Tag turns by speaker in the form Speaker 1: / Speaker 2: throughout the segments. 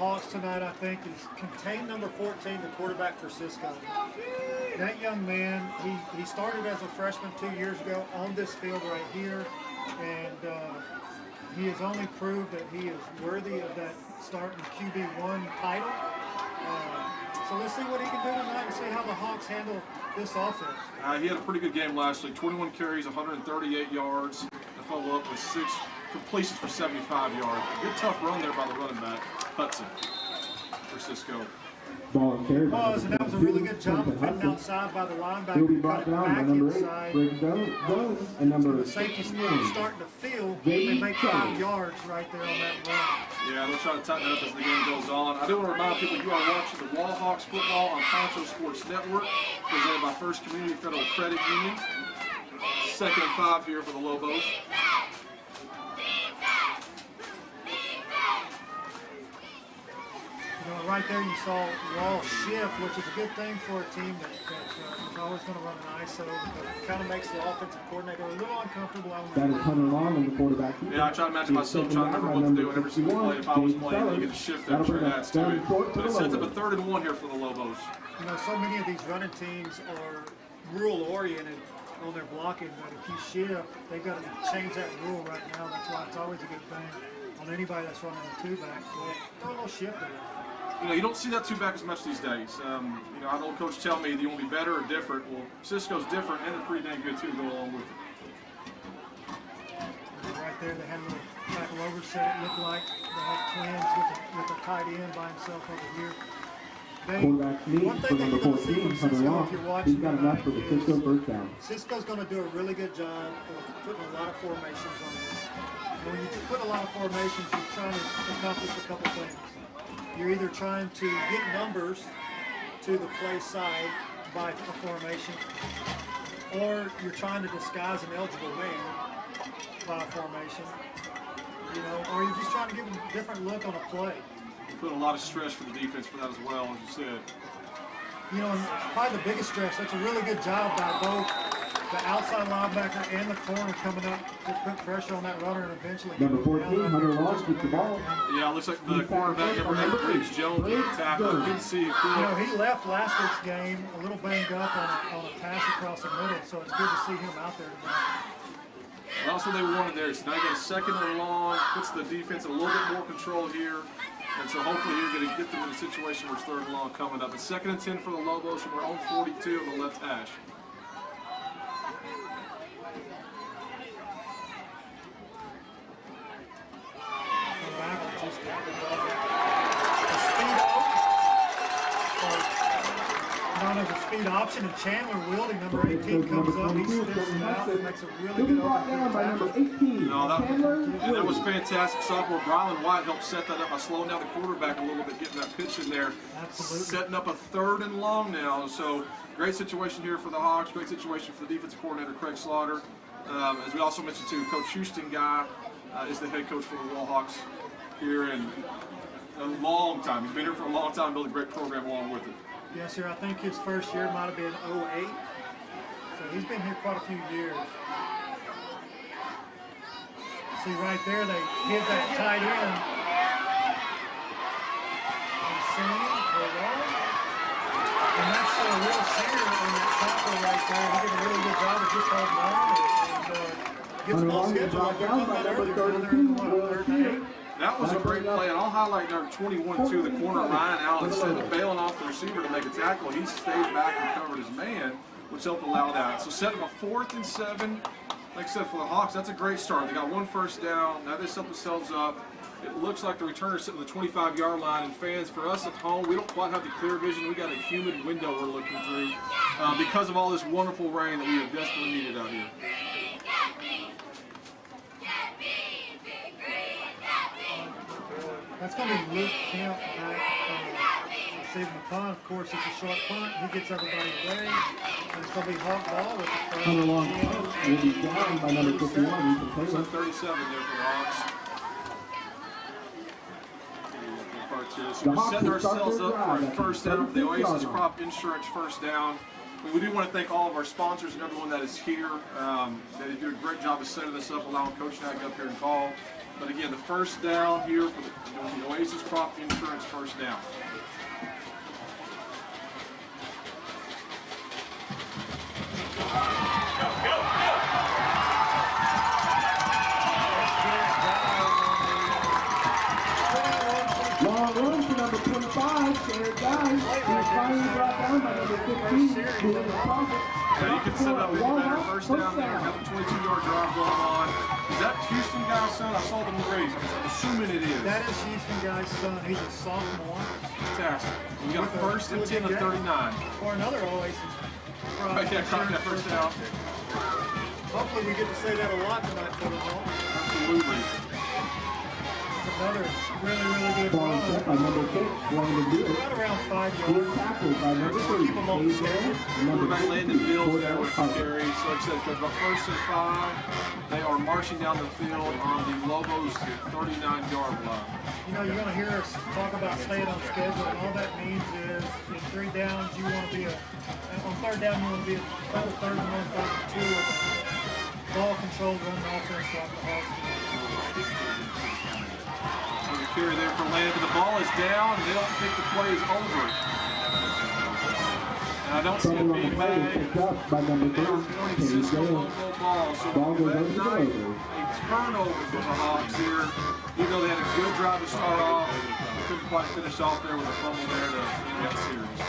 Speaker 1: Hawks tonight, I think, is contain number 14, the quarterback for Cisco. That young man, he started as a freshman 2 years ago on this field right here, and he has only proved that he is worthy of that starting QB1 title. So let's see what he can do tonight and see how the Hawks handle this offense.
Speaker 2: He had a pretty good game last week. 21 carries, 138 yards. To follow up with 6 completions for 75 yards. A good tough run there by the running back, Hudson, for Cisco.
Speaker 1: And that was a really good job of fitting outside by the linebacker, cut it back inside. The safety's starting to feel they make 5 yards right there on that run.
Speaker 2: Yeah, they'll try to tighten that up as the game goes on. I do want to remind people you are watching the Wall Hawks football on Concho Sports Network, presented by First Community Federal Credit Union. 2nd and 5 here for the Lobos.
Speaker 1: Right there you saw Wall shift, which is a good thing for a team that is always going to run an ISO, because it kind of makes the offensive coordinator a little uncomfortable.
Speaker 3: That is Hunter Long on the quarterback.
Speaker 2: Yeah, I try to imagine myself trying to remember what to do in every single play. If I was playing, you get to shift that, sure adds to it. But it sets up a 3rd and 1 here for the Lobos.
Speaker 1: So many of these running teams are rule-oriented on their blocking, but if you shift, they've got to change that rule right now. That's why it's always a good thing on anybody that's running a 2-back. Throw a little shift in it.
Speaker 2: You don't see that 2-back as much these days. I had an old coach tell me, do you want to be better or different? Well, Cisco's different, and they're pretty dang good, too, to go along with it.
Speaker 1: Right there, they had a little tackle overset, it looked like. They had twins with a tight end by himself over here. One thing that you're going to see from Cisco, if you're watching tonight, is Cisco's going to do a really good job of putting a lot of formations on there. And when you put a lot of formations, you're trying to accomplish a couple things. You're either trying to get numbers to the play side by a formation, or you're trying to disguise an eligible man by a formation, or you're just trying to give them a different look on a play.
Speaker 2: You put a lot of stress for the defense for that as well, as you said.
Speaker 1: And probably the biggest stress, that's a really good job by both the outside linebacker and the corner coming up to put pressure on that runner and eventually
Speaker 3: number 14, Hunter Long with the ball.
Speaker 2: Yeah, it looks like the quarterback number 8, Briggs Jones, with the tackle. Good to see him.
Speaker 1: He left last week's game a little banged up on a pass across the middle, so it's good to see him out there tonight.
Speaker 2: Well, that's what they wanted there. So now you got a 2nd and long, puts the defense in a little bit more control here. And so hopefully you're going to get them in a situation where it's 3rd and long coming up. It's 2nd and 10 for the Lobos from their own 42 on the left hash.
Speaker 1: As a speed option, and Chandler Wielding, number 18, comes up. He stiffs it out and makes a really good overthrow.
Speaker 2: No, that was fantastic. Sophomore Brylan White helped set that up by slowing down the quarterback a little bit, getting that pitch in there.
Speaker 1: Absolutely.
Speaker 2: Setting up a 3rd and long now. So great situation here for the Hawks. Great situation for the defensive coordinator, Craig Slaughter. As we also mentioned too, Coach Houston Guy is the head coach for the Wall Hawks here in a long time. He's been here for a long time, built a great program along with it.
Speaker 1: Yes, sir. I think his first year might have been 08. So he's been here quite a few years. See right there, they give that tight end. And that's a real senior on that tackle right there. He did a really good job of just holding on and gets the ball scheduled. They're talking about earlier, 3rd and 8.
Speaker 2: That was a great play, and I'll highlight number 21 too, the corner Ryan Allen. Instead of bailing off the receiver to make a tackle, he stayed back and covered his man, which helped allow that. So setting up a 4th and 7. Like I said, for the Hawks, that's a great start. They got 1 first down. Now they set themselves up. It looks like the returner's sitting at the 25-yard line, and fans, for us at home, we don't quite have the clear vision. We got a humid window we're looking through because of all this wonderful rain that we have desperately needed out here.
Speaker 1: That's going to be Luke Kemp back receiving the punt. Of course, it's a short punt. He gets everybody away. And it's going to be Hawk ball with the first.
Speaker 3: Hunter Long will be down by number 51.
Speaker 2: So 37 there for the Hawks. So we're setting ourselves up for a first down for the Oasis Prop Insurance first down. We do want to thank all of our sponsors and everyone that is here. They do a great job of setting this up, allowing Coach Nag up here and call. But again, the first down here for the Oasis Crop Insurance first down.
Speaker 3: Long run for number 25, Jared Guy. He's finally brought down by number 15, doing the pocket.
Speaker 2: Yeah, you can set up any better first down there. Got the 22-yard drive going on. Is that Houston guy's son? I saw them raise. I'm assuming it is.
Speaker 1: That is Houston guy's son. He's a sophomore.
Speaker 2: Fantastic. We got a first and 10 to 39.
Speaker 1: Or another Oasis.
Speaker 2: Yeah, caught that first down.
Speaker 1: Hopefully we get to say that a lot tonight for the ball.
Speaker 2: Absolutely.
Speaker 1: It's another really good
Speaker 3: Ball
Speaker 1: run.
Speaker 3: set by number 6, Landon Beals.
Speaker 1: Right around 5
Speaker 3: Good
Speaker 1: yards.
Speaker 3: tackle by number 3,
Speaker 1: Keep him on the schedule.
Speaker 2: Quarterback Landon Bills there with the
Speaker 3: Cordell
Speaker 2: carry. So like I said, coach, about first and 5. They are marching down the field on the Lobos 39-yard line.
Speaker 1: You know, you're going to hear us talk about staying on schedule, and all that means is in 3 downs, you want to be on 3rd down, you want to be a total 3rd and 1, 3rd and 2 with ball control, running offense like the Hawks do.
Speaker 2: The carry there for Landon. The ball is down, and they don't think the play is over. And I don't see it being bagged.
Speaker 3: picked up by number 3,
Speaker 2: Cisco Lobo ball. So
Speaker 3: Ball goes over
Speaker 2: that
Speaker 3: to the
Speaker 2: night,
Speaker 3: Lobos.
Speaker 2: a turnover for the Hawks here. Even though they had a good drive to start off, couldn't quite finish off there with a fumble there to end that series.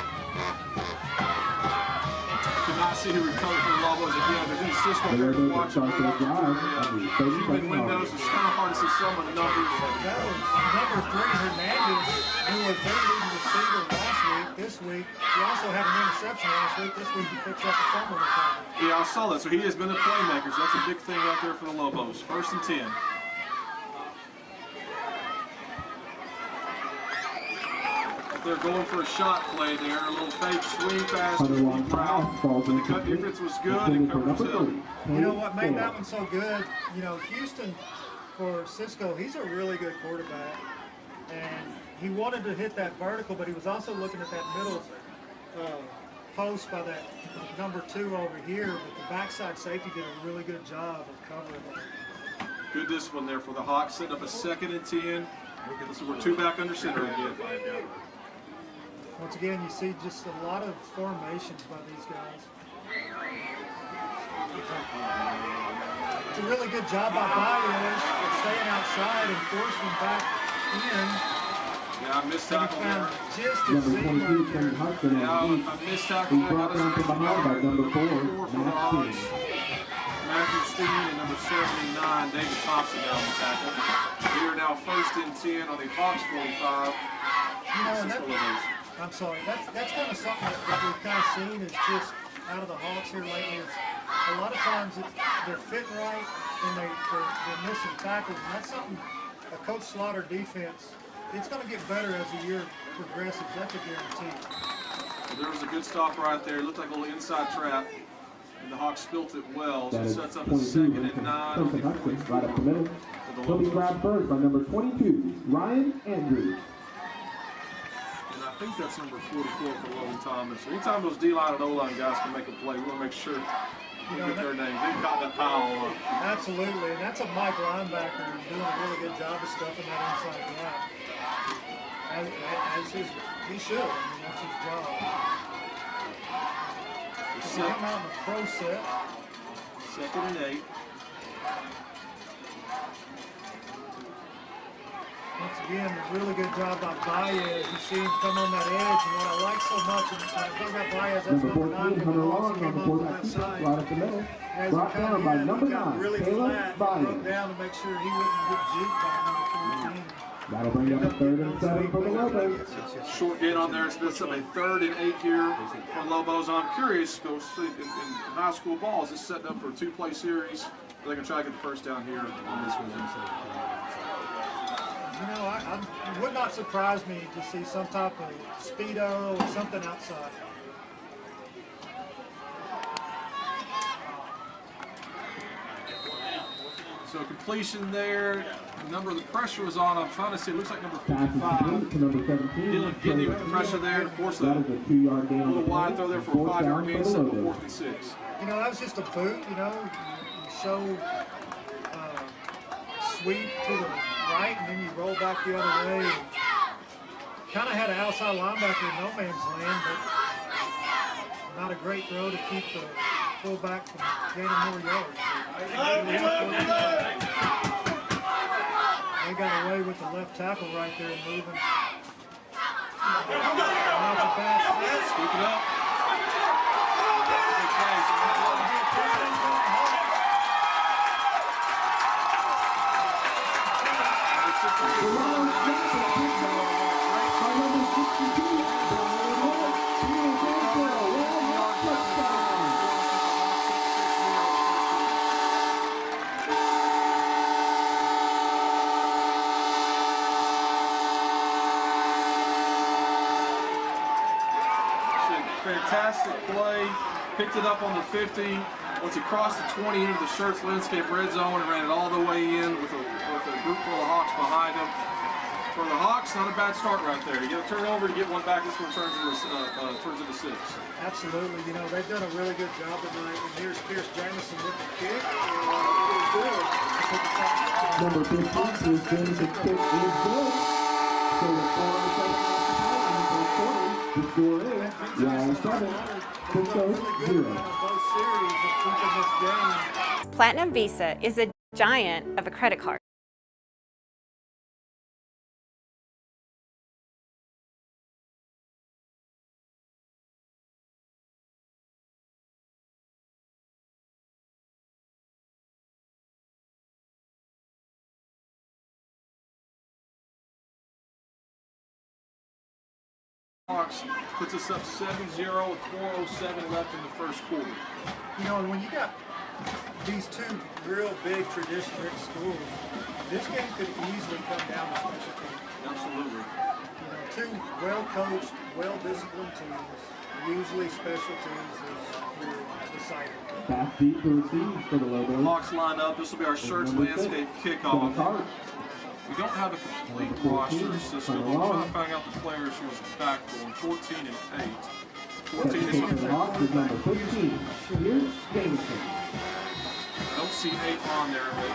Speaker 2: Could not see who recovered for the Lobos again. There's any Cisco
Speaker 3: The
Speaker 2: there to
Speaker 3: Lobos
Speaker 2: watch.
Speaker 3: start their drive on the 30
Speaker 2: Human windows. It's kind of hard to see some of the numbers.
Speaker 1: That was number 3, Hernandez, who was their leading receiver last week. This week, he also had an interception last week. This week, he picked up a fumble recovery.
Speaker 2: Yeah, I saw that. So he has been a playmaker. So that's a big thing out there for the Lobos. First and 10. They're going for a shot play there. A little fake swing pass to the deep route. But the cut defense was good and covered Hill.
Speaker 1: You know what made that one so good? You know, Houston, for Cisco, he's a really good quarterback. And he wanted to hit that vertical, but he was also looking at that middle post by that number 2 over here. But the backside safety did a really good job of covering it.
Speaker 2: Good discipline there for the Hawks. Setting up a 2nd and 10. This is we're 2 back under center again.
Speaker 1: Once again, you see just a lot of formations by these guys. It's a really good job by Baez of staying outside and forcing them back in.
Speaker 2: Yeah, I missed tackle there.
Speaker 1: Just a
Speaker 3: Number
Speaker 1: seam
Speaker 3: 22,
Speaker 1: right
Speaker 3: Trent
Speaker 1: there.
Speaker 3: Hudson
Speaker 2: Yeah,
Speaker 3: on the
Speaker 2: I missed tackle
Speaker 3: He's
Speaker 2: there.
Speaker 3: brought down from behind by number 4,
Speaker 2: for the Hawks.
Speaker 3: Matt
Speaker 2: Matthew Steen and number 79, David Thompson down the tackle. We are now 1st and 10 on the Hawks 45.
Speaker 1: You know, and
Speaker 2: Cisco Loboes.
Speaker 1: I'm sorry, that's kind of something that we've kind of seen is just out of the Hawks here lately. Is a lot of times they're fitting right and they're missing tackles, and that's something a Coach Slaughter defense, it's going to get better as the year progresses. That's a guarantee.
Speaker 2: So there was a good stop right there. It looked like a little inside trap, and the Hawks spilt it well. So
Speaker 3: That
Speaker 2: it
Speaker 3: is
Speaker 2: sets up a
Speaker 3: 22,
Speaker 2: 2nd and 9 on
Speaker 3: Trent
Speaker 2: the
Speaker 3: Hudson
Speaker 2: 44
Speaker 3: right up the middle.
Speaker 2: for the
Speaker 3: He'll be
Speaker 2: Lobos.
Speaker 3: grabbed first by number 22, Ryan Andrews.
Speaker 2: And I think that's number 44 for Logan Thomas. Anytime those D-line and O-line guys can make a play, we want to make sure we get their names. They caught that pile up.
Speaker 1: Absolutely, and that's a Mike linebacker doing a really good job of stuffing that inside gap. He should. I mean, that's his job. So we come out in the pro set.
Speaker 2: 2nd and 8.
Speaker 1: Once again, a really good job by Baez. You see him come on that edge, and what I like so much, and when I talk about Baez, that's
Speaker 3: Number
Speaker 1: number 9
Speaker 3: 14,
Speaker 1: for the
Speaker 3: Hunter
Speaker 1: Hawks.
Speaker 3: Long,
Speaker 1: He came
Speaker 3: number
Speaker 1: off the
Speaker 3: 4,
Speaker 1: left side.
Speaker 3: right up the middle.
Speaker 1: As he
Speaker 3: Brought
Speaker 1: come
Speaker 3: down by
Speaker 1: in,
Speaker 3: number
Speaker 1: he got
Speaker 3: 9,
Speaker 1: really
Speaker 3: Caleb
Speaker 1: flat,
Speaker 3: Baez.
Speaker 1: broke down to make sure he wouldn't get juked by number 14.
Speaker 3: That'll bring up a 3rd and 7 for the Lobos.
Speaker 2: Short gain on there. It's up a 3rd and 8 here for Lobos. I'm curious, Coach, in high school ball, is this setting up for a 2-play series? Are they going to try to get the first down here on this one?
Speaker 1: You know, it would not surprise me to see some type of speedo or something outside.
Speaker 2: So completion there. The pressure was on. I'm trying to see. It looks like number
Speaker 3: Pass is
Speaker 2: 55.
Speaker 3: complete to number 17.
Speaker 2: Dylan Gidney with the pressure there. Of course,
Speaker 3: That
Speaker 2: a
Speaker 3: is a 2-yard gain.
Speaker 2: little wide throw there for a
Speaker 3: 4th
Speaker 2: 5-yard
Speaker 3: down
Speaker 2: gain.
Speaker 3: for the
Speaker 2: Set up
Speaker 3: Lobos.
Speaker 2: 4th and 6.
Speaker 1: You know, that was just a boot, you know. You show sweep to the right, and then you roll back the other way. Kind of had an outside linebacker in no man's land, but not a great throw to keep the fullback from gaining more yards. They got away with the left tackle right there moving. That's a bad snap.
Speaker 2: Scoop it up. Fantastic play, picked it up on the 50. Once he crossed the 20 into the Shirts Landscape red zone and ran it all the way in with a group full of Hawks behind him. For the Hawks, not a bad start right there. You get a turnover to get one back. This one turns into 6.
Speaker 1: Absolutely. You know, they've done a really good job tonight. And here's Pierce Jamison with the kick.
Speaker 3: Number 15 is Jamison kick is good. So the score is round 7. Concho 0.
Speaker 4: Platinum Visa is a giant of a credit card.
Speaker 2: Hawks puts us up 7-0 with 4:07 left in the first quarter.
Speaker 1: You know, and when you got these two real big traditional rich schools, this game could easily come down to special teams.
Speaker 2: Absolutely.
Speaker 1: You know, two well-coached, well-disciplined teams. Usually special teams is your deciding.
Speaker 3: Pass deep to receive for the Lobos.
Speaker 2: Hawks line up. This will be our Shirts Landscape kickoff. We don't have a complete roster system. We're trying to find out the players who was backfill. 14 and 8. 14 is
Speaker 3: number 15. Here's Jameson.
Speaker 2: I don't see 8 on there, but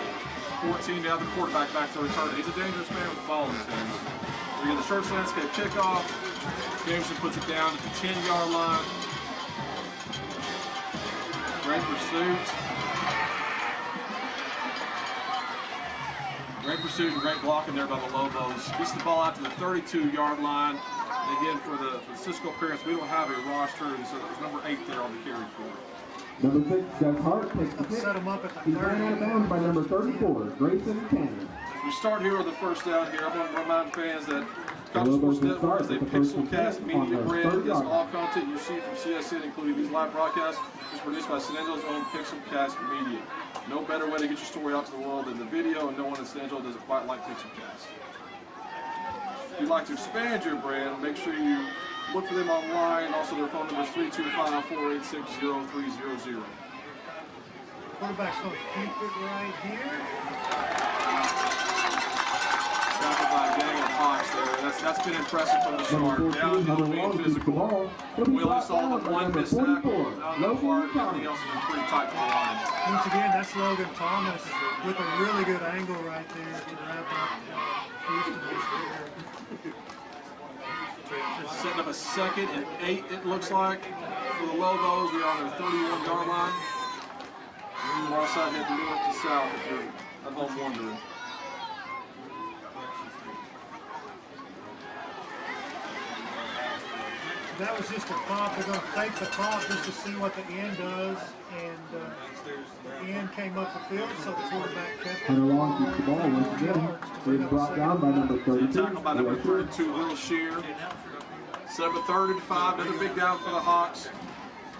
Speaker 2: 14 to have the quarterback back to return. He's a dangerous man with the ball in his hands. We get the Shirts Landscape kickoff. Jameson puts it down at the 10-yard line. Great pursuit. Great pursuit and great blocking there by the Lobos. Gets the ball out to the 32-yard line. And again, for the Cisco appearance, we don't have a roster, and so there's number 8 there on the carry for.
Speaker 3: Number 6, Jeff Hart takes the pick.
Speaker 1: Set him up at the
Speaker 3: He's ran out of bounds by number 34, Grayson Tanner.
Speaker 2: As we start here with the first down here, I want to remind fans that Concho Sports Network is a pixel-cast media brand. Yes, all content you see from CSN, including these live broadcasts, is produced by San Angelo's own pixel-cast media. No better way to get your story out to the world than the video, and no one in San Angelo does it quite like pixel-cast. If you'd like to expand your brand, make sure you look for them online. Also, their phone number is 325-486-0300.
Speaker 1: Quarterback's going to keep it right here.
Speaker 2: Tackled by a gang of Hawks there. That's been impressive from the start. Downhill, being physical. Willie saw the one missed tackle. Out of the park, everything else has been pretty tight for the line.
Speaker 1: Once again, that's Logan Thomas with a really good angle right there to wrap up Houston.
Speaker 2: Setting up a 2nd and 8, it looks like, for the Lobos. We are on their 31-yard line. North side head north to south if you're at home wondering.
Speaker 1: That was just a pop. They're going to fake the pop just to see what the end does. And the end came up the field, so the quarterback kept it.
Speaker 3: And along keeps the ball once again. It's brought down by number 32.
Speaker 2: Tackled by number 32, Little Shear. 7-3rd and 5. Another big down for the Hawks.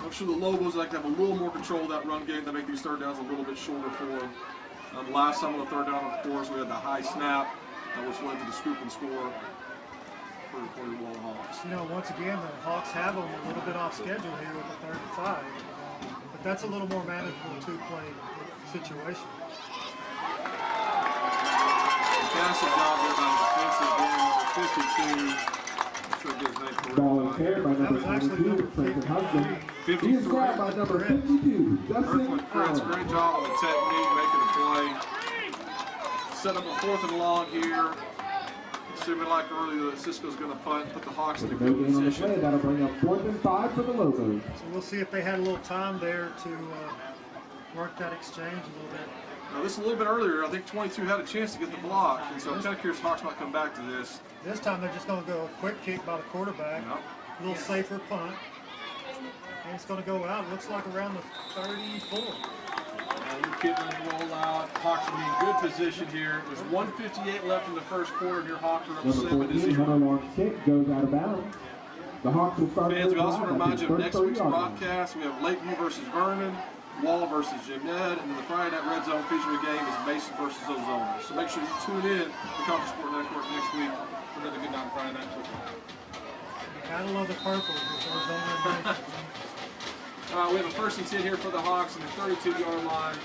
Speaker 2: I'm sure the Lobos like to have a little more control of that run game to make these third downs a little bit shorter for them. Last time on the third down, of course, we had the high snap that was led to the scoop and score for the Hawks.
Speaker 1: You know, once again, the Hawks have them a little bit off schedule here with the 3rd and 5. But that's a little more manageable two-play situation.
Speaker 2: Fantastic job there by the defensive end, 52.
Speaker 3: Ball is carried by number 22, Franklin Hudson. He is grabbed by number 52, Justin Allen.
Speaker 2: Great job on the technique, making the play. set up a 4th and long here. Assuming like earlier that Cisco's going to punt and put the Hawks in a good position.
Speaker 3: That'll bring up 4th and 5 for the Lobos.
Speaker 1: So we'll see if they had a little time there to work that exchange a little bit.
Speaker 2: Now this is a little bit earlier. I think 22 had a chance to get the block, and so I'm kind of curious Hawks might come back to this.
Speaker 1: This time they're just going to go a quick kick by the quarterback.
Speaker 2: Yep.
Speaker 1: A little safer punt. And it's going to go out. Looks like around the 34.
Speaker 2: Luke Kidman roll out. Hawks will be in good position here. There's 1:58 left in the first quarter. Here Hawks are up
Speaker 3: Number 14,
Speaker 2: 7-0.
Speaker 3: Hunter long kick goes out of bounds. The Hawks will start.
Speaker 2: Fans, we also want to remind you of
Speaker 3: first
Speaker 2: next week's
Speaker 3: 30 yards.
Speaker 2: broadcast. We have Lakeview versus Vernon, Wall versus Jeanette, and then the Friday Night Red Zone featuring game is Mason versus Ozona. So make sure you tune in to Concho Sport Network next week for another good night Friday night football.
Speaker 1: Gotta love the purple with Ozona and Mason.
Speaker 2: We have a 1st and 10 here for the Hawks on the 32-yard line.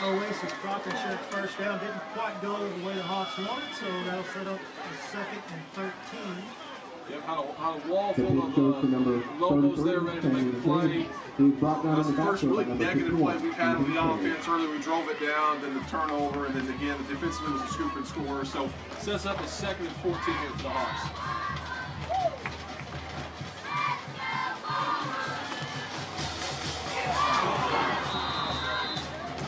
Speaker 1: Oasis dropping short first down. Didn't quite go the way the Hawks wanted, so that'll set up a 2nd and 13.
Speaker 2: Yep, had a wall full of Lobos there ready to make a play. That's the first really negative play we've had on the offense. Earlier we drove it down, then the turnover, and then again the defenseman was a scoop and score. So sets up a 2nd and 14 here for the Hawks.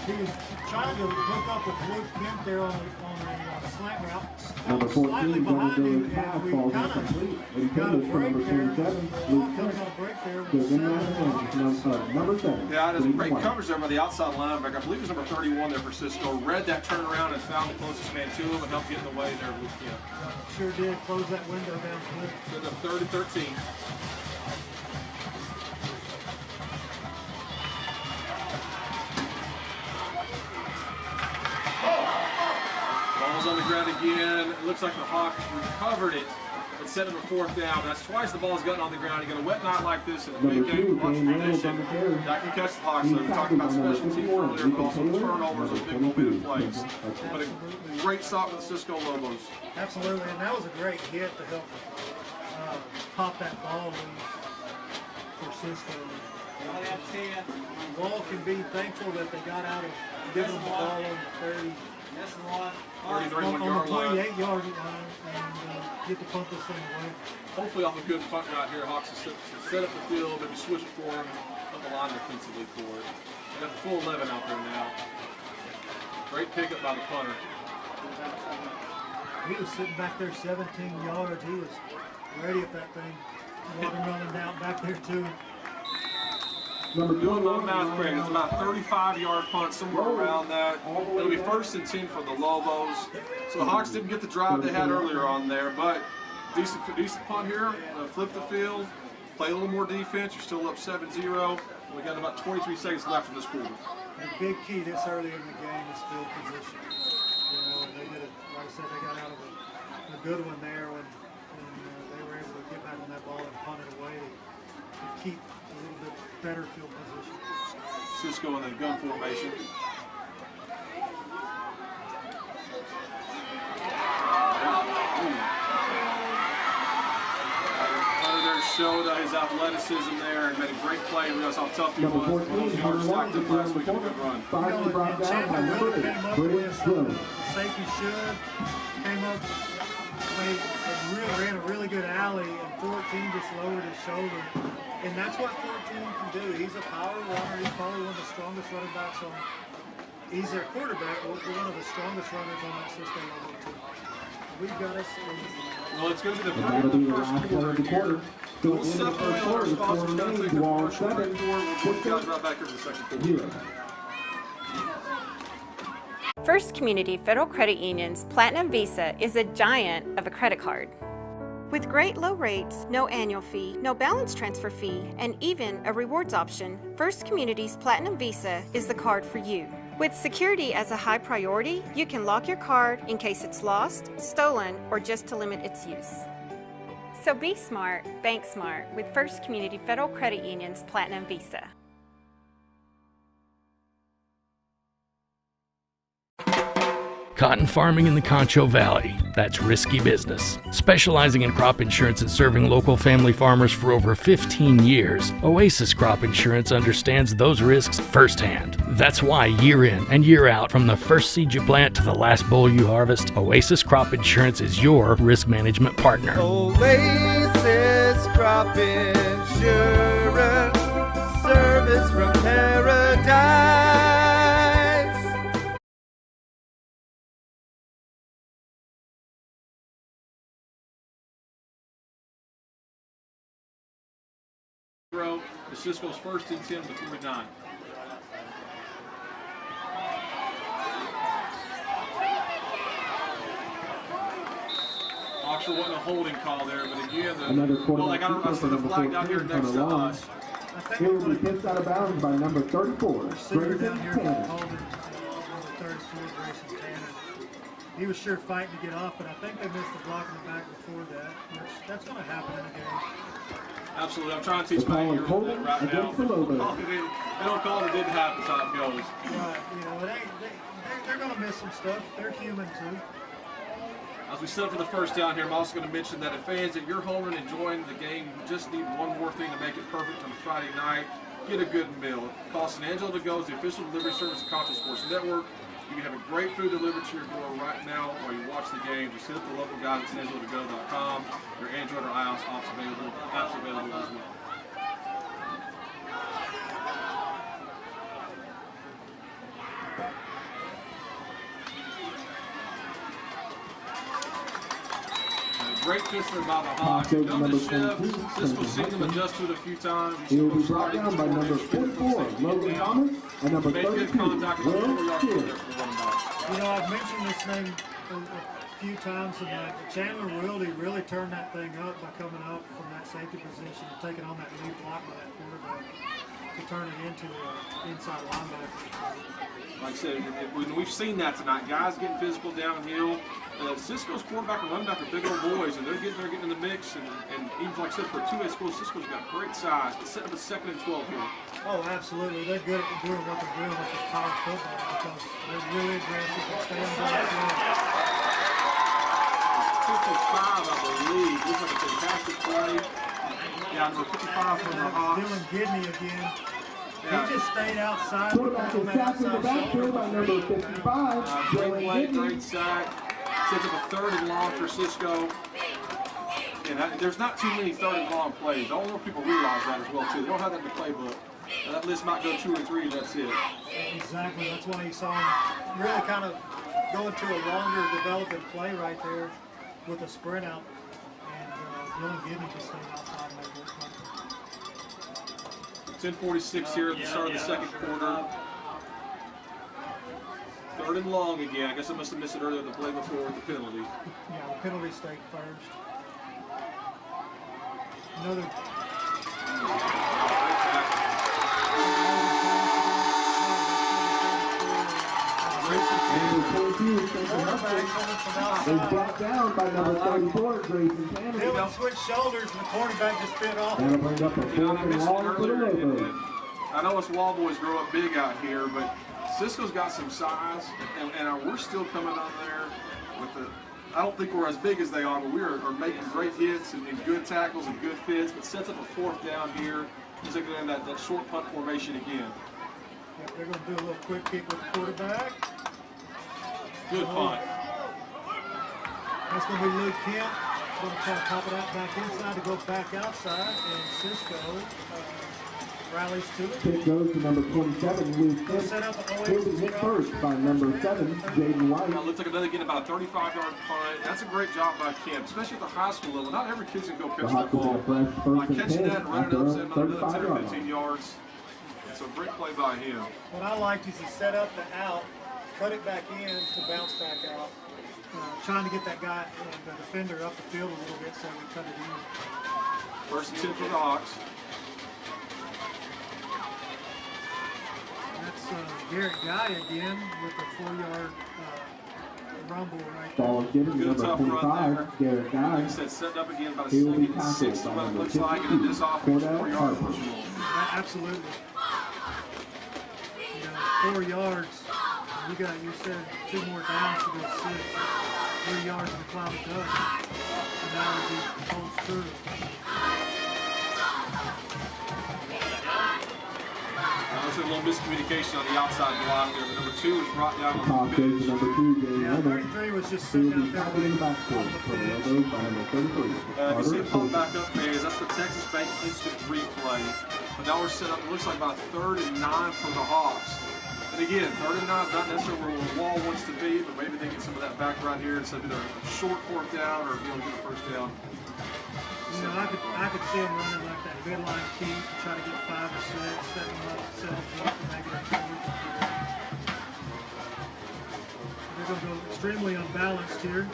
Speaker 1: He was trying to hook up with Luke Kemp there on a slant route.
Speaker 3: Number 14,
Speaker 1: Slightly behind him,
Speaker 3: Jonathan
Speaker 1: and we
Speaker 3: falls
Speaker 1: kind
Speaker 3: incomplete.
Speaker 1: of got a
Speaker 3: Intended for
Speaker 1: break
Speaker 3: number
Speaker 1: there.
Speaker 3: 27, Luke
Speaker 1: Got
Speaker 3: Kemp.
Speaker 1: a break there.
Speaker 3: Goes in number 7.
Speaker 2: Yeah, there's a great coverage there by the outside linebacker. I believe it was number 31 there for Cisco. Read that turnaround and found the closest man to him and helped get in the way there of Luke Kemp.
Speaker 1: Sure did close that window down quick.
Speaker 2: So the 3rd and 13. Ball's on the ground again. It looks like the Hawks recovered it and set him a 4th down. That's twice the ball's gotten on the ground. You get a wet night like this in a big game to watch tradition. That can catch the Hawks. So we talked about special teams earlier, but also turnovers and big momentum plays. But a great stop for the Cisco Lobos.
Speaker 1: Absolutely, and that was a great hit to help pop that ball loose for Cisco. Wall can be thankful that they got out of giving them the ball on the 30. On the
Speaker 2: 31-yard line.
Speaker 1: 28-yard line and get the punt this thing away.
Speaker 2: Hopefully off a good punt right here, Hawks will set up the field, maybe switch it for him, up the line defensively for it. They got the full 11 out there now. Great pickup by the punter.
Speaker 1: He was sitting back there 17 yards. He was ready at that thing. Water running down back there too.
Speaker 2: Doing my math quick, it's about a 35-yard punt, somewhere around that. It'll be 1st and 10 for the Lobos. So the Hawks didn't get the drive they had earlier on there, but decent punt here. Flip the field, play a little more defense. You're still up 7-0. We got about 23 seconds left in this quarter.
Speaker 1: The big key this early in the game is field position. You know, they did it, like I said, they got out of a good one there when they were able to get back on that ball and punt it away to keep a little bit better field position.
Speaker 2: Cisco in the gun formation. Hunter showed his athleticism there and made a great play. We realized how tough he was.
Speaker 3: Number 14,
Speaker 2: Those stacked up last week and a good run.
Speaker 3: Finally brought down by number 8, British Blue.
Speaker 1: Safety should came up, ran a really good alley, and 14 just lowered his shoulder. And that's what 14 can do. He's a power runner. He's probably one of the strongest running backs on. He's their quarterback, one of the strongest runners on that Cisco level too. We've got us.
Speaker 2: Well, it's going to be the first quarter. We'll separate our sponsors. Going to take the commercial break for it. We'll put you guys right back here for the second quarter.
Speaker 4: First Community Federal Credit Union's Platinum Visa is a giant of a credit card. With great low rates, no annual fee, no balance transfer fee, and even a rewards option, First Community's Platinum Visa is the card for you. With security as a high priority, you can lock your card in case it's lost, stolen, or just to limit its use. So be smart, bank smart with First Community Federal Credit Union's Platinum Visa.
Speaker 5: Cotton farming in the Concho Valley, that's risky business. Specializing in crop insurance and serving local family farmers for over 15 years, Oasis Crop Insurance understands those risks firsthand. That's why year in and year out, from the first seed you plant to the last boll you harvest, Oasis Crop Insurance is your risk management partner.
Speaker 6: Oasis Crop Insurance, service from paradise.
Speaker 2: The Cisco's first and 10 to 49. Oxford wasn't a holding call there, but again, I set a flag down here next to us.
Speaker 3: Here will be pitched out of bounds by number 34,
Speaker 1: Receiver down
Speaker 3: Grayson
Speaker 1: here
Speaker 3: Tanner.
Speaker 1: called it, number 34, Grayson Tanner. He was sure fighting to get off, but I think they missed the block in the back before that, which that's going to happen in a game.
Speaker 2: Absolutely. I'm trying to teach my 8-year-old that right now. They don't call it, it didn't happen, that's how it goes.
Speaker 1: Right, you know, they're going to miss some stuff. They're human too.
Speaker 2: As we set up for the first down here, I'm also going to mention that if fans at your home and enjoying the game just need one more thing to make it perfect on Friday night, get a good meal. It costs Angelo to go as the official delivery service of Concho Sports Network. You can have a great food delivered to your door right now while you watch the game. Just hit up the local guys at angelotogo.com. Your Android or iOS apps available as well. Great fisting by the Hawks. Done the shift. Cisco's seen them adjust to it a few times.
Speaker 3: He will be brought down by number 44, Logan Thomas, and number 32, Will Steele.
Speaker 1: You know, I've mentioned this name a few times tonight. Chandler Wildy really turned that thing up by coming up from that safety position and taking on that lead block by that quarterback to turn it into an inside linebacker.
Speaker 2: Like I said, we've seen that tonight. Guys getting physical downhill. Cisco's quarterback and running back are big old boys, and they're getting in the mix. And even like I said, for a two-way school, Cisco's got great size. It's set up a 2nd and 12 here.
Speaker 1: Oh, absolutely. They're good at doing what they're doing with this college football because they're really aggressive and stay on the field.
Speaker 2: 55, I believe. Looks like a fantastic play. Yeah, number 55 from the Hawks.
Speaker 1: Dylan Gidney again.
Speaker 2: Yeah.
Speaker 1: He just stayed outside.
Speaker 3: Quarterback is sacked in the backfield by number 55,
Speaker 2: Great
Speaker 3: Dylan
Speaker 2: play,
Speaker 3: Gidney.
Speaker 2: great sack. Sets up a 3rd and long for Cisco. And there's not too many 3rd and long plays. I don't know if people realize that as well, too. They don't have that in the playbook. That list might go 2 or 3, and that's it.
Speaker 1: Exactly. That's why you saw him really kind of go into a longer developing play right there with a sprint out. And Dylan Gidney just stayed outside and made it work.
Speaker 2: 10:46 here at the start of the second quarter. 3rd and long again. I guess I must have missed it earlier in the play before with the penalty.
Speaker 1: Yeah, the penalty stake first. Another.
Speaker 3: They brought down by number 34, Grayson Tanner.
Speaker 1: Dylan switched shoulders and the quarterback just bit off.
Speaker 3: That'll bring up a 4th and long for the Lobos.
Speaker 2: I know us wall boys grow up big out here, but Cisco's got some size, and we're still coming on there with the. I don't think we're as big as they are, but we are making great hits and good tackles and good fits. But sets up a 4th down here. He's looking at that short punt formation again.
Speaker 1: Yep, they're going to do a little quick kick with the quarterback.
Speaker 2: Good punt.
Speaker 1: That's going to be Luke Kent. Going to try to pop it out back inside to go back outside, and Cisco rallies to it.
Speaker 3: Kick goes to number 27, Luke Kent. He'll be hit first by number 7, Jaden White.
Speaker 2: Now, it looks like they're getting about a 35-yard punt. That's a great job by Kent, especially at the high school level. Not every kid's going to go catch that ball. By catching that and running up, setting another 10 or 15 yards. It's a great play by him.
Speaker 1: What I liked is he set up the out, cut it back in to bounce back out. Trying to get that guy, the defender, up the field a little bit so we cut it in.
Speaker 2: 1st and 10 for the Hawks.
Speaker 1: That's Garrett Guy again with a 4-yard rumble right there.
Speaker 3: Ball is given to number 25, Garrett Guy.
Speaker 2: Like I said, setting up again about a
Speaker 3: He will be
Speaker 2: 2nd and 6 is
Speaker 3: tackled by
Speaker 2: what it
Speaker 3: number
Speaker 2: looks like, and in this offense, 4-yard push.
Speaker 1: Absolutely. 4 yards. You said 2 more downs to go 6. 3 yards in the cloud of dust. And now he holds true.
Speaker 2: There's a little miscommunication on the outside block there. Number 2 was brought down on the bench.
Speaker 3: Number 2,
Speaker 1: yeah, 33 was just sitting out there.
Speaker 3: In the backcourt for the Lobos by number 33.
Speaker 2: You see it pop back up phase. That's the Texas Bank instant replay. But now we're set up, it looks like about a 3rd and 9 for the Hawks. And again, 3rd and 9 is not necessarily where the Wall wants to be, but maybe they get some of that back right here instead of either a short 4th down or be able to get a 1st down.
Speaker 1: You know, I could see him running like that midline keep, try to get 5 or 6, set him up, set him deep, and make it a 2. They're going to go extremely unbalanced here.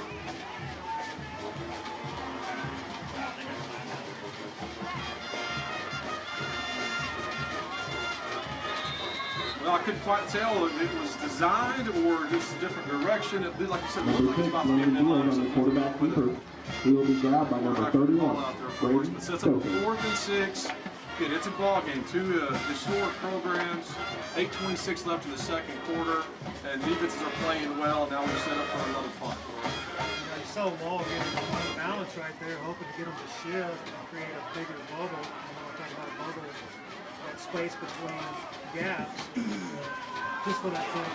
Speaker 2: Well, I couldn't quite tell if it was designed or just a different direction. It, like you said, it
Speaker 3: Number
Speaker 2: looked like
Speaker 3: 6,
Speaker 2: it's about to get
Speaker 3: Landon
Speaker 2: in line or
Speaker 3: on the
Speaker 2: something.
Speaker 3: quarterback keeper. He will be grabbed by number 31.
Speaker 2: But sets up a 4th and 6. Again, it's a ball game. 2 historic programs. 8:26 left in the 2nd quarter, and defenses are playing well. Now we're set up for another punt.
Speaker 1: You saw Wall getting on balance right there, hoping to get him to shift and create a bigger bubble. I'm talking about a bubble, that space between gaps, just for that play.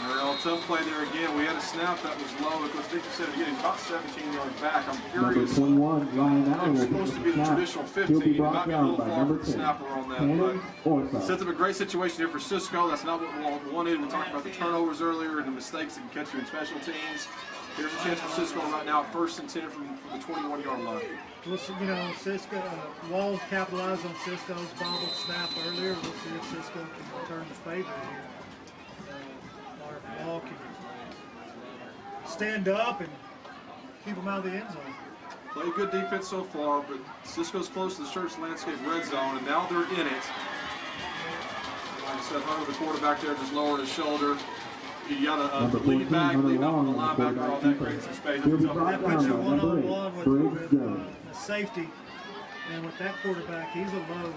Speaker 2: Well, tough play there again. We had a snap that was low. Because Dick said again, about 17 yards back. I'm curious.
Speaker 3: Number 21, Ryan Allen.
Speaker 2: It's supposed to be the traditional 15. He might be a little far from the snapper on that. But sets up a great situation here for Cisco. That's not what Wall wanted. We talked about the turnovers earlier and the mistakes that can catch you in special teams. Here's a chance for Cisco right now at 1st and 10 from the 21-yard line.
Speaker 1: Listen, you know, Cisco, Wall capitalized on Cisco's bobbled snap earlier. We'll see if Cisco can turn the favor here. Or if Wall can stand up and keep him out of the end zone.
Speaker 2: Played good defense so far, but Cisco's close to the Church Landscape red zone, and now they're in it. Like I said, Hunter, the quarterback there, just lowered his shoulder. You got a lead back, lead up on the linebacker, all that creates some space.
Speaker 1: That puts you one-on-one with a safety, and with that quarterback, he's a low.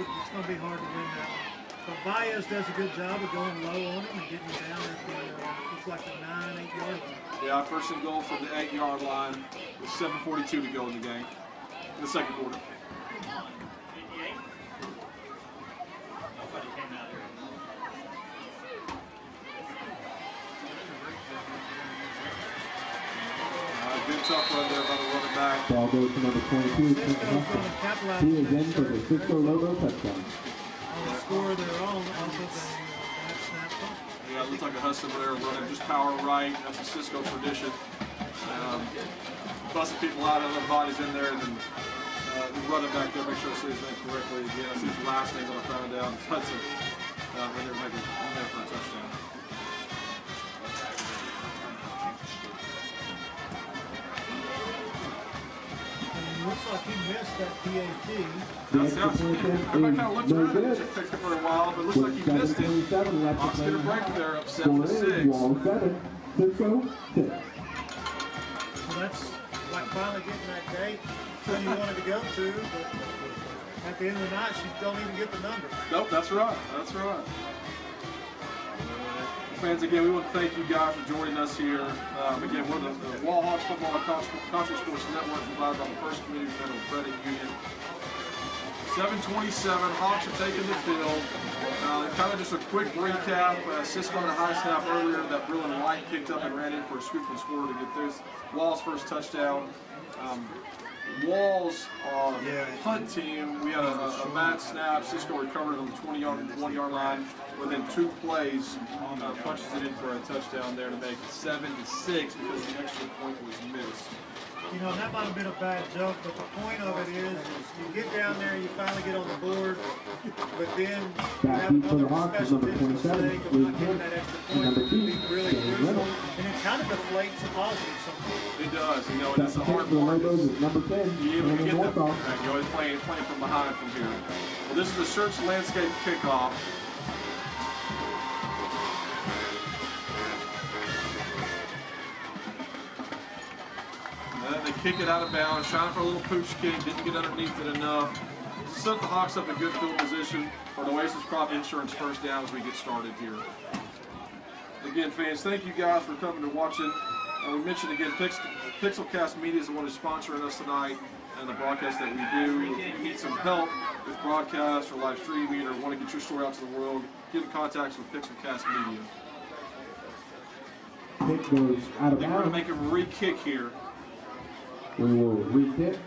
Speaker 1: It's going to be hard to win that one. But Baez does a good job of going low on him and getting down at the, it's like the 9-8 yard line.
Speaker 2: Yeah, 1st and goal from the 8-yard line with 7:42 to go in the game, in the 2nd quarter. Good tough run there by the running back.
Speaker 3: Ball goes to number 22. He is in for the Cisco Loboes touchdown.
Speaker 1: On the score their own off of a bad snap punt.
Speaker 2: Yeah, it looks like a hustle there running just power right. That's a Cisco tradition. Busting people out, other bodies in there, and then the running back there, make sure I say his name correctly again. I see his last name when I found out. It's Hudson. When they're making there for a touchdown.
Speaker 1: Looks like he missed that PAT.
Speaker 2: Everybody kind of looks around and just picks it for a while, but it looks like he missed it. Hawks get a break there, up 7-6.
Speaker 3: Wall 7, Cisco 6.
Speaker 1: So that's like finally getting that date that you wanted to go to, but at the end of the night, you don't even get the number.
Speaker 2: Nope, that's right. That's right. Fans, again, we want to thank you guys for joining us here. Again, we're the Wall Hawks Football and Concho Sports Network provided by the First Community Federal Credit Union. 7:27, Hawks are taking the field. Kind of just a quick recap. Cisco had a high snap earlier that Brillen White picked up and ran in for a scoop and score to get this Wall's first touchdown. Wall's punt team, we had a bad snap. Cisco recovered on the 1-yard line. Within 2 plays, punches it in for a touchdown there to make it 7-6 because the extra point was missed.
Speaker 1: You know, that might have been a bad joke, but the point of it is you get down there, you finally get on the board, but then you have another special teams mistake of not getting that extra point, which would be really crucial, and it kind of deflates the positive sometimes.
Speaker 2: It does, you know, that's the hard part.
Speaker 3: Number 10,
Speaker 2: You always playing from behind from here. Well, this is the Church Landscape kickoff. They kick it out of bounds, trying for a little pooch kick, didn't get underneath it enough. set the Hawks up in good field position for the Oasis Crop Insurance first down as we get started here. Again, fans, thank you guys for coming and watching. We mentioned again, Pixelcast Media is the one who's sponsoring us tonight and the broadcast that we do. If you need some help with broadcast or live streaming or want to get your story out to the world, get in contact with Pixelcast Media.
Speaker 3: Kick goes out of
Speaker 2: We're going to
Speaker 3: bounds.
Speaker 2: make him re-kick here.
Speaker 3: We will re-kick.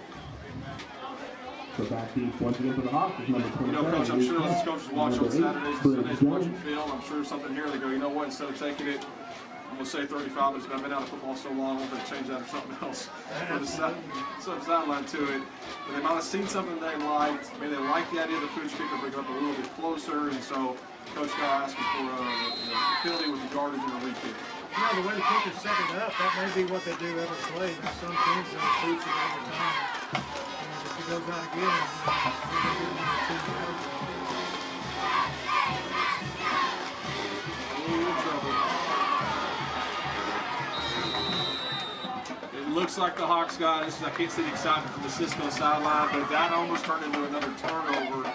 Speaker 3: So back deep once again for the Hawks is number 27.
Speaker 2: You know, Coach, I'm sure those coaches watch on
Speaker 3: Number 8,
Speaker 2: Saturdays and Sundays
Speaker 3: Jones.
Speaker 2: watching film. I'm sure something here they go, you know what, instead of taking it, I'm going to say 35 minutes, but I've been out of football so long, I want to change that to something else. Put some sideline to it. But they might have seen something they liked. Maybe they like the idea of the pooch kicker, bring it up a little bit closer, and so Coach got asking for a penalty with the yardage and a re-kick.
Speaker 1: You know, the way the kickers set it up, that may be what they do every play. There's some teams that boots it all the time. And if he goes out again,
Speaker 2: it looks like the Hawks got this. I can't see the excitement from the Cisco sideline, but that almost turned into another turnover,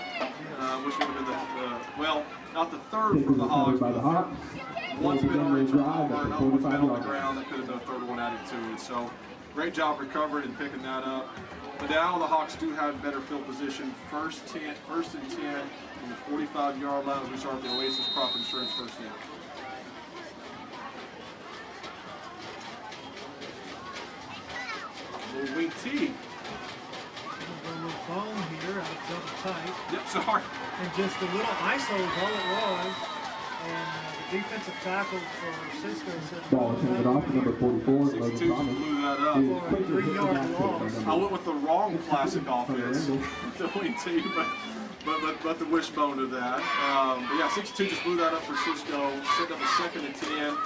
Speaker 2: which would have been well, not the third for the Hawks,
Speaker 3: by the Hawks.
Speaker 2: one's been already turned over, another one's been on the
Speaker 3: 45
Speaker 2: ground. That could have been a third one added to it. So great job recovering and picking that up. But now the Hawks do have better field position. First and 10 from the 45-yard line as we start the Oasis Crop Insurance first down. Little wing T.
Speaker 1: a little bone here, I double tight.
Speaker 2: Yep, sorry.
Speaker 1: And just a little ISO is all it was. And the defensive tackle for Cisco said,
Speaker 3: Ball taken off to number 44.
Speaker 2: 62 just blew that up.
Speaker 1: for a 3-yard loss.
Speaker 2: I went with the wrong classic offense, the wing T, but the wishbone to that. But yeah, 62 just blew that up for Cisco, setting up a 2nd and 10.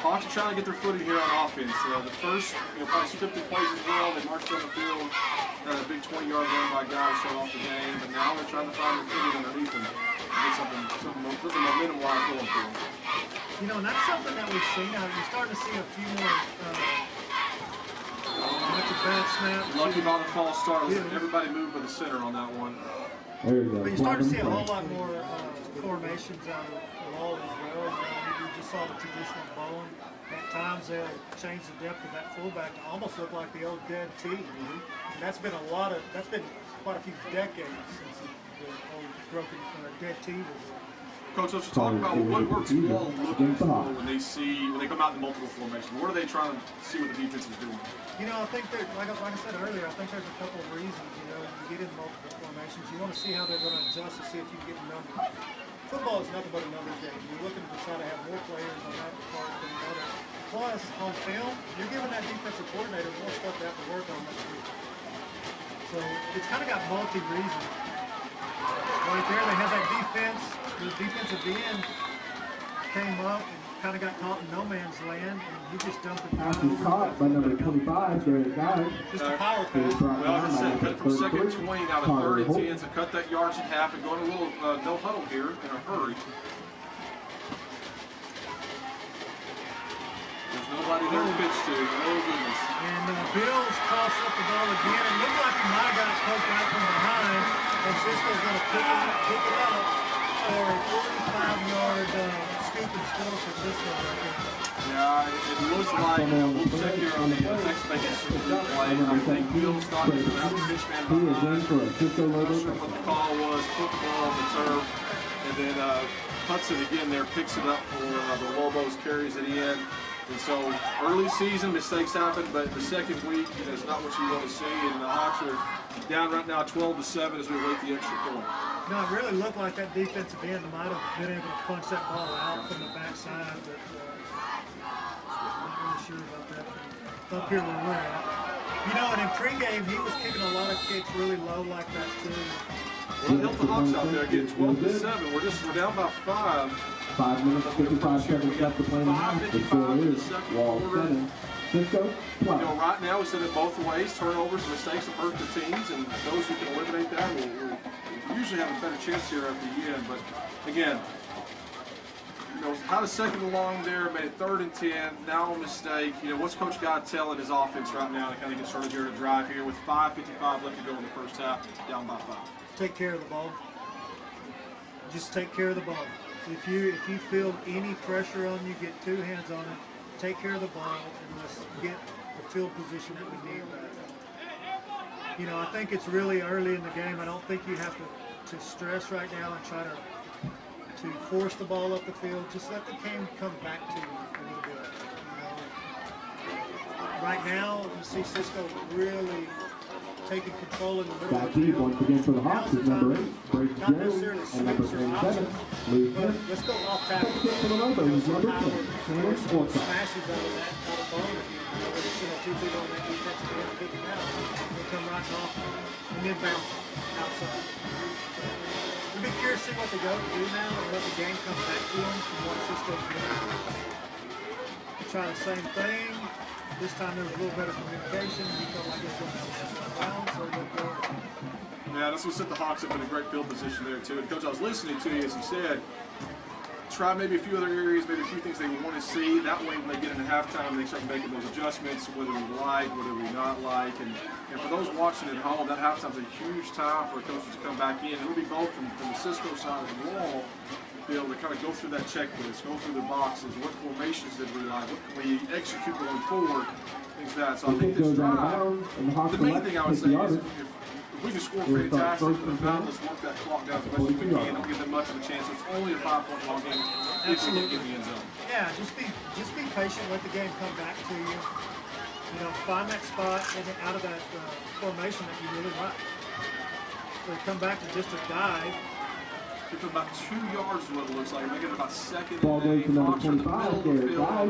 Speaker 2: Hawks are trying to get their footing here on offense. The first, probably scripted plays as well. They marched on the field, had a big 20-yard run by Guy to start off the game, but now they're trying to find their footing underneath them. Get some momentum line going for them.
Speaker 1: You know, and that's something that we've seen now. You're starting to see a few more like a bad snap.
Speaker 2: Lucky about the false start. Everybody moved by the center on that one.
Speaker 3: There you go.
Speaker 1: But you start to see a whole lot more formations out of Lobos as well. You just saw the traditional bone. At times they'll change the depth of that fullback to almost look like the old dead T. And that's been quite a few decades since the old broken dead T was.
Speaker 2: Coach, let's talk about what works well looking for when they come out in multiple formations. What are they trying to see what the defense is doing?
Speaker 1: You know, I think like I said earlier, I think there's a couple of reasons. You know, you get in multiple formations, you want to see how they're going to adjust to see if you can get the numbers. Football is nothing but a numbers game. You're looking to try to have more players on that part than the other. Plus, on film, you're giving that defensive coordinator more stuff to have to work on next week. So it's kind of got multi-reasons. Right there, they had that defense. The defensive end came up and kind of got caught in no man's land, and he just dumped it
Speaker 3: Pass
Speaker 1: down
Speaker 3: is
Speaker 1: over.
Speaker 3: caught by number 25, Derek Guy.
Speaker 1: Just a power pass.
Speaker 2: Well, I just said, cut it from 2nd and 20 now to 3rd and 10, so cut that yards in half and go in a little no huddle here in a hurry. There's nobody there to pitch to. Oh, goodness.
Speaker 1: And Bills toss up the ball again. It looked like he might have got poked out from behind, and Cisco's going to pick it up for a 45-yard scoop and score for Cisco right there.
Speaker 2: Yeah, it looks like we'll check here on the next play. I think Bill's not going to have the pitch man
Speaker 3: He is in for a Cisco
Speaker 2: not
Speaker 3: Loboes.
Speaker 2: sure what the call was. Put the ball on the turf, and then Hudson again there picks it up for the Lobos, carries it in. And so early season mistakes happen, but the second week is not what you want to see. And the Hawks are down right now 12-7 as we wait the extra point.
Speaker 1: No, it really looked like that defensive end might have been able to punch that ball out from the backside, but I'm not really sure about that from up here where we're at. You know, and in pregame, he was kicking a lot of kicks really low like that too.
Speaker 2: Well, help the Hawks out there again, 12-7. We're down by 5.
Speaker 3: 5 minutes, 55 seconds left to play in the half. The score is Wall 7, Cisco 12.
Speaker 2: You know, right now we said it both ways. Turnovers, mistakes have hurt the teams, and those who can eliminate that will usually have a better chance here at the end. But again, had a second and long there, made it 3rd and 10. Now a mistake. What's Coach God telling his offense right now to kind of get started here to drive here with 5:55 left to go in the first half, down by 5?
Speaker 1: Take care of the ball. Just take care of the ball. If you feel any pressure on you, get 2 hands on it. Take care of the ball, and let's get the field position that we need back. I think it's really early in the game. I don't think you have to stress right now and try to force the ball up the field. Just let the game come back to you a little bit. Right now, you see Cisco really taking control in the middle
Speaker 3: Back
Speaker 1: of the
Speaker 3: deep
Speaker 1: field.
Speaker 3: once again for the Hawks is number 8, Brady
Speaker 1: Not
Speaker 3: Jones,
Speaker 1: necessarily
Speaker 3: and
Speaker 1: switch
Speaker 3: number
Speaker 1: or
Speaker 3: 27,
Speaker 1: options,
Speaker 3: Lee
Speaker 1: but
Speaker 3: Smith.
Speaker 1: let's go off tackle.
Speaker 3: Second for the Lobos is number 10, Shannon Sports.
Speaker 1: Smashes out of the ball. Whether it's 2 people on that defensive end, 50 pounds, they come right off and then bounce outside. We'll be curious to see what they go to do now and let the game come back to them from what Cisco's doing. Try the same thing. This time there was a little better communication. He felt like it was going around, so they go.
Speaker 2: Yeah, that's what set the Hawks up in a great field position there, too. And, Coach, I was listening to you, as you said, try maybe a few other areas, maybe a few things they want to see. That way, when they get into halftime, they start making those adjustments, whether we like, whether we not like. And for those watching at home, that halftime's a huge time for coaches to come back in. It'll be both from the Cisco side of the wall, be able to kind of go through that checklist, go through the boxes, what formations did we like, what can we execute going forward, things like that. So I think this drive, the main thing I would say is if we can score fantastic, but now let's work that clock down as much as we can. Don't give them much of a chance. It's only a 5-point ball game if we get in the end zone.
Speaker 1: Yeah, just be patient. Let the game come back to you. Find that spot out of that formation that you really like. So come back to just a dive.
Speaker 2: Get to about 2 yards is what it looks like. They get about 2nd
Speaker 3: Ball
Speaker 2: and
Speaker 3: goes to number 25, Garrett Guy.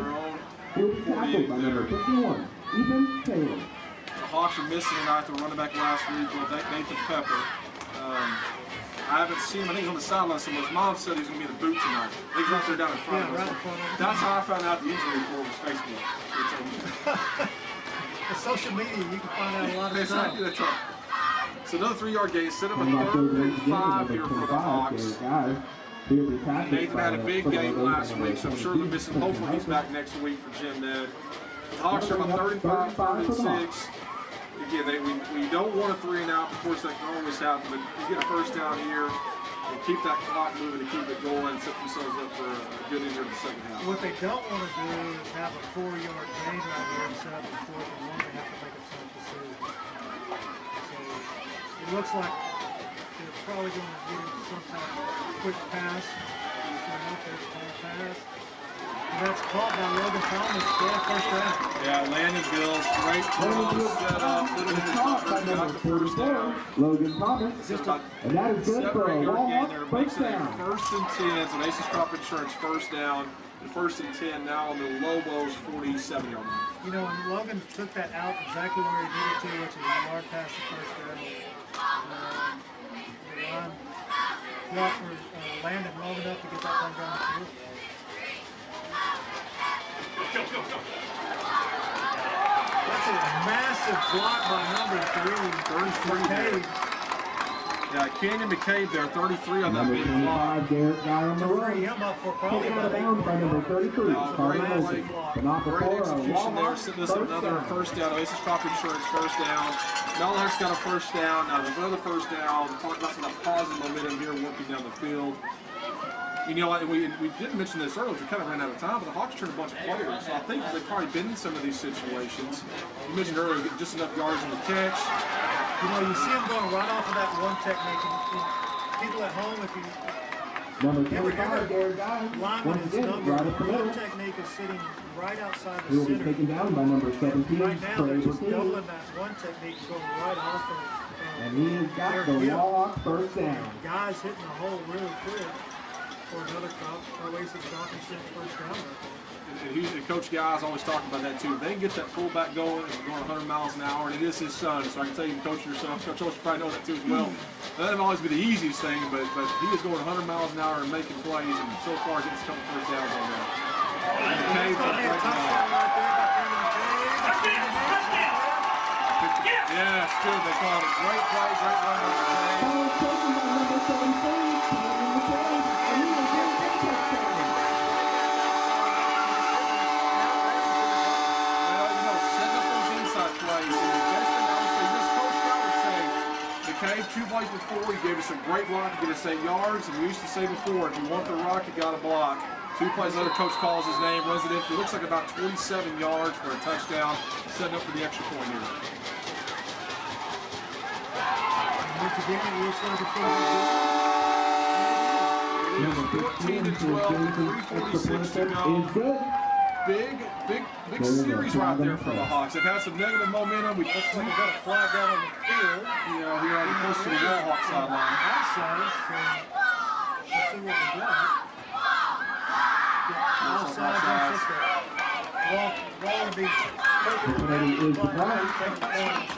Speaker 3: He'll be tackled by number 51, Ethan Taylor.
Speaker 2: The Hawks are missing tonight. The running back last week with Nathan Pepper. I haven't seen him. I think he's on the sideline somewhere. His mom said he's going to be in the boot tonight. He's right there down in front of us. That's how I found out the injury report was Facebook.
Speaker 1: The social media, you can find out a lot of stuff.
Speaker 2: That's right. So another 3-yard gain. Set up a 3rd and 5 here for the Hawks. Nathan had a big game last week, so I'm sure they're missing. Hopefully he's back next week for Jim Ned. The Hawks are about 3rd and 5, 3rd and 6. Again, we don't want a 3 and out. Of course, that can always happen, but you get a first down here and keep that clock moving to keep it going, set themselves up for a good end of the second half.
Speaker 1: What they don't want to do is have a 4-yard gain right here and set up the 4th and 1. They have to make a tough decision. So it looks like they're probably going to get into some type of quick pass. Pass. And that's caught by Logan Thomas for a first down.
Speaker 2: Yeah, landing Bills, great set up, got the first down.
Speaker 3: Logan Thomas, and that is good for a long first down.
Speaker 2: 1st and 10, so Aces Crop Insurance first down. And 1st and 10 now on the Lobos 47-yard line.
Speaker 1: And Logan took that out exactly where he needed to, which is a yard past the first down. The line block for Landon long enough to get that thing down the field. That's a massive block by number 3, 33.
Speaker 2: Yeah, Canyon McCabe there, 33 on that big block.
Speaker 3: Garrett Guy on the run.
Speaker 1: Him up for probably
Speaker 3: Taken out of bounds by number 33.
Speaker 2: Great execution there, setting us up another first down. Oasis Crop Insurance first down. Malhurst got a first down. Now there's another first down. Talk about some of that positive momentum here working down the field. We didn't mention this earlier, we kind of ran out of time, but the Hawks turned a bunch of players, so I think they've probably been in some of these situations. You mentioned earlier, getting just enough yards on the catch.
Speaker 1: You see them going right off of that one technique. And people at home, if you
Speaker 3: number 25, Garrett Guy,
Speaker 1: lineman
Speaker 3: once
Speaker 1: is
Speaker 3: again,
Speaker 1: number
Speaker 3: right up the middle.
Speaker 1: one technique is sitting right outside the
Speaker 3: He'll be
Speaker 1: center.
Speaker 3: taken down by number 17,
Speaker 1: Right now, they're
Speaker 3: Trey
Speaker 1: just
Speaker 3: McKee.
Speaker 1: doubling that one technique going right off of
Speaker 3: And he's got the walk first down.
Speaker 1: Guys hitting the hole really quick for another Oasis Crop Insurance first down right there.
Speaker 2: And Coach Guy's always talking about that too. If they can get that fullback going, going 100 miles an hour, and it is his son, so I can tell you, coach yourself, Coach Olsen probably knows that too as well. That doesn't always be the easiest thing, but he is going 100 miles an hour and making plays, and so far getting a couple first downs on that.
Speaker 1: It's going to be a touchdown right there by Kevin McCabe.
Speaker 2: Yes, good. They called it. Great play, great run by McCabe.
Speaker 3: Ball taken by number 17, Kevin McCabe, and he will get a touchdown.
Speaker 2: okay? 2 plays before, he gave us a great block to get us 8 yards, and we used to say before, if you want the rock, you got to block. 2 plays later, coach calls his name, runs it in. It looks like about 27 yards for a touchdown, setting up for the extra point here.
Speaker 1: Once again, it looks like it's going to be
Speaker 2: 14-12, 3:46 to go. Big series right there for the Hawks. They've had some negative momentum. We
Speaker 1: looks like we got a flag down on the field.
Speaker 2: Here on the close to the Wall Hawk sideline.
Speaker 1: Outside, so let's see what we got. Outside, ball to be
Speaker 3: is right.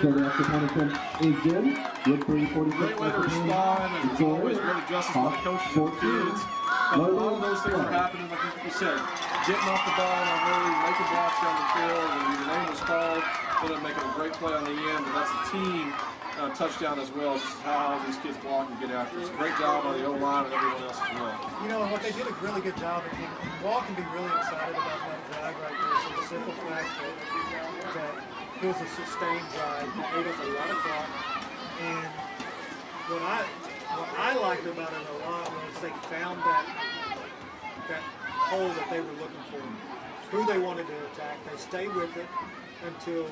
Speaker 3: So the extra point is good. With 3:46.
Speaker 2: Great way to respond, and it's always great adjustments for the coaches and the kids. But a lot of those things are happening, like you said, getting off the ball in a hurry, making blocks down the field, and your name was called, ended up making a great play on the end, but that's a team touchdown as well. Just how these kids block and get after. It's a great job by the O-line and everyone else as well.
Speaker 1: You know, what they did a really good job at Wall can be really excited about that drive right there. So the simple fact that it was a sustained drive, it ate us a lot of clock, and what I liked about it a lot was they found that hole that they were looking for, who they wanted to attack. They stayed with it until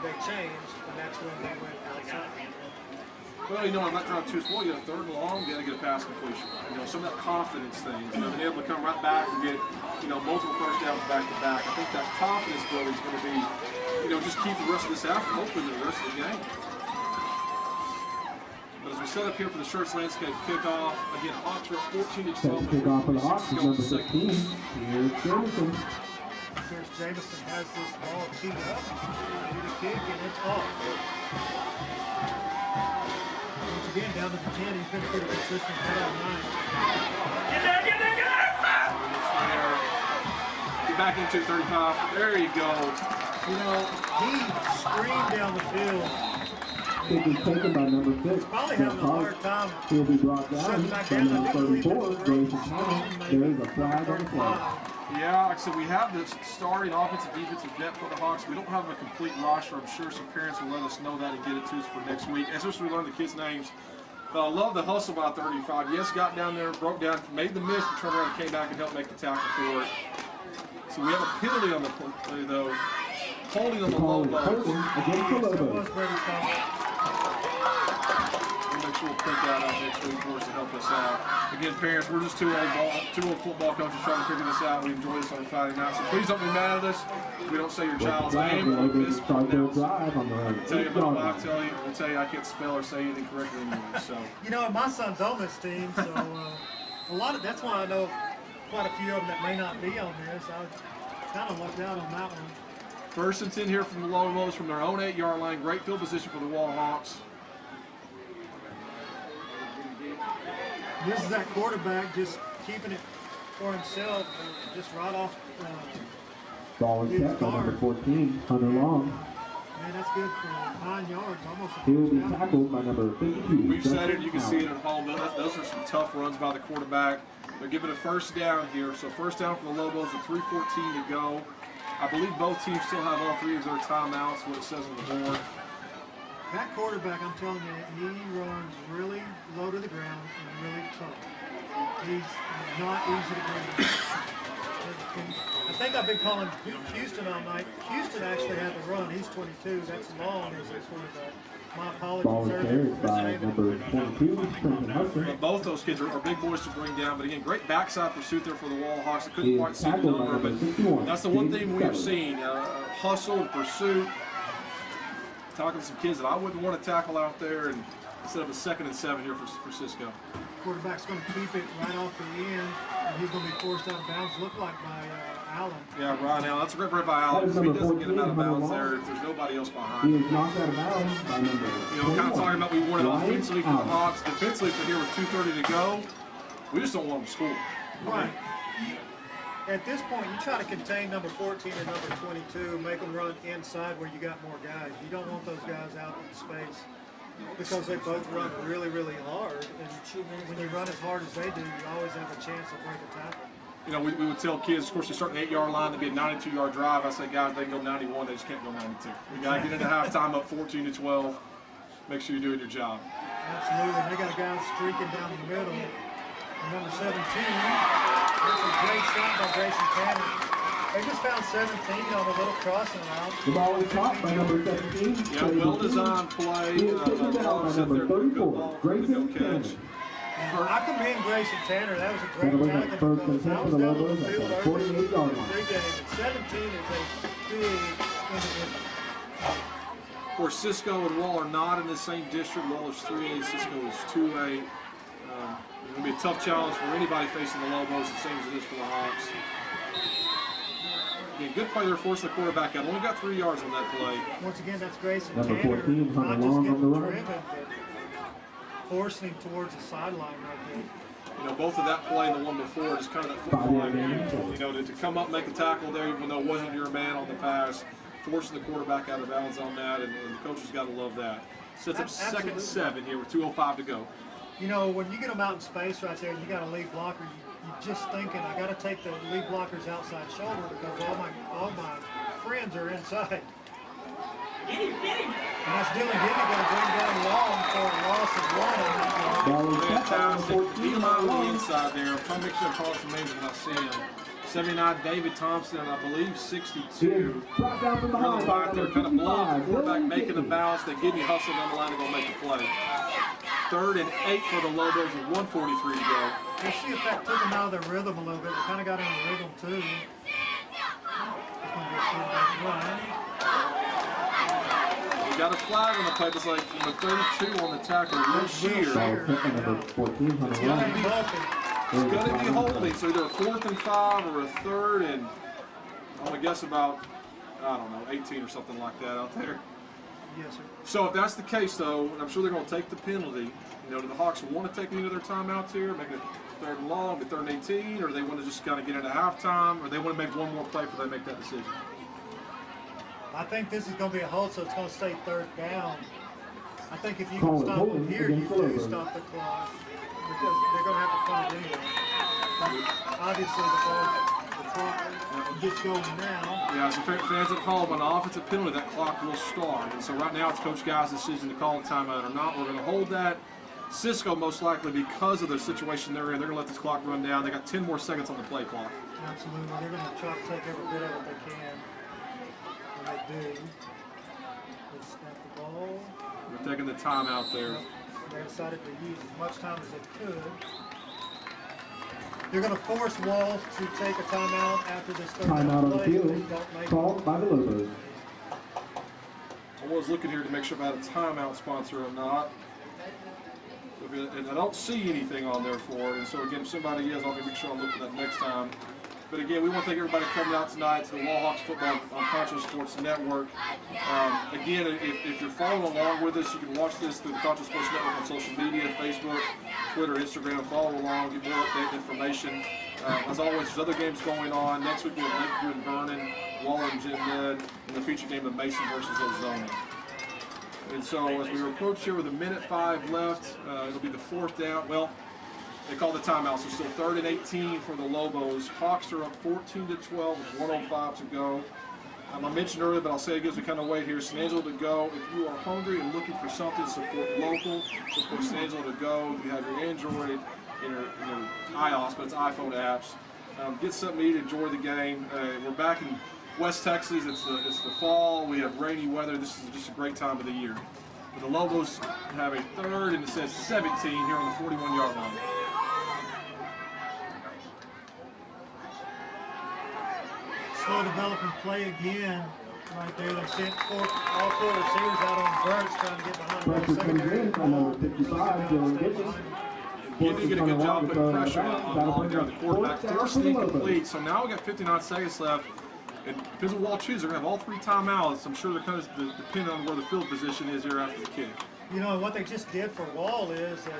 Speaker 1: they changed, and that's when they went outside.
Speaker 2: Well, you know, I'm not trying to too small. You got a 3rd and long, you got to get a pass completion. You know, some of that confidence things, you know, being able to come right back and get, you know, multiple first downs back to back. I think that confidence building is going to be, you know, just keep the rest of this out and hopefully the rest of the game. But as we set up here for the Shirts Landscape kickoff, again, Hawks are 14-12.
Speaker 3: Kickoff for the Hawks is number 15. Here's Jameson.
Speaker 1: Here's Jameson has this ball teed up, ready to kick, and it's off. Once again, down to the 10, he's been pretty consistent right out of 9.
Speaker 6: Get there!
Speaker 2: Get back into 35. There you go.
Speaker 1: You know, he screamed down the field.
Speaker 3: Kick is taken by number 6.
Speaker 1: Probably having a hard time.
Speaker 3: He'll be brought down by number 34. There is a flag on the play.
Speaker 2: Yeah, like I said, we have this starting offensive defensive depth for the Hawks. We don't have a complete roster. I'm sure some parents will let us know that and get it to us for next week, especially we learn the kids' names. But I love the hustle by 35. Yes, got down there, broke down, made the miss, but turned around and came back and helped make the tackle for it. So we have a penalty on the play, though. Holding on the Lobos.
Speaker 3: Against the Lobos.
Speaker 2: We'll make sure we'll print that out next week for us to help us out. Again, parents, we're just two old football coaches trying to figure this out. We enjoy this on a Friday night, so please don't be mad at us if we don't say your child's name or mispronounce. I'll tell you about what I tell you I can't spell or say anything correctly anymore. So
Speaker 1: you know, my son's on this team, so a lot of that's why I know quite a few of them that may not be on this. I kind of lucked out on that one.
Speaker 2: 1st and 10 here from the Lobos from their own 8-yard line. Great field position for the Wall Hawks.
Speaker 1: This is that quarterback just keeping it for himself, just right off.
Speaker 3: Ball is kept by number 14, Hunter Long.
Speaker 1: Man, that's good for 9 yards, almost.
Speaker 3: He will be tackled by number 52.
Speaker 2: We've said it, you can see it at home. Those are some tough runs by the quarterback. They're giving a 1st down here, so 1st down for the Lobos with 3:14 to go. I believe both teams still have all 3 of their timeouts, what it says on the board.
Speaker 1: That quarterback, I'm telling you, he runs really low to the ground and really tough. He's not easy to bring in. I think I've been calling Houston all night. Houston actually had the run. He's 22. That's long as a quarterback. My apologies.
Speaker 3: Ball is carried by number 22, Trenton Hudson.
Speaker 2: But both those kids are big boys to bring down. But again, great backside pursuit there for the Wall Hawks. They couldn't quite see the number, but that's the one thing we have seen: hustle and pursuit. Talking to some kids that I wouldn't want to tackle out there, and instead of a 2nd and 7 here for Cisco.
Speaker 1: Quarterback's going to keep it right off the end, and he's going to be forced out of bounds. Look like by Allen.
Speaker 2: Yeah, Ryan Allen. That's a great play by Allen. If he doesn't get him out of bounds there, there's nobody else behind.
Speaker 3: He is knocked out of bounds by number 21.
Speaker 2: You know, kind of talking about we want it offensively for the Hawks. Defensively for here with 2:30 to go, we just don't want them to score.
Speaker 1: Right. At this point, you try to contain number 14 and number 22, make them run inside where you got more guys. You don't want those guys out in space because they both run really, really hard. And when you run as hard as they do, you always have a chance to break a tackle.
Speaker 2: You know, we would tell kids, of course, they start an 8-yard line, there'd be a 92-yard drive. I say, guys, they can go 91, they just can't go 92. We got to get into halftime up 14-12. Make sure you're doing your job.
Speaker 1: Absolutely. They got a guy streaking down the middle. And number 17. That's a great shot by Grayson Tanner. They just found 17 on a little crossing route.
Speaker 3: The ball is caught by number 17.
Speaker 2: Yeah, well-designed play.
Speaker 3: Number 34, Grayson Tanner.
Speaker 1: I commend Grayson Tanner. That was a great
Speaker 3: That'll
Speaker 1: tackle.
Speaker 3: make first and 10 for the Lobos at the 48-yard line.
Speaker 1: 17 is a big individual.
Speaker 2: Of course, Cisco and Wall are not in the same district. Wall is 3A, Cisco is 2A. It's going to be a tough challenge for anybody facing the Lobos, the same as it is for the Hawks. Again, good play there, forcing the quarterback out. Only got 3 yards on that play.
Speaker 1: Once again, that's Grayson
Speaker 3: Number
Speaker 1: Tanner.
Speaker 3: 14,
Speaker 1: Not
Speaker 3: Hunter
Speaker 1: just
Speaker 3: Long on the
Speaker 1: getting
Speaker 3: run.
Speaker 1: driven, but forcing him towards the sideline right there.
Speaker 2: You know, both of that play and the one before, just kind of that football, you know, to come up, make a tackle there, even though it wasn't your man on the pass, forcing the quarterback out of bounds on that, and the coaches got to love that. Sets up second and 7 here with 2:05 to go.
Speaker 1: You know, when you get them out in space right there and you got a lead blocker, you're just thinking, I got to take the lead blocker's outside shoulder because all my friends are inside. And that's Dylan Giddy going to bring down Long for a loss of 1 on that one.
Speaker 3: Ball is set by number 14,
Speaker 2: He line
Speaker 3: Hunter
Speaker 2: on the
Speaker 3: Long.
Speaker 2: inside there. I'm trying to make sure I'm calling some names when I see him. 79, David Thompson, and I believe 62.
Speaker 3: Brought down from behind by
Speaker 2: They're
Speaker 3: number
Speaker 2: kind of blowing the
Speaker 3: 55,
Speaker 2: quarterback,
Speaker 3: Dylan
Speaker 2: making the
Speaker 3: Giddy.
Speaker 2: bounce. They give you hustling down the line and go make a play. 3rd and 8 for the Lobos with 1:43 to go.
Speaker 1: We'll see if that took them out of their rhythm a little bit. They kind of got in the rhythm too. It's going to be a quarterback run.
Speaker 2: We got a flag on the play. It's like number 32 on the tackle. Will Shear.
Speaker 3: Ball set by number 14, Hunter
Speaker 2: It's going to
Speaker 3: Long.
Speaker 2: be, it's going to be holding. So either a 4th and 5 or a 3rd and, I'm going to guess about, I don't know, 18 or something like that out there.
Speaker 1: Yes, sir.
Speaker 2: So if that's the case, though, and I'm sure they're going to take the penalty, you know, do the Hawks want to take any of their timeouts here, make it 3rd and long, be 3rd and 18, or do they want to just kind of get into halftime, or they want to make one more play before they make that decision?
Speaker 1: I think this is going to be a hold, so it's going to stay 3rd down. I think if you
Speaker 3: Call
Speaker 1: can
Speaker 3: it
Speaker 1: stop
Speaker 3: holding
Speaker 1: them here, you
Speaker 3: against
Speaker 1: do
Speaker 3: Lobos.
Speaker 1: stop the clock because they're going to have to punt it anyway. But obviously, the clock gets going now.
Speaker 2: Yeah, so fans at home, on an offensive penalty, that clock will start. And so right now it's Coach Guy's decision to call a timeout or not. We're going to hold that. Cisco, most likely, because of the situation they're in, they're going to let this clock run down. They got 10 more seconds on the play clock.
Speaker 1: Absolutely. They're going to try to take every bit of it they can. And they do. They snap the ball.
Speaker 2: They're taking the timeout there.
Speaker 1: They decided to use as much time as they could. They're going to force Wall to take a timeout after this 3rd
Speaker 3: Timeout
Speaker 1: down
Speaker 3: on the
Speaker 1: play.
Speaker 3: field,
Speaker 1: They don't make
Speaker 3: called by the Lobos.
Speaker 2: I was looking here to make sure if I had a timeout sponsor or not. And I don't see anything on there for it. And so again, if somebody is, I'll make sure I look for that next time. But again, we want to thank everybody coming out tonight to the Wall Hawks football on Concho Sports Network. Again, if you're following along with us, you can watch this through the Concho Sports Network on social media, Facebook, Twitter, Instagram. Follow along, get more updated information. As always, there's other games going on. Next week we have Lakeview and Vernon, Waller and Jim Ned, and the feature game of Mason versus Ozona. And so as we approach here with 1:05 left, it'll be the 4th down. Well, they call the timeout, so still 3rd and 18 for the Lobos. Hawks are up 14-12 with 1:05 to go. I mentioned earlier, but I'll say it gives me kind of weight here. San Angelo to go. If you are hungry and looking for something, support local. Support San Angelo to go. You have your Android and your iOS, but it's iPhone apps. Get something to eat, enjoy the game. We're back in West Texas. It's the fall. We have rainy weather. This is just a great time of the year. But the Lobos have a 3rd and it says 17 here on the 41-yard line.
Speaker 1: slow developing play again. Right there, they sent all 4 receivers out on Burks trying to get behind
Speaker 3: Pressure
Speaker 1: the
Speaker 3: comes
Speaker 1: secondary.
Speaker 3: in from number 55, Dylan Giddy.
Speaker 2: Giddy did a good job putting pressure on there on the quarterback. Forced incomplete. So now we got 59 seconds left. And because of Wall choose, they're going to have all 3 timeouts. I'm sure they're kind of depending on where the field position is here after the kick.
Speaker 1: You know, what they just did for Wall is they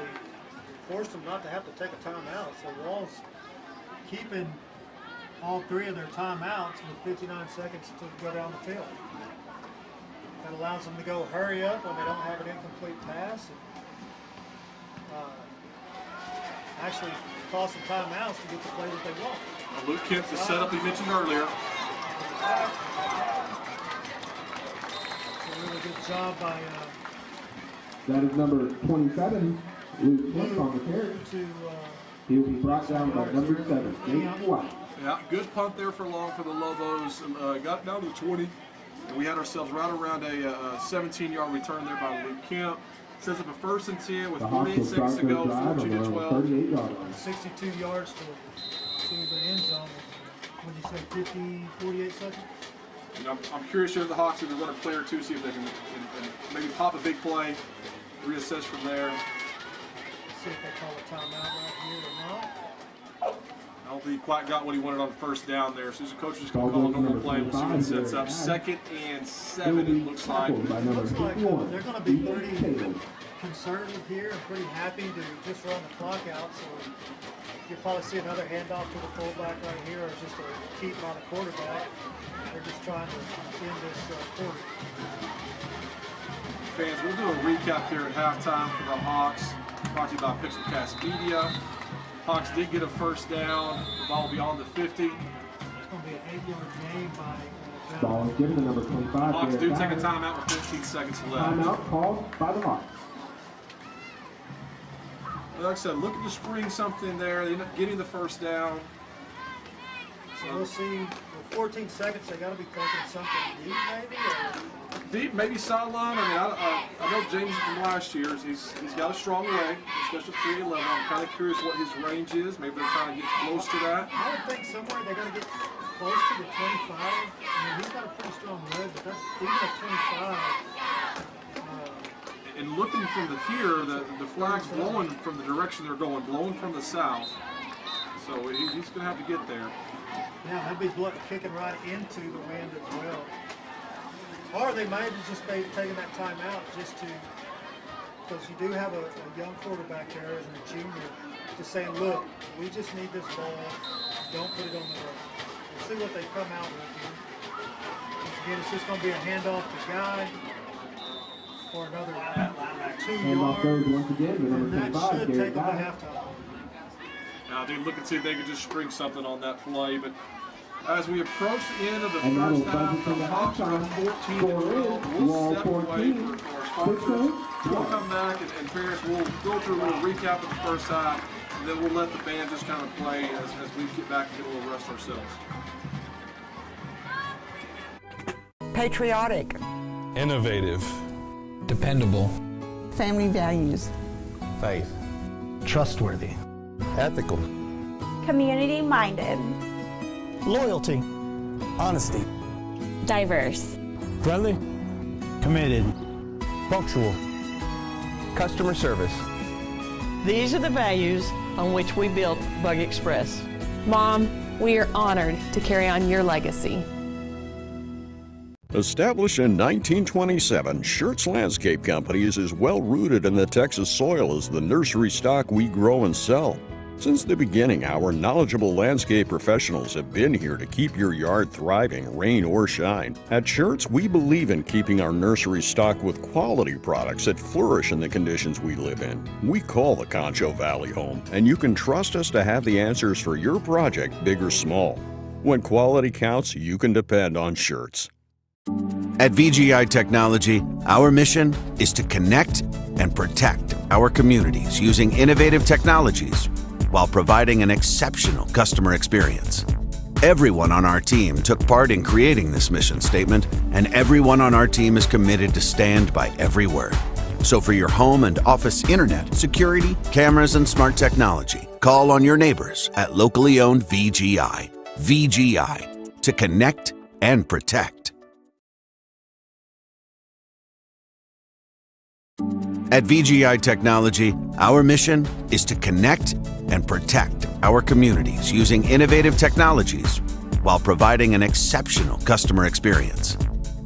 Speaker 1: forced them not to have to take a timeout. So Wall's keeping all 3 of their timeouts with 59 seconds to go down the field. That allows them to go hurry up when they don't have an incomplete pass. And, actually call some timeouts to get the play that they want.
Speaker 2: Luke Kemp's the setup he mentioned earlier.
Speaker 1: A really good job by
Speaker 3: That is number 27, Luke Smith on the carry. He will be brought down by number 7, Nate White.
Speaker 2: Yeah, good punt there for long for the Lobos. Got down to 20. And we had ourselves right around a 17-yard return there by Luke Kemp. Sets up a 1st and 10 with 48 seconds to go, 14-12.
Speaker 1: 62 yards to the end zone. When you say 50, 48 seconds?
Speaker 2: You know, I'm curious here if the Hawks either run a play or two, see if they can and maybe pop a big play, reassess from there.
Speaker 1: See if they call a timeout right here or not.
Speaker 2: I don't think he quite got what he wanted on the 1st down there. So the coach is going to call a normal play. We'll see what it sets up. 2nd and 7, it looks like.
Speaker 1: It looks like they're going to be pretty conservative here and pretty happy to just run the clock out. So you'll probably see another handoff to the fullback right here, or just a keep on the quarterback. They're just trying to end this quarter.
Speaker 2: Fans, we'll do a recap here at halftime for the Hawks. Brought to you by Pixelcast Media. Hawks did get a 1st down. The ball will be on the 50.
Speaker 1: It's going to be an 8-yard gain by
Speaker 3: Ball is given to number 25.
Speaker 2: Hawks do take a timeout with 15 seconds left.
Speaker 3: Timeout called by the Hawks.
Speaker 2: Like I said, looking to spring something there. They end up getting the 1st down.
Speaker 1: So we'll see. With 14 seconds, they got to be thinking something deep, maybe. Or
Speaker 2: Deep, maybe sideline. I mean, I know James from last year. He's got a strong leg, especially 3-11. I'm kind of curious what his range is. Maybe they're trying to get close to that.
Speaker 1: I would think somewhere they got to get close to the 25. I mean, he's got a pretty strong leg, but that, even at 25.
Speaker 2: And looking from here, the flag's blowing from the direction they're going, blowing from the south. So he's going to have to get there.
Speaker 1: Yeah, they'll be kicking right into the wind as well. Or they might have just taken that timeout just to, because you do have a young quarterback there as a junior, just saying, look, we just need this ball. Don't put it on the road. We'll see what they come out with here. Once again, it's just going to be a handoff to Guy for another 2
Speaker 3: Handoff goes
Speaker 1: yards.
Speaker 3: once again to
Speaker 1: And
Speaker 3: number
Speaker 1: that
Speaker 3: 25,
Speaker 1: should
Speaker 3: Gary
Speaker 1: take them to
Speaker 3: Guy.
Speaker 1: halftime.
Speaker 2: Now, dude, look and see if they can just spring something on that play. But as we approach the end of the
Speaker 3: And that'll
Speaker 2: 1st half,
Speaker 3: buzz it from
Speaker 2: the
Speaker 3: the
Speaker 2: Hawks are
Speaker 3: halftime.
Speaker 2: 14-12. We'll
Speaker 3: Wall
Speaker 2: step away
Speaker 3: 14.
Speaker 2: for our sponsors. We'll come back, and Ferris, we'll go through a little recap of the 1st half, and then we'll let the band just kind of play as we get back and get a little rest ourselves.
Speaker 7: Patriotic.
Speaker 8: Innovative.
Speaker 9: Dependable.
Speaker 7: Family values.
Speaker 8: Faith.
Speaker 9: Trustworthy.
Speaker 8: Ethical.
Speaker 10: Community-minded.
Speaker 9: Loyalty.
Speaker 8: Honesty.
Speaker 10: Diverse.
Speaker 9: Friendly. Committed.
Speaker 8: Punctual.
Speaker 6: Customer service.
Speaker 7: These are the values on which we built Bug Express.
Speaker 10: Mom, we are honored to carry on your legacy.
Speaker 11: Established in 1927, Schertz Landscape Company is as well rooted in the Texas soil as the nursery stock we grow and sell. Since the beginning, our knowledgeable landscape professionals have been here to keep your yard thriving, rain or shine. At Schertz, we believe in keeping our nursery stocked with quality products that flourish in the conditions we live in. We call the Concho Valley home, and you can trust us to have the answers for your project, big or small. When quality counts, you can depend on Schertz.
Speaker 12: At VGI Technology, our mission is to connect and protect our communities using innovative technologies while providing an exceptional customer experience. Everyone on our team took part in creating this mission statement, and everyone on our team is committed to stand by every word. So for your home and office internet, security, cameras, and smart technology, call on your neighbors at locally owned VGI. VGI, to connect and protect. At VGI Technology, our mission is to connect and protect our communities using innovative technologies while providing an exceptional customer experience.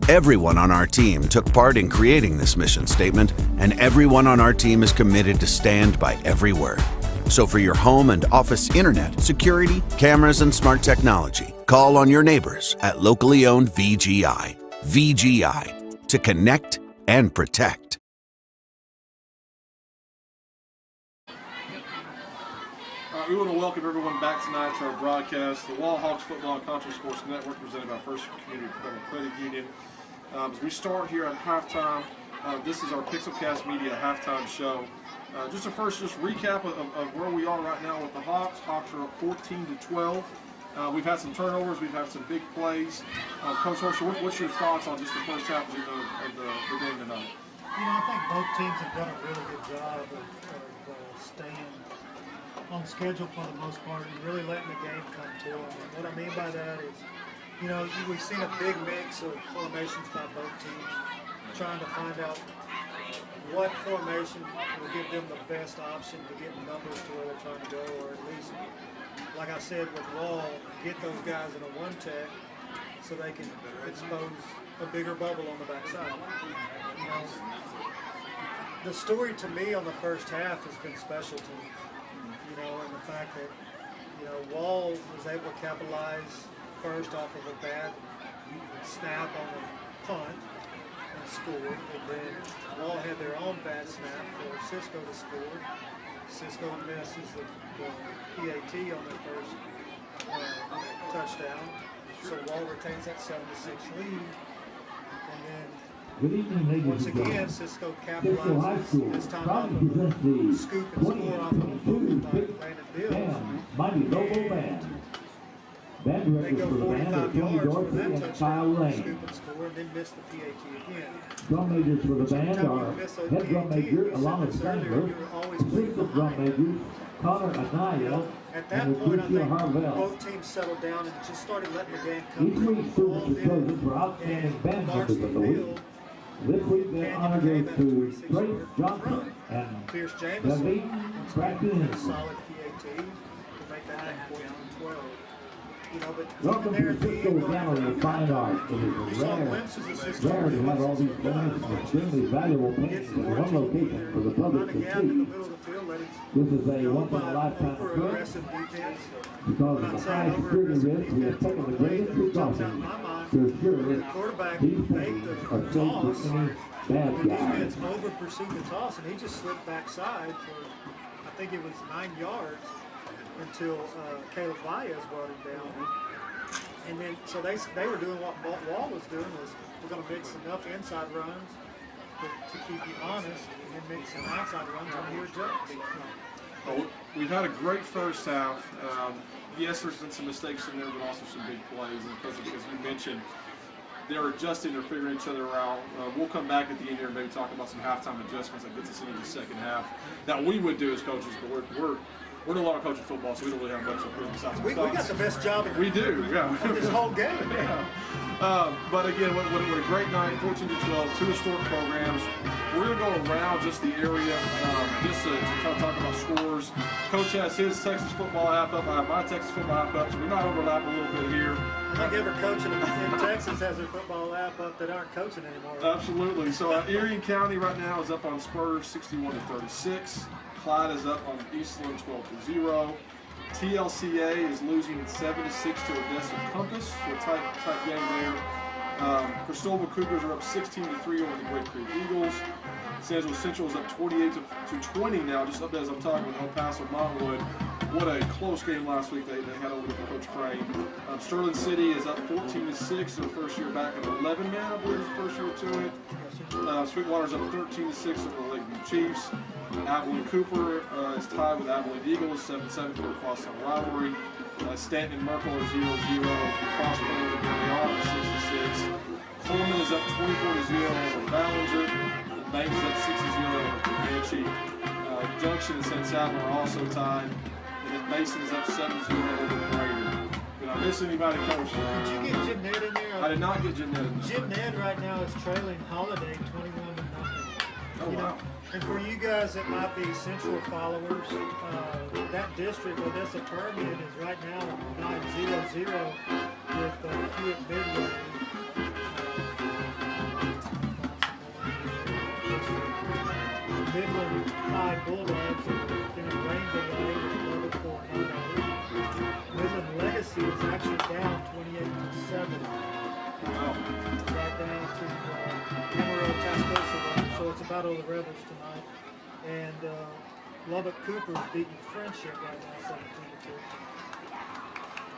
Speaker 12: Everyone on our team took part in creating this mission statement, and everyone on our team is committed to stand by every word. So for your home and office internet, security, cameras, and smart technology, call on your neighbors at locally owned VGI. VGI, to connect and protect.
Speaker 2: We want to welcome everyone back tonight to our broadcast. The Wall Hawks Football and Concho Sports Network, presented by First Community Federal Credit Union. As we start here at halftime, This is our Pixelcast Media halftime show. Just a recap of where we are right now with the Hawks. Hawks are up 14-12. We've had some turnovers. We've had some big plays. Coach Horser, what's your thoughts on just the first half of the game tonight?
Speaker 1: I think both teams have done a really good job of staying on schedule for the most part and really letting the game come to them. And what I mean by that is, we've seen a big mix of formations by both teams, trying to find out what formation will give them the best option to get numbers to where they're trying to go, or at least, like I said with Wall, get those guys in a one-tech so they can expose a bigger bubble on the backside. The story to me on the first half has been special teams, and the fact that, Wall was able to capitalize first off of a bad snap on the punt and scored, and then Wall had their own bad snap for Cisco to score. Cisco misses the PAT on their first touchdown, so Wall retains that 7-6 lead, and then once again, Cisco capitalizes this time off of scoop and score off of a boot by Landon Bills. They go 45 yards for that touchdown, scoop and score, and then miss the PAT again.
Speaker 3: Drum majors for the band are head drum major along with Sandler, assistant drum majors Connor Anaya,
Speaker 1: at that point, I think both teams settled down and just started letting the game come.
Speaker 3: Each week, students are chosen for outstanding band members of the week. This week, the honor goes to Grace Johnson and
Speaker 1: Pierce
Speaker 3: Debbie Bracken.
Speaker 1: Solid PAT to make that 14-12.
Speaker 3: Welcome to the Cisco Gallery of Fine Art. It is rare to have all these bonus and extremely valuable paintings in one location for the public to see. This is a once-in-a-lifetime occurrence. Because of the high security risk, we have taken the greatest precautions to ensure these paintings are safe for any bad guy.
Speaker 1: Defense over-pursued the toss, and he just slipped backside for, I think it was 9 yards, until Caleb Baez brought him down. And then, so they were doing what Wall was doing, was we're going to mix enough inside runs to keep you honest, and then mix some outside runs on your adjust.
Speaker 2: Well, we've had a great first half. Yes, there's been some mistakes in there, but also some big plays. And because you mentioned, they're adjusting, they're figuring each other out. We'll come back at the end here and maybe talk about some halftime adjustments that gets us into the second half that we would do as coaches, but we're no longer coaching football, so we don't really have much to put besides
Speaker 1: we got the best job in
Speaker 2: we do, yeah.
Speaker 1: this whole game.
Speaker 2: Yeah. But again, what a great night, 14-12, two historic programs. We're going to go around just the area, just to kind of talk about scores. Coach has his Texas football app up, I have my Texas football app up, so we might overlap a little bit here.
Speaker 1: I think every coach in Texas has their football app up that aren't coaching anymore.
Speaker 2: Absolutely. So Erie County right now is up on Spurs 61-36. Clyde is up on Eastland 12-0. TLCA is losing 7-6 to Odessa Compass. So a tight game there. Cristobal Cougars are up 16-3 over the Great Creek Eagles. San Jose Central is up 28-20 now, just up as I'm talking with El Paso Montwood. What a close game last week they had over with Coach Crane. Sterling City is up 14-6, their first year back at 11-man, I believe is the first year to it. Sweetwater's up 13-6 over the Lakeview Chiefs. Abilene Cooper is tied with Abilene Eagles, 7-7 for a crosstown rivalry. Stanton and Merkel are 0-0. Crossbone and Mariana 6-6. Coleman is up 24-0 over Ballinger. Banks is up 6-0 over Comanche. Junction and San Salvador are also tied. And then Mason is up 7-0 over Braden. Did I miss anybody, Coach?
Speaker 1: Did you get Jim Ned in there?
Speaker 2: I did not get Jim Ned in there.
Speaker 1: Jim Ned right now is trailing Holiday 21-0.
Speaker 2: Oh, wow.
Speaker 1: And for you guys that might be Central followers, that district, Odessa Permian, is right now 9-0-0 with Hewitt Midway. Midland High Bulldogs in a rain delay with 11-4. Midland Legacy is actually down 28-7.
Speaker 2: Wow.
Speaker 1: Right down to Amarillo Tascosa, so it's about all the Rebels tonight. And Lubbock Cooper's beating Friendship right now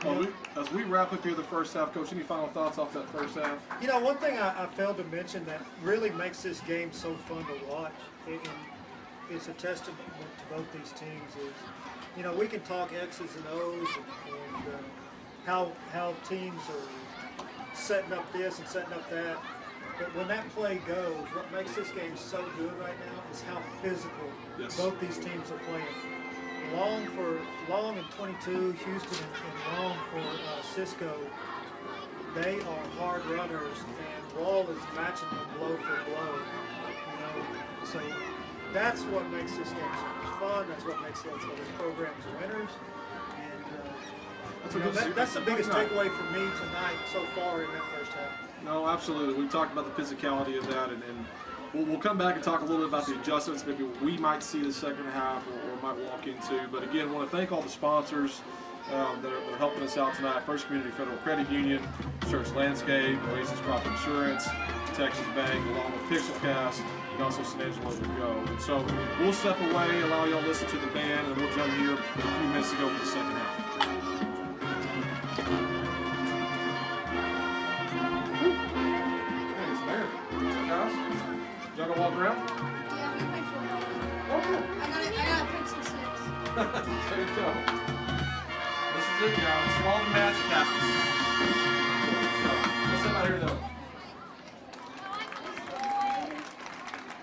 Speaker 1: 17-2.
Speaker 2: Well, as we wrap up here the first half, Coach, any final thoughts off that first half?
Speaker 1: You know, one thing I failed to mention that really makes this game so fun to watch, and it's a testament to both these teams, is, you know, we can talk X's and O's and how teams are setting up this and setting up that. But when that play goes, what makes this game so good right now is how physical both these teams are playing. Long and 22, Houston and Long for Cisco, they are hard runners, and Wall is matching them blow for blow. You know, so that's what makes this game so much fun. That's what makes those programs winners. And that's the biggest takeaway for me tonight so far in that first half.
Speaker 2: No, absolutely. We talked about the physicality of that, and we'll come back and talk a little bit about the adjustments maybe we might see the second half or might walk into. But again, I want to thank all the sponsors that are helping us out tonight. First Community Federal Credit Union, Church Landscape, Oasis Crop Insurance, Texas Bank, along with Pixelcast, and also Angelo to go. And so we'll step away, allow y'all to listen to the band, and we'll jump here a few minutes to go for the second half. Y'all gonna walk around?
Speaker 13: Yeah, we played football.
Speaker 2: Oh, cool.
Speaker 13: I got a pencil 6.
Speaker 2: There you go. This is it, y'all. This is where all the magic happens. So, let's step out here, though.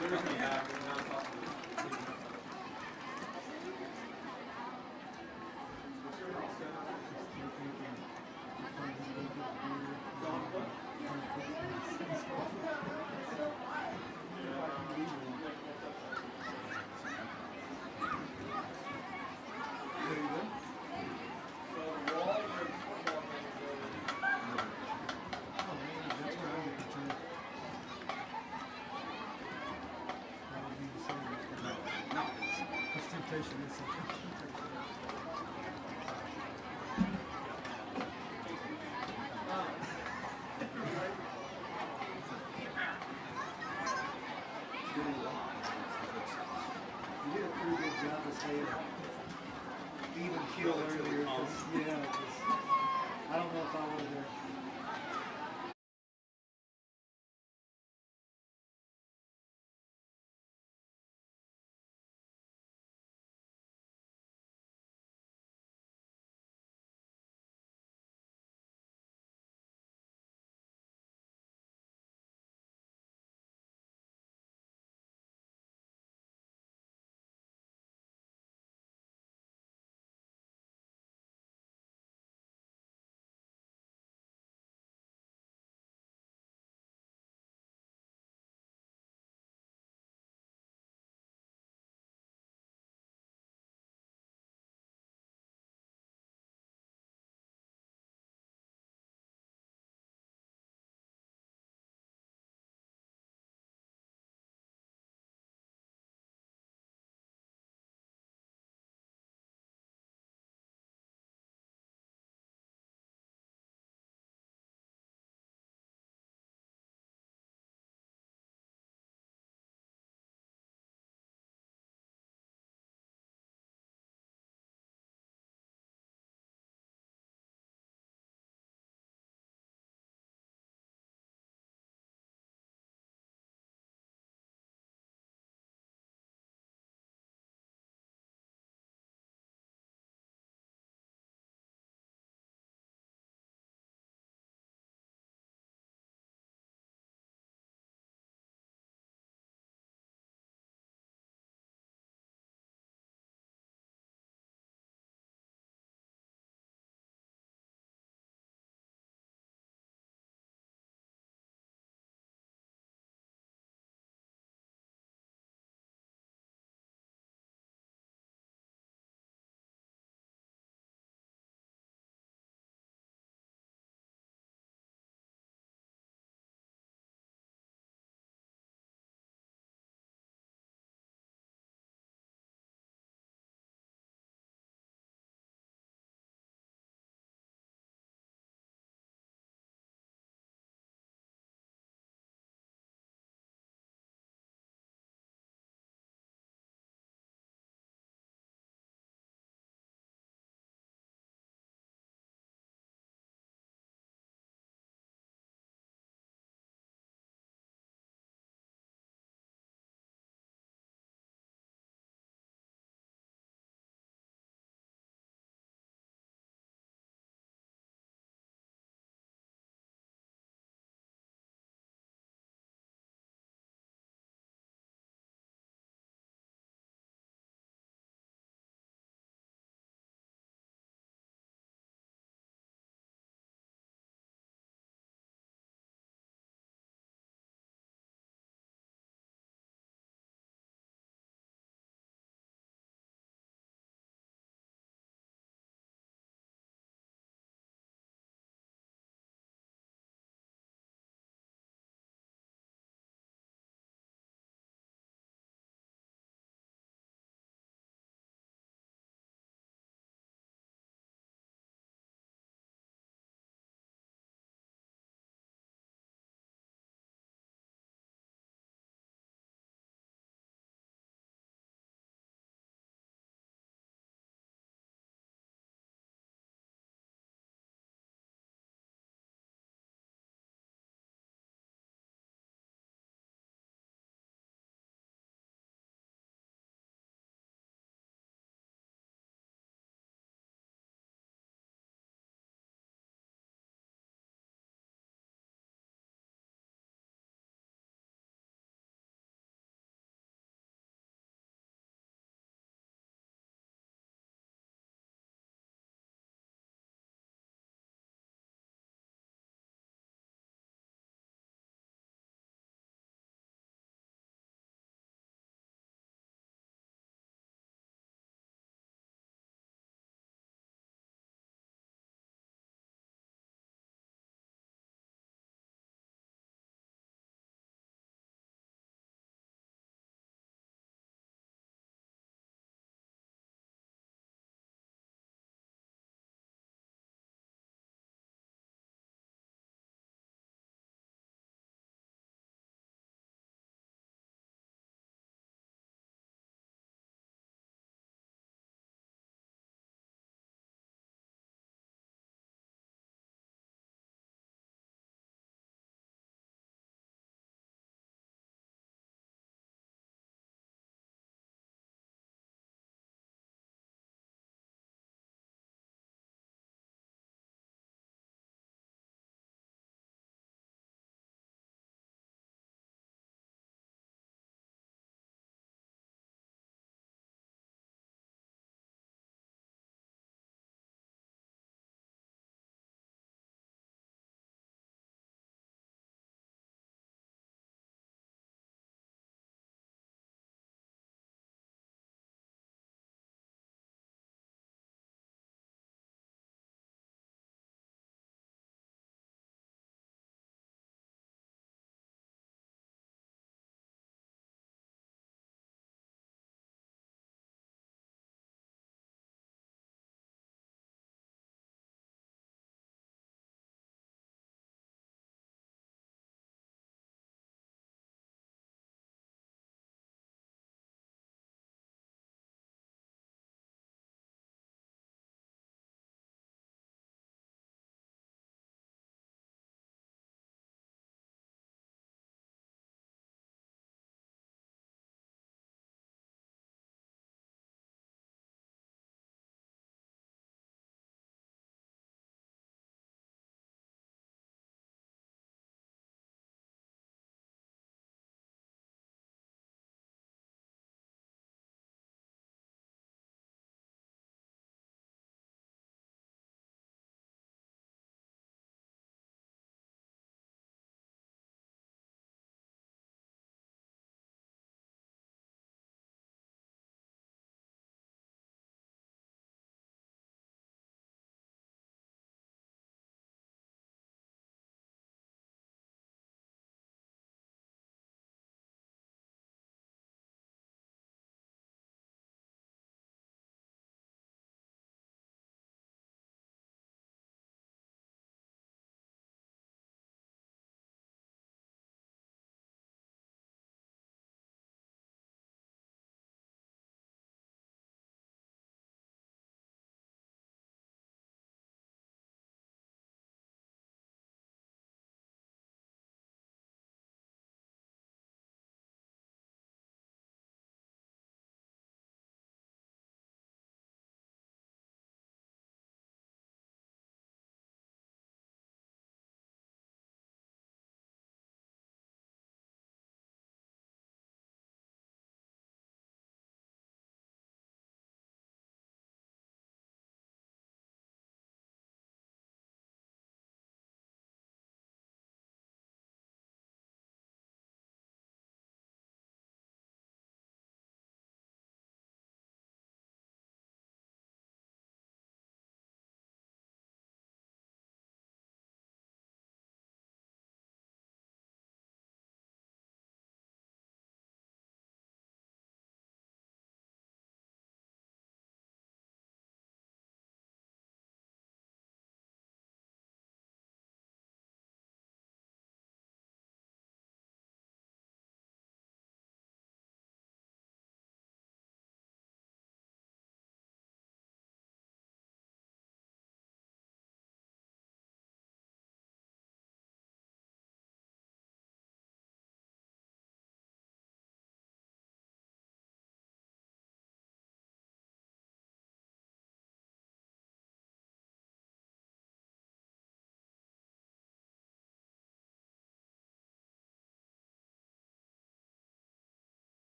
Speaker 2: There is no back. We're not talking about it.
Speaker 1: Even kill earlier, I don't know if I would have.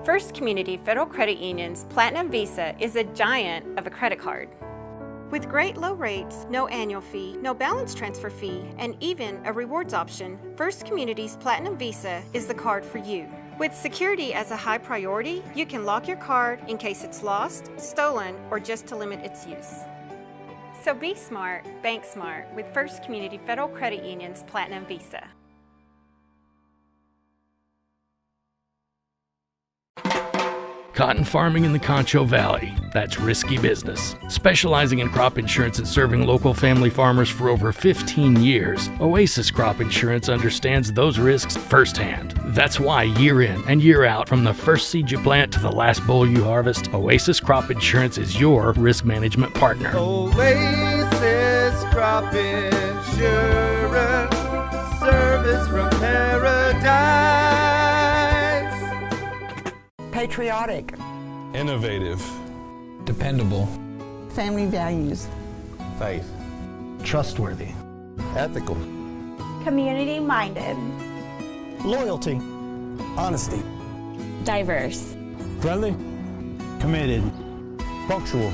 Speaker 4: First Community Federal Credit Union's Platinum Visa is a giant of a credit card. With great low rates, no annual fee, no balance transfer fee, and even a rewards option, First Community's Platinum Visa is the card for you. With security as a high priority, you can lock your card in case it's lost, stolen, or just to limit its use. So be smart, bank smart with First Community Federal Credit Union's Platinum Visa.
Speaker 5: Cotton farming in the Concho Valley, that's risky business. Specializing in crop insurance and serving local family farmers for over 15 years, Oasis Crop Insurance understands those risks firsthand. That's why year in and year out, from the first seed you plant to the last boll you harvest, Oasis Crop Insurance is your risk management partner.
Speaker 14: Oasis Crop Insurance, service from paradise.
Speaker 7: Patriotic.
Speaker 8: Innovative.
Speaker 9: Dependable.
Speaker 7: Family values.
Speaker 8: Faith.
Speaker 9: Trustworthy.
Speaker 8: Ethical.
Speaker 15: Community-minded.
Speaker 9: Loyalty.
Speaker 8: Honesty.
Speaker 10: Diverse.
Speaker 9: Friendly. Committed.
Speaker 8: Punctual.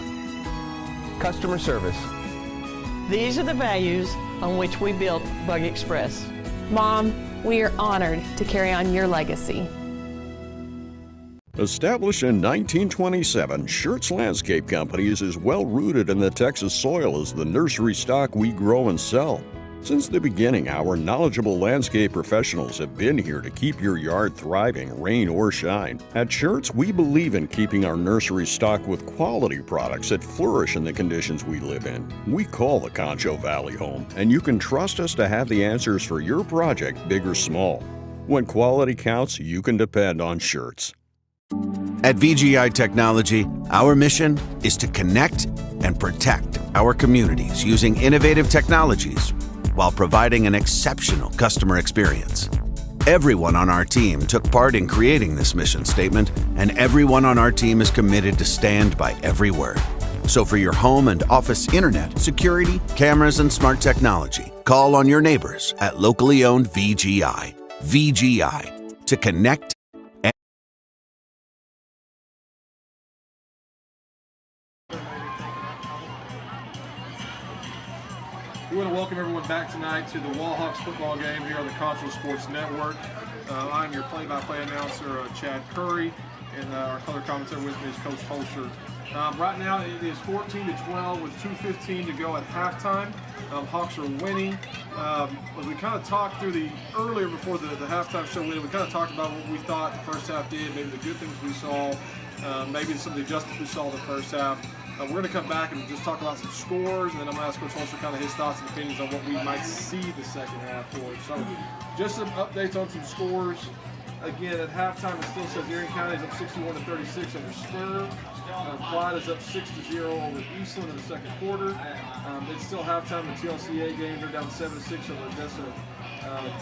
Speaker 6: Customer service.
Speaker 7: These are the values on which we built Bug Express.
Speaker 10: Mom, we are honored to carry on your legacy.
Speaker 11: Established in 1927, Schertz Landscape Company is as well rooted in the Texas soil as the nursery stock we grow and sell. Since the beginning, our knowledgeable landscape professionals have been here to keep your yard thriving, rain or shine. At Schertz, we believe in keeping our nursery stocked with quality products that flourish in the conditions we live in. We call the Concho Valley home, and you can trust us to have the answers for your project, big or small. When quality counts, you can depend on Schertz.
Speaker 12: At VGI Technology, our mission is to connect and protect our communities using innovative technologies while providing an exceptional customer experience. Everyone on our team took part in creating this mission statement, and everyone on our team is committed to stand by every word. So for your home and office internet, security, cameras, and smart technology, call on your neighbors at locally owned VGI. VGI, to connect.
Speaker 2: We want to welcome everyone back tonight to the Wallhawks football game here on the Concho Sports Network. I'm your play-by-play announcer, Chad Curry, and our color commentator with me is Coach Holster. Right now it is 14-12 with 2:15 to go at halftime. Hawks are winning. As we kind of talked through earlier before the halftime show, we kind of talked about what we thought the first half did, maybe the good things we saw, maybe some of the adjustments we saw in the first half. We're going to come back and just talk about some scores, and then I'm going to ask Coach Holster kind of his thoughts and opinions on what we might see the second half for. So just some updates on some scores. Again, at halftime, it still says Erie County is up 61-36 over Stern. Clyde is up 6-0 over Eastland in the second quarter. It's still halftime in the TLCA game. They're down 7-6 over Odessa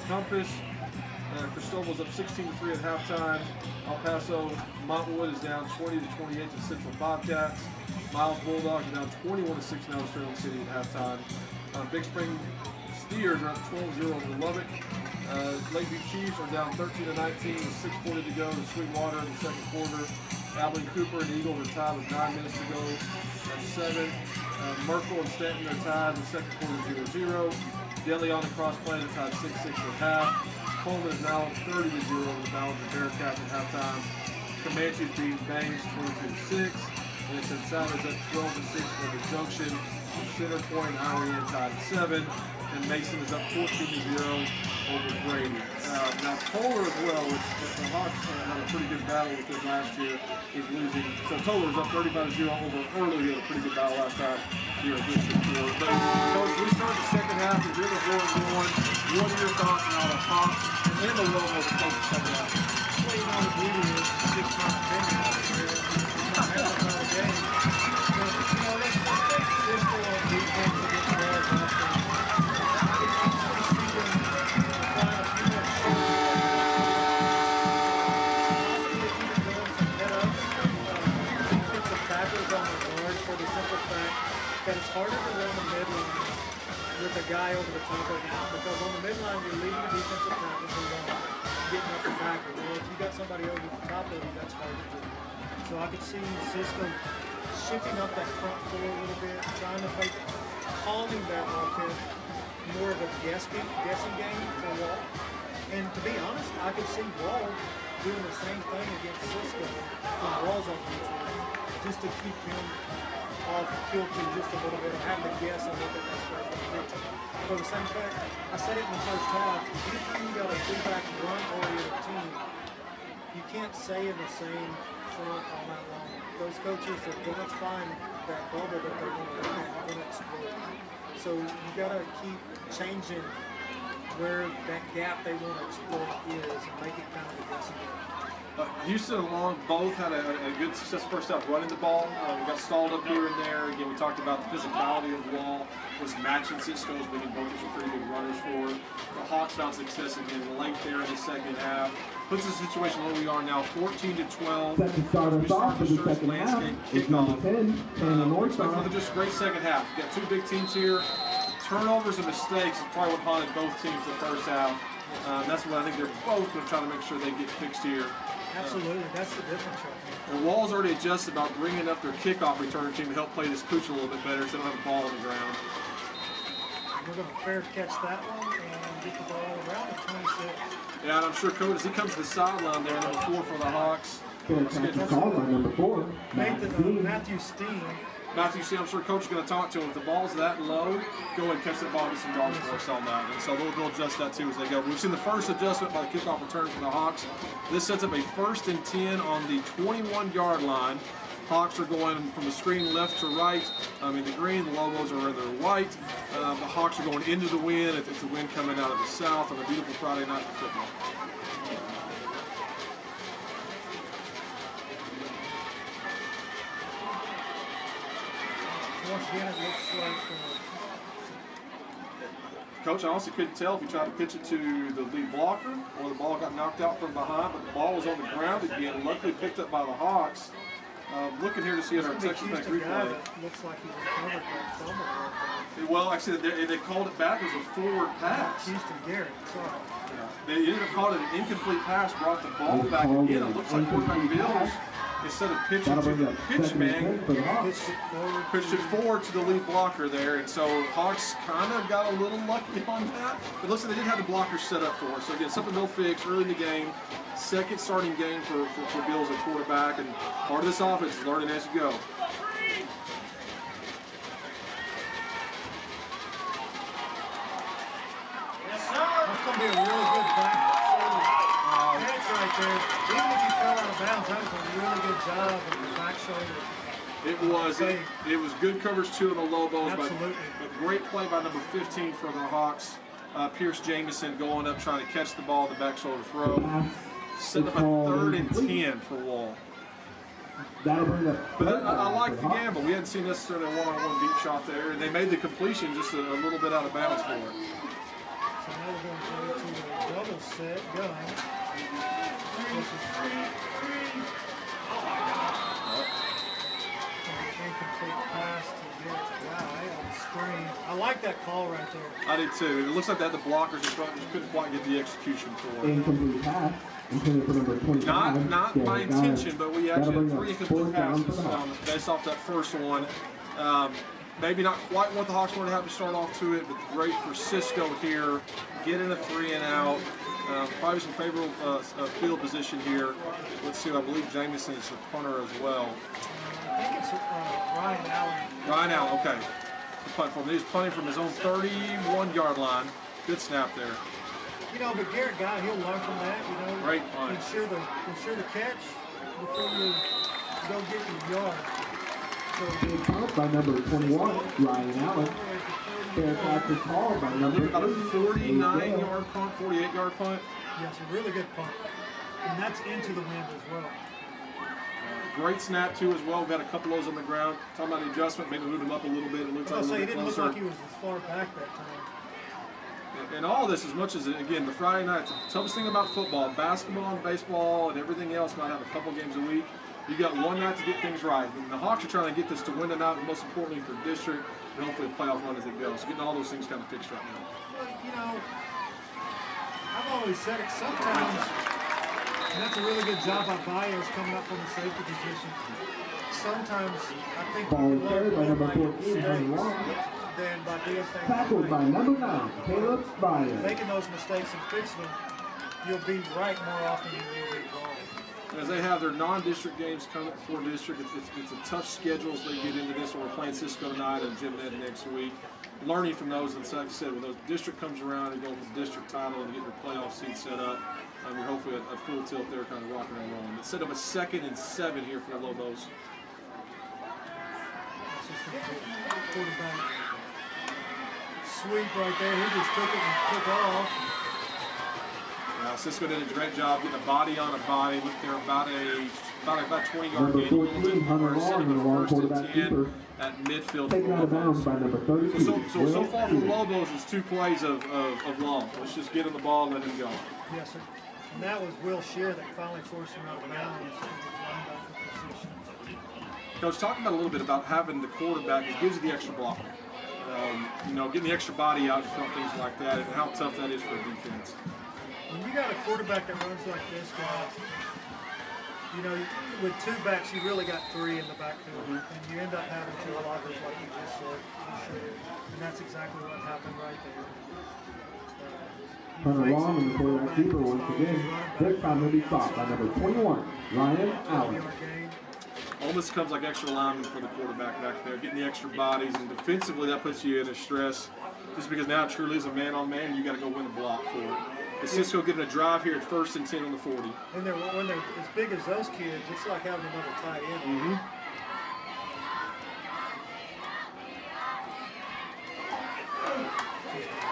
Speaker 2: Compass. Cristobal's up 16-3 at halftime. El Paso Montwood is down 20-28 to Central Bobcats. Miles Bulldogs are down 21-6 now to Sterling City at halftime. Big Spring Steers are up 12-0 over Lubbock. Lakeview Chiefs are down 13-19 with 6:40 to go to Sweetwater in the second quarter. Abilene Cooper and the Eagles are tied with 9 minutes to go at 7. Merkel and Stanton are tied in the second quarter 0-0. Delhi on the cross play, they're tied 6-6 at half. Coleman is now 30-0 over the Ballinger Bearcats at halftime. Comanches beat Bangs 22-6. And it's Salvage at 12-6 for the Junction. Center Point, Irene tied at 7. And Mason is up 14-0 over Grady. Now Toller as well, which the Hawks had a pretty good battle with them last year, is losing. So Toller is up 35-0 over Early. He had a pretty good battle last time here at District 4. But Coach, we start the second half. If you're the 4-1, what are your thoughts on the Hawks and the Lobos to close the second half?
Speaker 1: Well, you know, the beauty is just not opinion out here. It's not another game. But, you know, let's take Cisco on defense against the Bears after. That it's harder to run the midline with a guy over the top of him because on the midline you're leading the defensive tackle for one. getting up the backer. Well, if you got somebody over the top of you, that's hard to do. So I could see Cisco shifting up that front four a little bit, trying to make calling that offense more of a guessing game for Wall. And to be honest, I could see Wall doing the same thing against Cisco when Wall's on defense, just to keep him off kilter just a little bit and having to guess on what that next guy's going to do. For the same fact, I said it in the first half, anytime you got a two-back run-oriented team, you can't stay in the same front all night long. Those coaches are going to find that bubble that they want to run and they're going to exploit. So you got to keep changing where that gap they want to exploit is and make it kind of a guessing game.
Speaker 2: Houston and Long both had a good success first half running the ball. We got stalled up here and there. Again, we talked about the physicality of Wall was matching Cisco's, but both of them pretty good runners for it. The Hawks found success again late there in the second half. Puts us in a situation where we are now 14-12.
Speaker 3: Set to start us off for the second half is number 10,
Speaker 2: Another just great second half. We've got two big teams here. Turnovers and mistakes is probably what haunted both teams the first half. That's what I think they're both going to try to make sure they get fixed here.
Speaker 1: Absolutely, that's the difference right there.
Speaker 2: And Wall's already adjusted about bringing up their kickoff return team to help play this pooch a little bit better so they don't have the ball on the ground.
Speaker 1: We're going to fair catch that one and get the ball around the 26.
Speaker 2: Yeah, and I'm sure Coach, as he comes to the sideline there, number 4 for the Hawks.
Speaker 3: Called by number 4.
Speaker 1: Matthew Steen.
Speaker 2: Matthew Steen, I'm sure Coach is going to talk to him. If the ball's that low, go ahead and catch that ball and get some yards for us on that. And so they'll adjust that too as they go. We've seen the first adjustment by the kickoff return for the Hawks. This sets up a 1st and 10 on the 21-yard line. Hawks are going from the screen left to right. In the green, the Lobos are in the white. The Hawks are going into the wind. It's the wind coming out of the south on a beautiful Friday night for football.
Speaker 1: Once again, it looks like
Speaker 2: Coach, I honestly couldn't tell if he tried to pitch it to the lead blocker or the ball got knocked out from behind, but the ball was on the ground again, luckily picked up by the Hawks. Looking here to see at our Texas Tech replay.
Speaker 1: Looks like he was covered by someone.
Speaker 2: Well, actually, they called it back as a forward pass.
Speaker 1: Houston Garrett, sorry.
Speaker 2: They ended up calling it an incomplete pass, brought the ball back again. It looks like quarterback Bills, instead of pitching to the pitch man, pitched it forward to the lead blocker there. And so Hawks kind of got a little lucky on that. It looks like they did have the blocker set up for us. So again, something they'll fix early in the game. Second starting game for Bills at quarterback. And part of this offense is learning as you go.
Speaker 1: That's going to be a really good catch right there. Even if you fell out of bounds, that was a really good job of the back shoulder.
Speaker 2: It was good coverage too on the Lobos,
Speaker 1: Absolutely.
Speaker 2: but great play by number 15 for the Hawks. Pierce Jamison going up trying to catch the ball, the back shoulder throw. Setting up a 3rd and 10 for Wall. But I like the gamble. We hadn't seen necessarily a one-on-one deep shot there, and they made the completion just a little bit out of bounds for it.
Speaker 1: So now we're going to go to the double set gun. Incomplete pass to get the guy on the screen. I like that call right there.
Speaker 2: I did too. It looks like they had the blockers in front, just couldn't quite get the execution for it.
Speaker 3: Incomplete pass.
Speaker 2: Not by intention, but we actually had 3 incomplete passes based off that first one. Maybe not quite what the Hawks wanted to have to start off to it, but great for Cisco here. Getting a 3 and out. Probably some favorable field position here. Let's see, I believe Jamison is the punter as well.
Speaker 1: I think it's Ryan Allen.
Speaker 2: Ryan Allen, okay. The punt for him. He's punting from his own 31-yard line. Good snap there.
Speaker 1: You know, but Garrett Guy, he'll learn from that. You know,
Speaker 2: great punt.
Speaker 1: Ensure the catch before you go get your yard. So
Speaker 3: by number 21, Ryan Allen. Fair catch is called by number 8.
Speaker 2: About a 49-yard punt, 48-yard punt.
Speaker 1: Yes, a really good punt. And that's into the wind as well.
Speaker 2: Great snap too as well. We've got a couple of those on the ground. Talking about the adjustment, maybe move him up a little bit. It looks like a little bit
Speaker 1: he didn't
Speaker 2: closer.
Speaker 1: look like he was as far back that time.
Speaker 2: And all this, as much as, again, the Friday night, the toughest thing about football, basketball and baseball and everything else might have a couple games a week. You got one night to get things right. And the Hawks are trying to get this to win tonight, but most importantly for district and hopefully a playoff run as it goes. So getting all those things kind of fixed right now.
Speaker 1: Well, you know, I've always said it, sometimes And that's a really good job by Baez coming up from the safety position. Sometimes I think
Speaker 3: Ball is
Speaker 1: you
Speaker 3: carried by number 14,
Speaker 1: mistakes
Speaker 3: Angelo.
Speaker 1: than by doing things
Speaker 3: Tackled by
Speaker 1: right.
Speaker 3: number 9, Caleb Baez.
Speaker 1: Making those mistakes and fixing them, you'll be right more often than you'll be wrong.
Speaker 2: As they have their non-district games coming up before district, it's a tough schedule as they get into this. We're playing Cisco tonight and Jim Ned next week. Learning from those, and like I said, when the district comes around and go for the district title and get their playoff seat set up, we're hopefully at full tilt there, kind of rocking and rolling. But set up a 2nd and 7 here for the Lobos.
Speaker 1: Quarterback sweep right there. He just took it and took off.
Speaker 2: Cisco did a great job getting a body on a body. Look, they're about 20-yard
Speaker 3: Number
Speaker 2: gain.
Speaker 3: 14, Hunter Long, the long quarterback keeper.
Speaker 2: At midfield.
Speaker 3: Taken out of bounds by number 32.
Speaker 2: So far for the Lobos, it's 2 plays of Long. Let's just get him the ball and let him go.
Speaker 1: Yes, sir. And that was Will Shear that finally forced him out of bounds in his linebacker position.
Speaker 2: Coach, talking about a little bit about having the quarterback, it gives you the extra block. You know, getting the extra body out and things like that, and how tough that is for a defense.
Speaker 1: When you got a quarterback that runs like this, guys, you know, with 2 backs, you really got 3 in the backfield, and you end up having 2 blockers like you just said. And that's exactly what happened right there.
Speaker 3: Hunter Long and the quarterback keeper once again. This time he'll be stopped by number 21, Ryan Allen.
Speaker 2: All this comes like extra linemen for the quarterback back there, getting the extra bodies, and defensively that puts you in a stress just because now it truly is a man-on-man, you got to go win a block for it. But Cisco getting a drive here at 1st and 10 on the 40.
Speaker 1: And when they're as big as those kids, it's like having another tight end.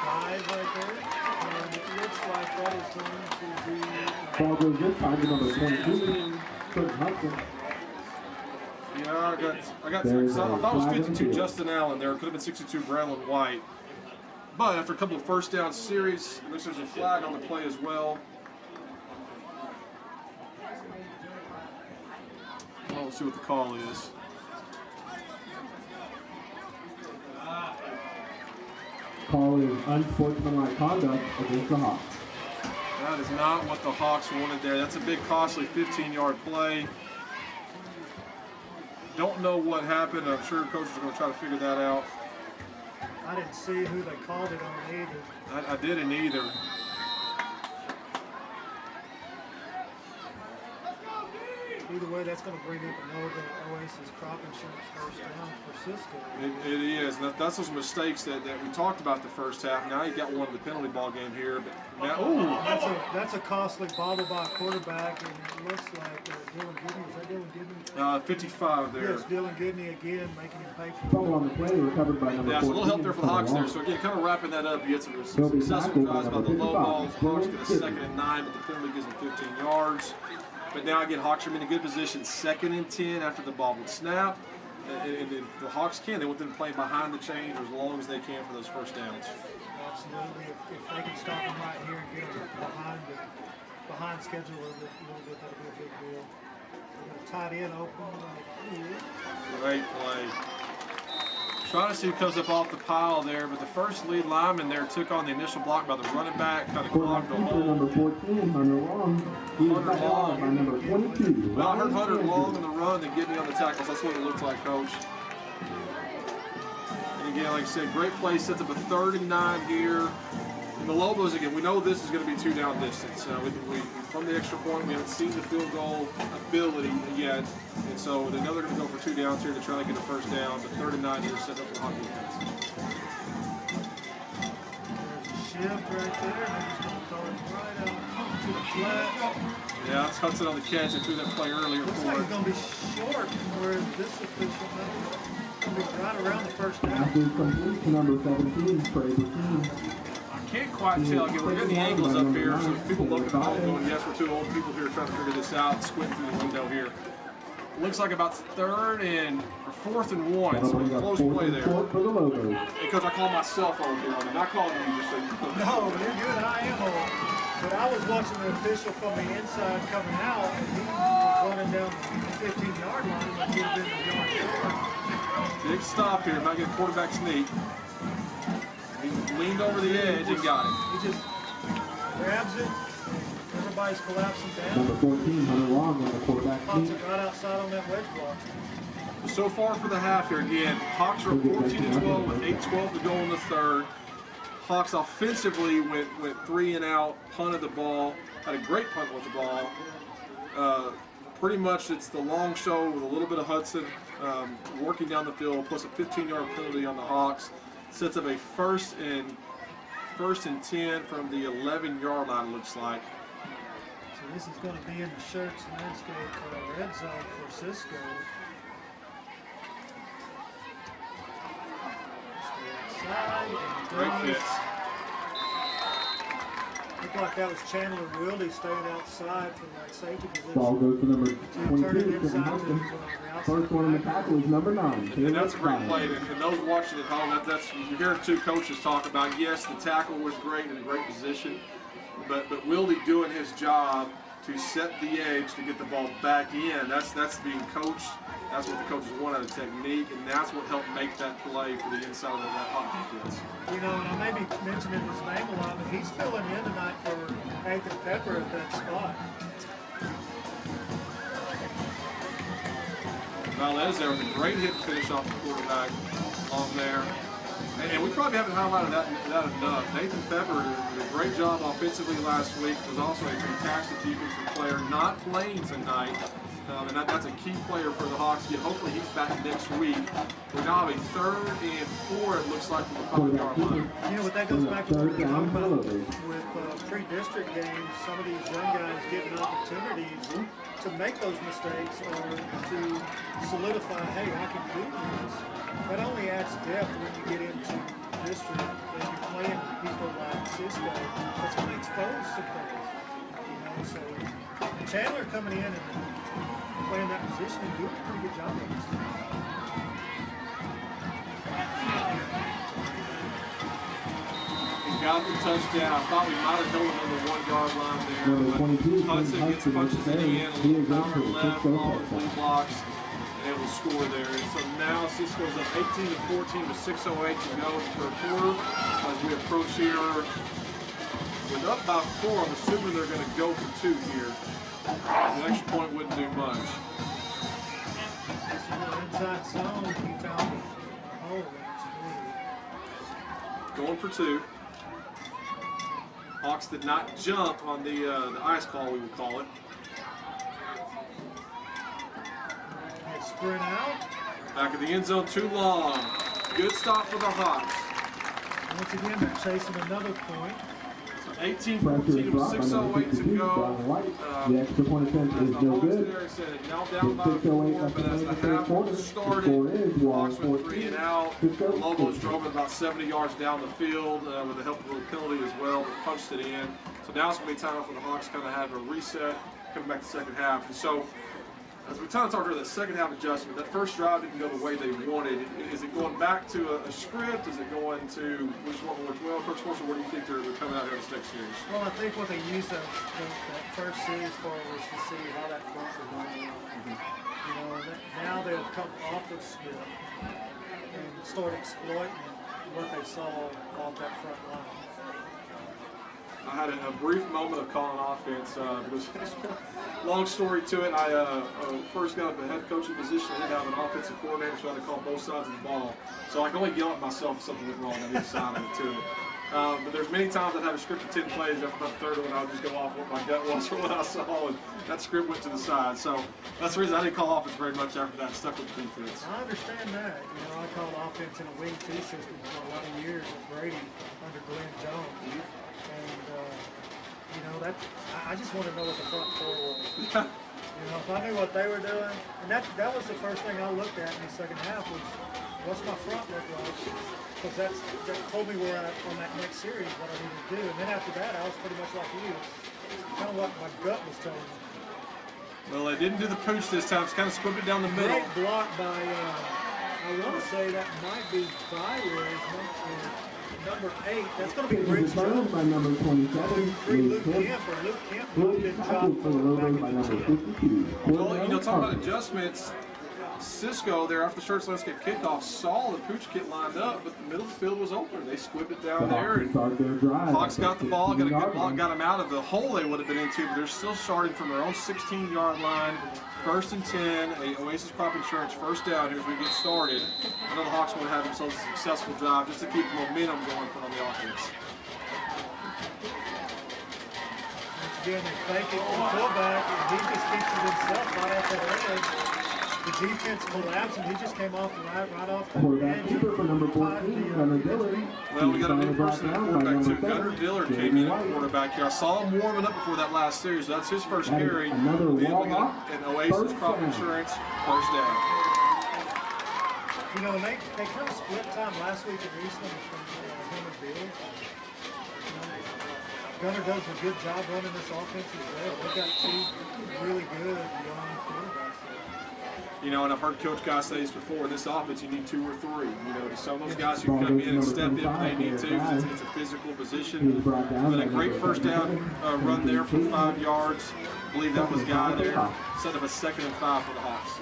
Speaker 1: Dive right there, and it looks like that is going to be...
Speaker 3: Ball goes this time to number 22, Quentin Hudson.
Speaker 2: Yeah, I thought it was 52 Justin Allen there. It could have been 62 Braylon White. But after a couple of first down series, it looks like there's a flag on the play as well. Well, let's see what the call is.
Speaker 3: Call is unsportsmanlike conduct against the Hawks.
Speaker 2: That is not what the Hawks wanted there. That's a big, costly 15-yard play. Don't know what happened. I'm sure coaches are going to try to figure that out.
Speaker 1: I didn't see who they called it on either.
Speaker 2: I didn't either.
Speaker 1: Either way, that's going to bring up another Oasis crop insurance first down for Cisco.
Speaker 2: It is. That's those mistakes that we talked about the first half. Now you got one of the penalty ball game here. But now,
Speaker 1: that's a costly bobble by a quarterback, and it looks like Dylan Gidney. Is that Dylan Gidney?
Speaker 2: 55 there.
Speaker 1: Yes, Dylan Gidney again making him pay for it.
Speaker 3: Fumble on the play recovered by number 14.
Speaker 2: Yeah, so a little help there for the Hawks there. So again, kind of wrapping that up, you get some successful drives by the Lobos. Hawks get a 2nd and 9, but the penalty gives them 15 yards. But now again, Hawks are in a good position, 2nd and 10 after the ball would snap. And if the Hawks can, they want them to play behind the chains or as long as they can for those first downs.
Speaker 1: Absolutely. If they can stop them right here and get them behind schedule a little bit, that'll be a big deal. We're going to tight end open right here.
Speaker 2: Great play. Trying to see who comes up off the pile there, but the first lead lineman there took on the initial block by the running back, kind of clogged the hole.
Speaker 3: Number 14, Hunter Long.
Speaker 2: Hunter Long.
Speaker 3: By number 22.
Speaker 2: Well, I heard Hunter Long in the run and get me on the tackles. That's what it looks like, Coach. And again, like I said, great play. Sets up a 3rd and 9 here. And the Lobos, again, we know this is going to be 2 down distance. From the extra point, we haven't seen the field goal ability yet. And so they know they're going to go for 2 downs here to try to get a first down. But 3rd and 9 here set up for the Hawk defense.
Speaker 1: Shift right there, and they're just going to throw it right out to the flat.
Speaker 2: Yeah, that's Hudson on the catch. They threw that play earlier
Speaker 1: Looks
Speaker 2: for
Speaker 1: like
Speaker 2: it.
Speaker 1: it's going to be short, whereas this official going to be right around the first down.
Speaker 3: After complete to number 17, Trey Bikini.
Speaker 2: Can't quite tell. Again, we're getting the angles up here, so people looking at home going, yes, we're 2 old people here trying to figure this out, squinting through the window here. Looks like about 4th and 1, so a close play there. Because I call my cell phone here on it, not calling you just so you know.
Speaker 1: No, you're good. I am old. But I was watching the official from the inside coming out, and he was running down the 15-yard line like he had been in the yard.
Speaker 2: Big stop here, might get a quarterback sneak. He leaned over the edge and got it.
Speaker 1: He just grabs it. everybody's collapsing down.
Speaker 3: Number 14, Hunter Long on the quarterback
Speaker 1: Hawks
Speaker 3: sneak.
Speaker 1: are right outside on that wedge block.
Speaker 2: So far for the half here again, Hawks are 14-12 with 8:12 to go in the third. Hawks offensively went 3 and out, punted the ball, had a great punt with the ball. Pretty much it's the long show with a little bit of Hudson working down the field, plus a 15-yard penalty on the Hawks. Sets up a first and 10 from the 11-yard line, it looks like.
Speaker 1: So this is going to be in the Shirts landscape red zone for Cisco.
Speaker 2: Great fits.
Speaker 1: Looked like that was Chandler Wildy staying outside from that safety position.
Speaker 3: Ball goes to number 22, Kevin Hudson. First one in the tackle is number 9.
Speaker 2: And that's a great play. And those watching at home, you're hearing two coaches talk about, yes, the tackle was great in a great position, but Wildy doing his job to set the edge to get the ball back in. That's being coached. That's what the coaches want out of technique, and that's what helped make that play for the inside of that Hawk defense.
Speaker 1: You know, and I may be mentioning his name a lot, but he's filling in tonight for Nathan Pepper at that spot.
Speaker 2: Valdez there with a great hit and finish off the quarterback on there. And we probably haven't highlighted that enough. Nathan Pepper did a great job offensively last week, was also a fantastic defensive player, not playing tonight. And that's a key player for the Hawks. Hopefully he's back next week. We now have a 3rd and 4, it looks like, from the 5-yard line.
Speaker 1: You know, but that goes back to what we were talking about with pre-district games, some of these young guys getting opportunities to make those mistakes or to solidify, hey, I can do this. That only adds depth when you get into district and you're playing people like Cisco. That's going to expose some things. You know, so Chandler coming in and playing that position and doing a pretty good job of it.
Speaker 2: He got the touchdown. I thought we might have known on the 1-yard line there. Hudson gets punches in the end, a little power left, all the blue blocks, and able to score there. And so now Cisco's up 18-14 with 6:08 to go in the third quarter. As we approach here, with up by 4, I'm assuming they're going to go for 2 here. The extra point wouldn't do much.
Speaker 1: Inside zone, he found a hole.
Speaker 2: Going for 2. Hawks did not jump on the ice call, we would call it.
Speaker 1: They sprint out.
Speaker 2: Back of the end zone, too long. Good stop for the Hawks.
Speaker 1: Once again, they're chasing another point.
Speaker 2: 18-14 with 6:08 to go.
Speaker 3: The extra point attempt is no good.
Speaker 2: Now down by 4, but as the half started, Hawks went 3 and out. Lobos drove it about 70 yards down the field with the help of a little penalty as well, but punched it in. So now it's going to be time for the Hawks to kind of have a reset, coming back to the second half. And so, as we kind of talked about that second half adjustment, that first drive didn't go the way they wanted. Is it going back to a script? Is it going to which one worked well? Coach Wilson, what do you think they're coming out here this next series?
Speaker 1: Well, I think what they used that first series for was to see how that front was going. You know, now they'll come off of script and start exploiting what they saw off that front line.
Speaker 2: I had a brief moment of calling offense. Long story to it. I first got the head coaching position. I didn't have an offensive coordinator, so I had to call both sides of the ball. So I can only yell at myself if something went wrong on either side of it to it. But there's many times I'd have a script of 10 plays. After about the third one, I would just go off what my gut was for what I saw, and that script went to the side. So that's the reason I didn't call offense very much after that. Stuck with the defense.
Speaker 1: I understand that. You know, I called offense in a wing 2 system for a lot of years with Brady under Glenn Jones. And, you know, I just want to know what the front 4 was. You know, if I knew what they were doing, and that was the first thing I looked at in the second half was, what's my front look like? Because that told me where on that next series what I needed to do. And then after that, I was pretty much like you. Kind of what my gut was telling me.
Speaker 2: Well, they didn't do the pooch this time. It's kind of split it down the middle.
Speaker 1: Great block by, I want to say that might be Byers, number 8. That's going to be Briggs Jones.
Speaker 3: By number 27.
Speaker 1: Luke Kemp
Speaker 3: Good job for the Lobos by number 52.
Speaker 2: Well, you know, talking about adjustments, Cisco there after the Shirts Landscape kickoff saw the Pooch kit lined up, but the middle of the field was open. They squibbed it down there, and Hawks got the ball, got a good block, got them out of the hole they would have been into, but they're still starting from their own 16-yard line. 1st and 10, a Oasis Crop Insurance first down here as we get started. I know the Hawks want to have themselves a successful drive just to keep the momentum going on the offense.
Speaker 1: Once again, they fake it to the fullback, and he just keeps it himself right off that edge. The defense collapsed, and he just came off right off the edge.
Speaker 3: For number 14, Gunner Dillard.
Speaker 2: Well, we got a new person at quarterback too. Gunner Dillard came in at quarterback here. I saw him warming up before that last series. So that's his first carry. We'll be able to get an Oasis Crop Insurance first down.
Speaker 1: You know, they kind of split time last week at Eastland from him and Bills. Gunner does a good job running this offense as well. They've got 2 really good young quarterbacks there.
Speaker 2: You know, and I've heard Coach guys say this before, in this offense you need 2 or 3. You know, some of those guys who come in and step in when they need to, because it's a physical position. But a great first down run there for 5 yards. I believe that was Guy there. Set up a 2nd and 5 for the Hawks.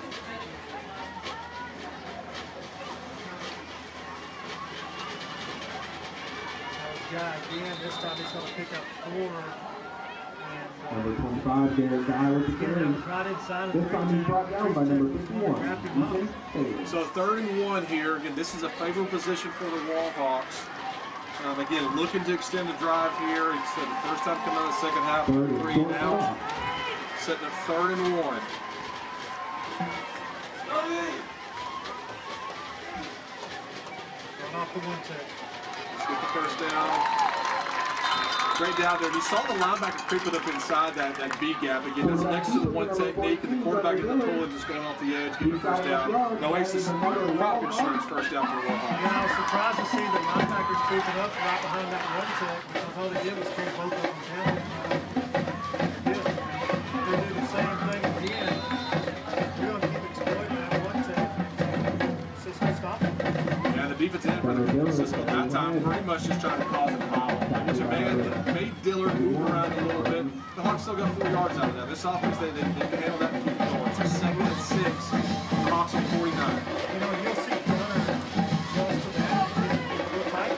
Speaker 1: Guy again, this time he's going to pick up 4.
Speaker 3: Number 25, Derek Guy with the carry.
Speaker 1: Right inside of
Speaker 3: this time he's brought down by number 51.
Speaker 2: So 3rd and 1 here. Again, this is a favorable position for the Wall Hawks. Again, looking to extend the drive here. It's the first time coming out of the second half. 3 and out. Setting up 3rd and 1.
Speaker 1: Going off the 1-2.
Speaker 2: Get the first down. Great down there. We saw the linebacker creeping up inside that B gap. Again, that's next to the 1 technique, and the quarterback in the pull and just going off the edge, getting the first down. Oasis Crop Insurance first down for the Warhawks.
Speaker 1: Yeah, I was surprised to see the linebackers creeping up right behind that 1 tech, because all they did was carry both of them down. They do the same thing again. We're going to keep exploiting that 1 tech. Cisco stopped it.
Speaker 2: Yeah, the defense end for Cisco that time pretty much just trying to cause it a foul, which made Dillard move around a little bit. The Hawks still got 4 yards out of that. This offense, they can handle that and keep it going. It's a 2nd and 6. The Hawks on 49.
Speaker 1: You know, you'll see Gunner adjust to that and get real tight.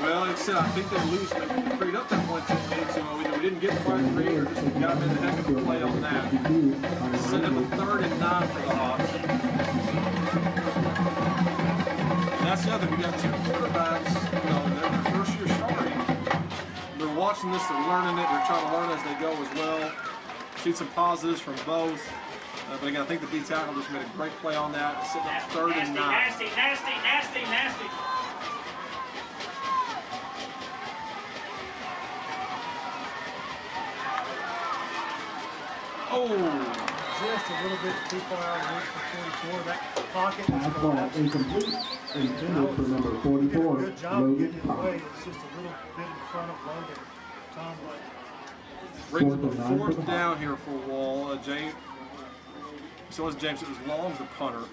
Speaker 2: Well, like I said, I think they lose. They freed up that 1 technique, so we didn't get quite 3 or just got them in the heck of a play on that. Setting up a 3rd and 9 for the Hawks. That's the other. We got 2 quarterbacks. You know, they're their first year starting. They're watching this. They're learning it. They're trying to learn as they go as well. See some positives from both. But again, I think the D tackle just made a great play on that. Sitting up 3rd and 9.
Speaker 16: Nasty.
Speaker 1: Oh, just a little bit too far out of reach for 44. That pocket was collapsed.
Speaker 3: Incomplete. Intended for number 44.
Speaker 1: Good job of getting it away. It's just a little bit in front of Logan. Tom Blake.
Speaker 2: Brings up a 4th down here for Wall. James. So as James, it was long as the punter.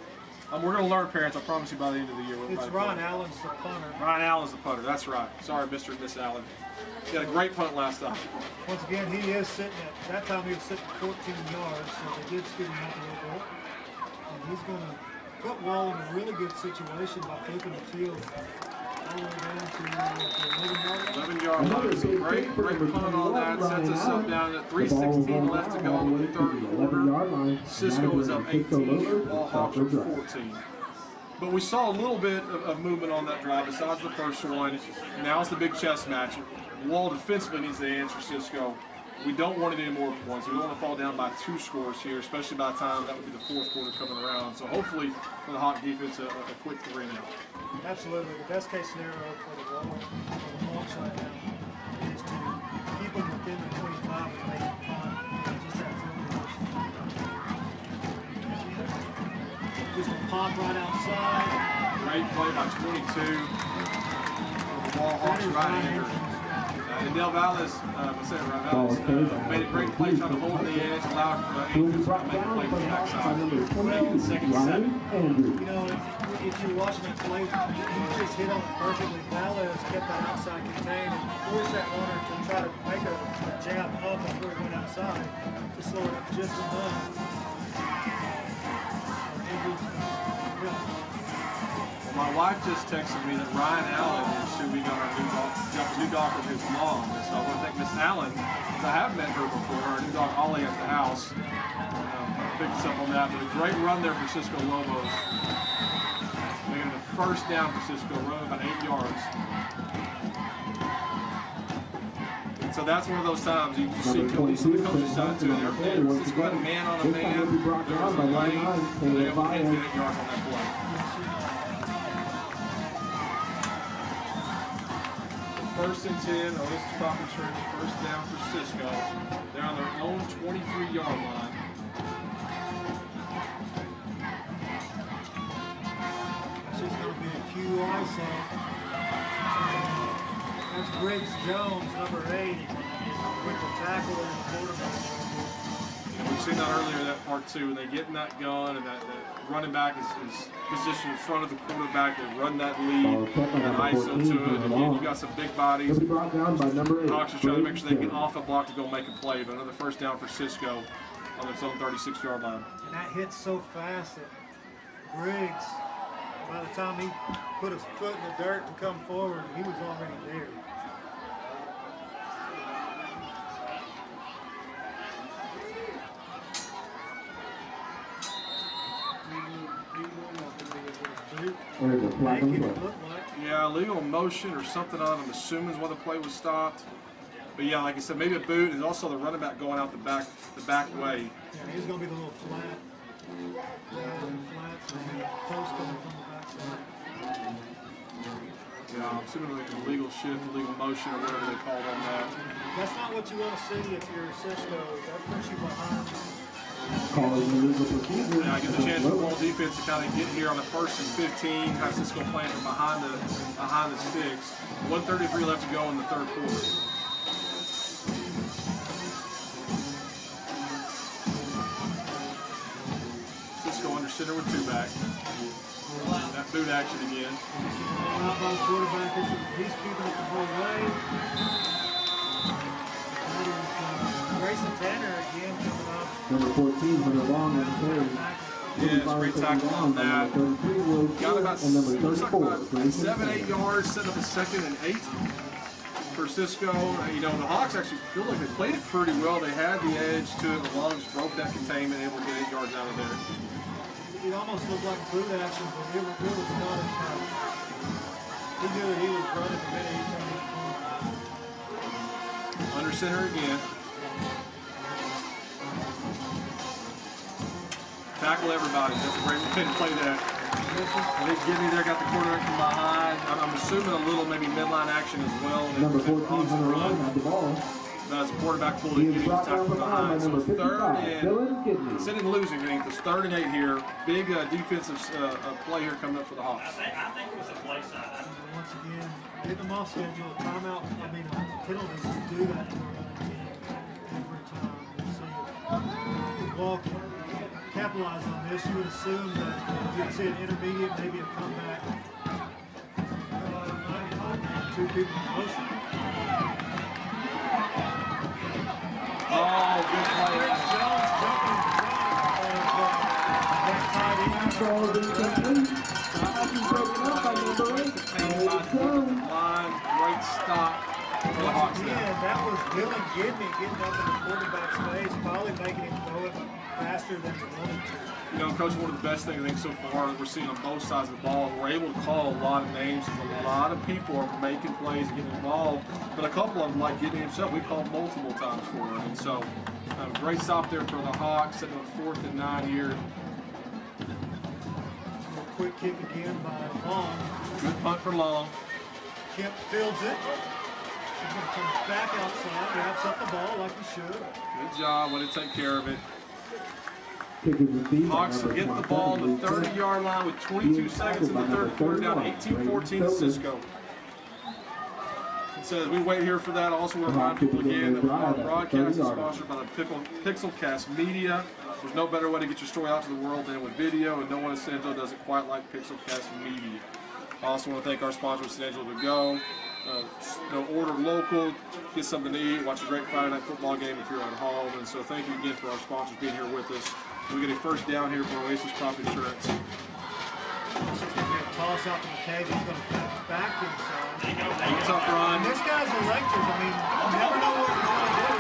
Speaker 2: We're going to learn, parents. I promise you by the end of the year.
Speaker 1: It's Ryan Allen's the punter.
Speaker 2: Ryan Allen's the punter. That's right. Sorry, Mr. and Miss Allen. He had a great punt last time.
Speaker 1: Once again, he is sitting at, that time he was sitting at 14 yards, so they did scoot him up a little bit. And he's going to put Wall in a really good situation by flipping the field all the way down to the
Speaker 2: 11-yard line. So great punt on that. Sets us up down at 3:16 left to go in the 3rd quarter. Cisco is up 18. Wall Hawks are 14. But we saw a little bit of movement on that drive besides the first one. Now it's the big chess match. Wall defensively needs to answer Cisco. We don't want any more points. We don't want to fall down by 2 scores here, especially by the time that would be the 4th quarter coming around. So hopefully for the Hawk defense, a quick 3 and out.
Speaker 1: Absolutely. The best case scenario for the Wall, for the Hawks right now, is to keep them within the 25 and make it punt. Just that just a pop right outside.
Speaker 2: Great play by 22. For the Wall Hawks right-hander. And Del Valles, made a great play trying to hold the edge, allowed Angelo to make a play from the backside. Second set.
Speaker 1: You know, if you're watching that play, you just hit on it perfectly. Valles kept that outside contained and forced that runner to try to make a jab up before he went outside to slow it up just enough.
Speaker 2: My wife just texted me that Ryan Allen is who we got our new dog with his mom. And so I want to thank Miss Allen, because I have met her before, our new dog Ollie at the house. Picked us up on that, but a great run there for Cisco Lobos. Making the first down for Cisco, running about 8 yards. And so that's one of those times you just see the coach's side too. Cisco had a man on a man, there was a lane, and they able to get 8 yards on that play. First and 10, Oasis Crop Insurance, first down for Cisco. They're on their own 23-yard line.
Speaker 1: This is going to be a QI zone. That's Briggs Jones, number 8, with the tackle and the quarterback.
Speaker 2: We've seen that earlier, that part two, when they get in that gun and that running back is positioned in front of the quarterback, they run that lead and ISO to it. Again, you got some big bodies. Hawks are trying to make sure they get off the block to go make a play, but another first down for Cisco on its own 36-yard line.
Speaker 1: And that hits so fast that Briggs, by the time he put his foot in the dirt to come forward, he was already there.
Speaker 2: Yeah, illegal motion or something on him, assuming why the play was stopped. But yeah, like I said, maybe a boot, and also the running back going out the back way.
Speaker 1: Yeah, he's going to be the little flat. Flats and the post coming from the backside.
Speaker 2: Yeah, I'm assuming like an illegal shift, illegal motion, or whatever they call it on that.
Speaker 1: That's not what you want to see if you're Cisco. That puts you behind.
Speaker 2: Yeah, I get the chance for ball defense to kind of get here on the 1st and 15. Have Cisco playing from behind the sticks. 1:33 left to go in the third quarter. Cisco under center with 2 back. That boot action again.
Speaker 1: Out by the quarterback, he's keeping it the whole way. That is Grayson Tanner again coming up.
Speaker 3: Number 14, number long on the carry.
Speaker 2: Yeah, it's a great tackle on that. Got about 7-8 yards, setting up a 2nd and 8 for Cisco. You know, the Hawks actually feel like they played it pretty well. They had the edge to it. The long just broke that containment, able to get 8 yards out of there.
Speaker 1: It almost looked like boot action, but it was not a foul. He knew that he was running the minute he turned it.
Speaker 2: Under center again. Tackle everybody. That's a great way to play that. I think Gibney there got the quarterback from behind. I'm assuming a little maybe midline action as well.
Speaker 3: Number 14, number 1 had the ball.
Speaker 2: As a quarterback pulled it, Gibney was tackled from behind. So 3rd and, instead of losing, it's 3rd and 8 here. Big defensive play here coming up for the Hawks.
Speaker 16: I think it was a play side.
Speaker 1: Once again, get them off schedule, timeout, penalties to do that every time. You see ball capitalize on this, you would assume that you'd see an intermediate, maybe a comeback. 2 people in motion.
Speaker 2: Oh, good play.
Speaker 1: Jones jumping that tight end.
Speaker 2: Line, great stop for the Hawks.
Speaker 1: Yeah, that was Dylan Gibney getting up in the quarterback's face, probably making him throw it faster than he wanted to.
Speaker 2: You know, Coach, one of the best things I think so far that we're seeing on both sides of the ball, we're able to call a lot of names. A lot of people are making plays and getting involved, but a couple of them, like Gibney himself, we called multiple times for him. And so, great stop there for the Hawks, setting up 4th and 9 here.
Speaker 1: Quick kick again by Long.
Speaker 2: Good punt for Long.
Speaker 1: Kemp fields it. He's going to come back outside, wraps up the ball like he should.
Speaker 2: Good job, way to take care of it. Hawks get the ball on the 30-yard line with 22 seconds in the third quarter, down 18-14 to Cisco. And so as we wait here for that, I also want to remind people again that our broadcast is sponsored by the Pixelcast Media. There's no better way to get your story out to the world than with video, and no one in San Angelo does it quite like Pixelcast Media. I also want to thank our sponsor, San Angelo To Go. Order local, get something to eat, watch a great Friday night football game if you're at home. And so thank you again for our sponsors being here with us. We get a first down here for Oasis Crop Insurance.
Speaker 1: Toss out to McCabe, he's going to cut back inside.
Speaker 2: Tough run.
Speaker 1: And this guy's electric. I mean, you never know what he's going to do.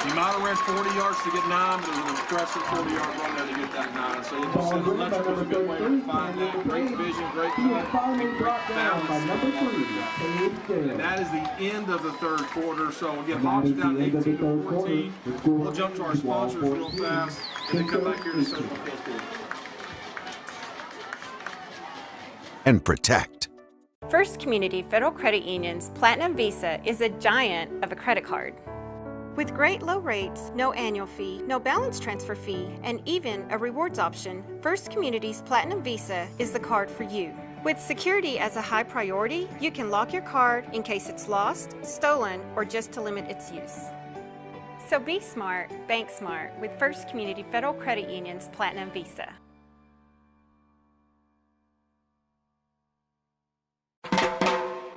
Speaker 2: He might have ran 40 yards to get 9, but it was an impressive 40-yard run there to get that 9. So like you said, electric was a good way to find that. Great vision, great cut, and great balance. And that is the end of the third quarter. So again, Hawks down 18-14. We'll jump to our sponsors real fast, and then come back here to start the fourth quarter.
Speaker 12: And protect.
Speaker 4: First Community Federal Credit Union's Platinum Visa is a giant of a credit card. With great low rates, no annual fee, no balance transfer fee, and even a rewards option, First Community's Platinum Visa is the card for you. With security as a high priority, you can lock your card in case it's lost, stolen, or just to limit its use. So be smart, bank smart with First Community Federal Credit Union's Platinum Visa.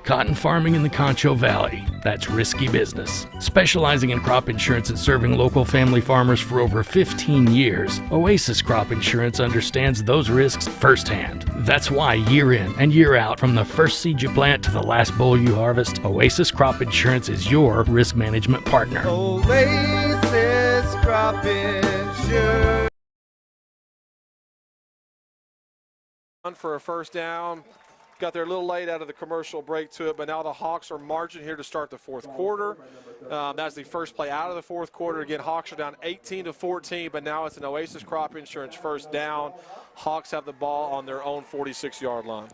Speaker 5: Cotton farming in the Concho Valley, that's risky business. Specializing in crop insurance and serving local family farmers for over 15 years, Oasis Crop Insurance understands those risks firsthand. That's why year in and year out, from the first seed you plant to the last boll you harvest, Oasis Crop Insurance is your risk management partner.
Speaker 14: Oasis Crop Insurance.
Speaker 17: For a first down. Got there a little late out of the commercial break to it, but now the Hawks are marching here to start the fourth quarter. That's the first play out of the fourth quarter. Again, Hawks are down 18-14, but now it's an Oasis Crop Insurance first down. Hawks have the ball on their own 46-yard line.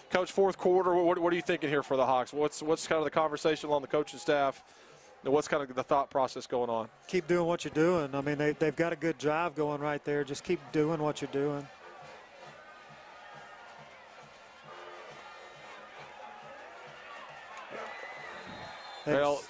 Speaker 17: Coach, fourth quarter, what are you thinking here for the Hawks? What's kind of the conversation along the coaching staff? And what's kind of the thought process going on?
Speaker 1: Keep doing what you're doing. I mean, they've got a good drive going right there. Just keep doing what you're doing.
Speaker 17: Well,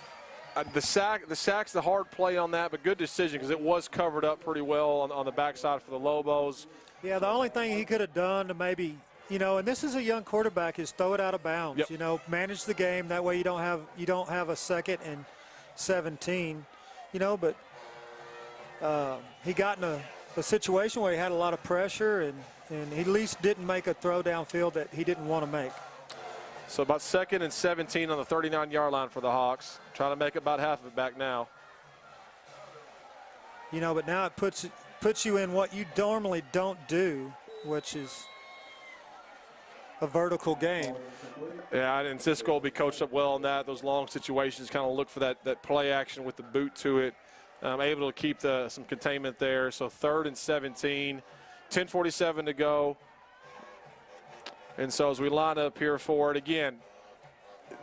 Speaker 17: the sack's the hard play on that, but good decision because it was covered up pretty well on the backside for the Lobos.
Speaker 1: Yeah, the only thing he could have done to maybe, and this is a young quarterback, is throw it out of bounds.
Speaker 17: Yep.
Speaker 1: Manage the game. That way you don't have a 2nd and 17. But he got in a situation where he had a lot of pressure, and he at least didn't make a throw downfield that he didn't want to make.
Speaker 17: So about 2nd and 17 on the 39-yard line for the Hawks. Trying to make about half of it back now.
Speaker 1: But now it puts you in what you normally don't do, which is a vertical game.
Speaker 17: Yeah, and Cisco will be coached up well on that. Those long situations, kind of look for that play action with the boot to it. Able to keep some containment there. So 3rd and 17, 10:47 to go. And so as we line up here for it, again,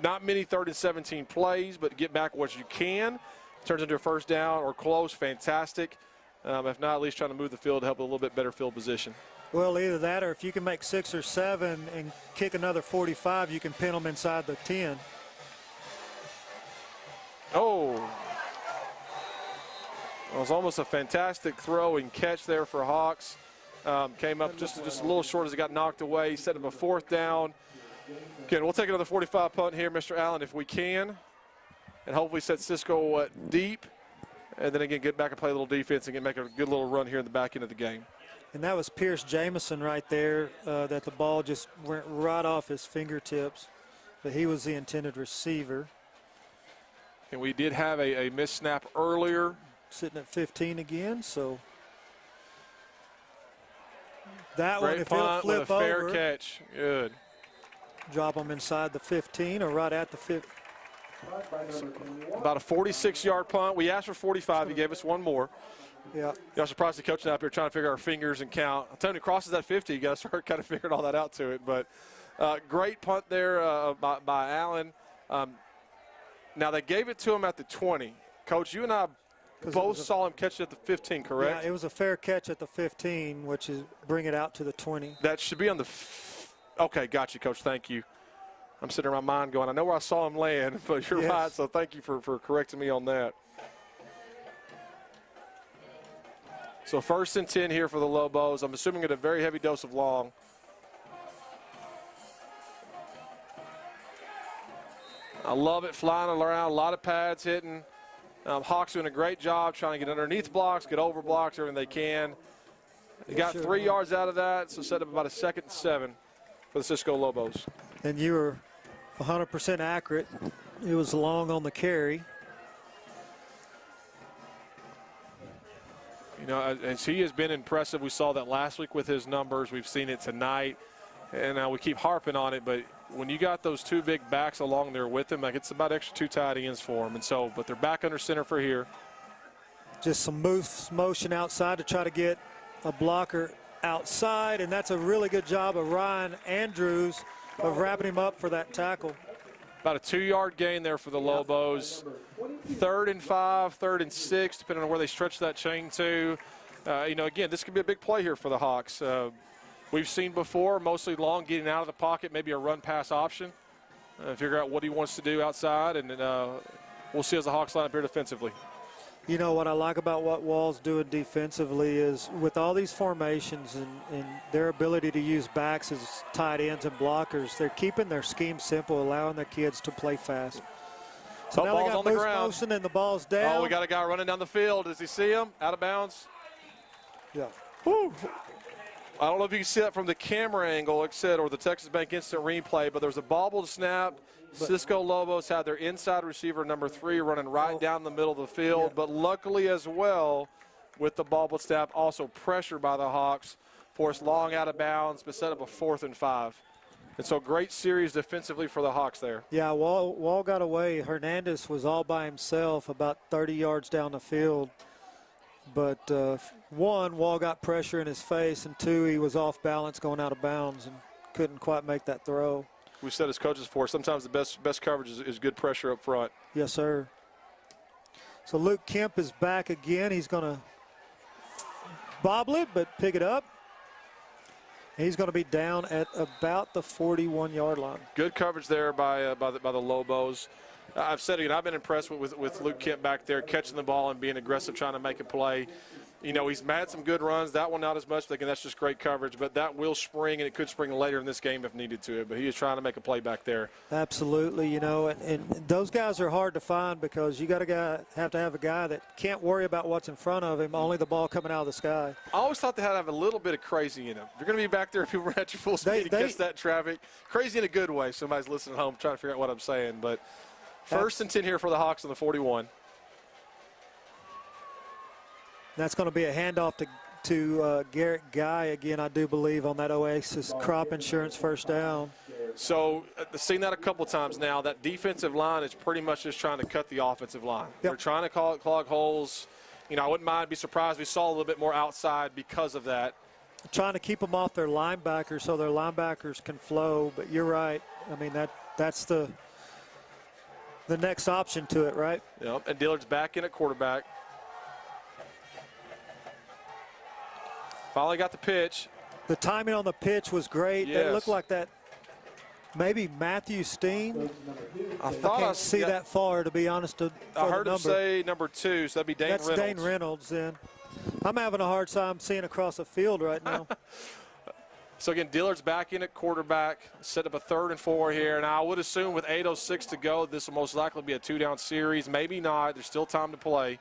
Speaker 17: not many 3rd and 17 plays, but get back what you can. Turns into a first down or close, fantastic. If not, at least trying to move the field to help a little bit better field position.
Speaker 1: Well, either that or if you can make 6 or 7 and kick another 45, you can pin them inside the 10.
Speaker 17: Oh. It was almost a fantastic throw and catch there for Hawks. Came up just a little short as it got knocked away. Set him a 4th down. Again, we'll take another 45 punt here, Mr. Allen, if we can. And hopefully set Cisco deep. And then again, get back and play a little defense and make a good little run here in the back end of the game.
Speaker 1: And that was Pierce Jamison right there, that the ball just went right off his fingertips. But he was the intended receiver.
Speaker 17: And we did have a missed snap earlier.
Speaker 1: Sitting at 15 again, so. That
Speaker 17: Great
Speaker 1: one, if
Speaker 17: punt
Speaker 1: he'll flip
Speaker 17: with a fair
Speaker 1: over,
Speaker 17: catch. Good.
Speaker 1: Drop him inside the 15 or right at the 15.
Speaker 17: About a 46-yard punt. We asked for 45. He gave us one more.
Speaker 1: Yeah.
Speaker 17: I'm surprised the coach up here trying to figure our fingers and count. I'm telling you, crosses that 50, you got to start kind of figuring all that out to it. But great punt there by Allen. Now, they gave it to him at the 20. Coach, you and I both saw him catch it at the 15, correct?
Speaker 1: Yeah, it was a fair catch at the 15, which is bring it out to the 20.
Speaker 17: That should be on the Okay, got you, Coach. Thank you. I'm sitting in my mind going, I know where I saw him land, but you're right, so thank you for correcting me on that. So 1st and 10 here for the Lobos. I'm assuming at a very heavy dose of long. I love it flying around, a lot of pads hitting. Hawks doing a great job trying to get underneath blocks, get over blocks, everything they can. They got 3 yards out of that, so set up about a 2nd and 7 for the Cisco Lobos.
Speaker 1: And you were 100% accurate. It was long on the carry.
Speaker 17: You know, and he has been impressive. We saw that last week with his numbers. We've seen it tonight, and we keep harping on it. But when you got those 2 big backs along there with him, like it's about extra 2 tight ends for him. And so, but they're back under center for here.
Speaker 1: Just some motion outside to try to get a blocker outside, and that's a really good job of Ryan Andrews of wrapping him up for that tackle.
Speaker 17: About a 2-yard gain there for the Lobos. 3rd and 5, 3rd and 6, depending on where they stretch that chain to. You know, again, this could be a big play here for the Hawks. We've seen before, mostly long, getting out of the pocket, maybe a run-pass option. Figure out what he wants to do outside, and we'll see as the Hawks line up here defensively.
Speaker 1: You know, what I like about what Wall's doing defensively is with all these formations and their ability to use backs as tight ends and blockers, they're keeping their scheme simple, allowing their kids to play fast. So now they got boost motion and the ball's down.
Speaker 17: Oh, we got a guy running down the field. Does he see him? Out of bounds?
Speaker 1: Yeah.
Speaker 17: Woo. I don't know if you can see that from the camera angle, like I said, or the Texas Bank Instant Replay, but there was a bobbled snap. Cisco Lobos had their inside receiver, number 3, running right down the middle of the field. But luckily as well, with the bobbled snap, also pressured by the Hawks, forced long out of bounds, but set up a 4th and 5. And so great series defensively for the Hawks there.
Speaker 1: Yeah, Wall got away. Hernandez was all by himself about 30 yards down the field. But 1, Wall got pressure in his face, and 2, he was off balance going out of bounds and couldn't quite make that throw.
Speaker 17: We said as coaches before, sometimes the best coverage is good pressure up front.
Speaker 1: Yes, sir. So Luke Kemp is back again. He's going to bobble it, but pick it up. He's going to be down at about the 41-yard line.
Speaker 17: Good coverage there by the Lobos. I've said it again, I've been impressed with Luke Kemp back there, catching the ball and being aggressive, trying to make a play. You know, he's had some good runs. That one not as much. Again, that's just great coverage. But that will spring, and it could spring later in this game if needed to. But he is trying to make a play back there.
Speaker 1: Absolutely, you know, and those guys are hard to find because you got to have a guy that can't worry about what's in front of him, only the ball coming out of the sky.
Speaker 17: I always thought they had to have a little bit of crazy in them. If you're going to be back there, people are at your full speed to catch that traffic. Crazy in a good way. Somebody's listening at home trying to figure out what I'm saying. But 1st and 10 here for the Hawks on the 41.
Speaker 1: That's going to be a handoff to Garrett Guy again, I do believe, on that Oasis crop insurance 1st down.
Speaker 17: So seen that a couple times now. That defensive line is pretty much just trying to cut the offensive line. Yep. They're trying to clog holes. You know, I wouldn't be surprised if we saw a little bit more outside because of that.
Speaker 1: Trying to keep them off their linebackers so their linebackers can flow. But you're right. I mean, that's the next option to it, right?
Speaker 17: Yep. And Dillard's back in at quarterback. Finally got the pitch.
Speaker 1: The timing on the pitch was great.
Speaker 17: Yes.
Speaker 1: It looked like that maybe Matthew Steen. I can't see that far, to be honest.
Speaker 17: I heard him say number 2, so that'd be Dane Reynolds.
Speaker 1: That's Dane Reynolds, then. I'm having a hard time seeing across the field right now.
Speaker 17: So, again, Dillard's back in at quarterback, set up a 3rd and 4 here. And I would assume with 8:06 to go, this will most likely be a 2-down series. Maybe not. There's still time to play.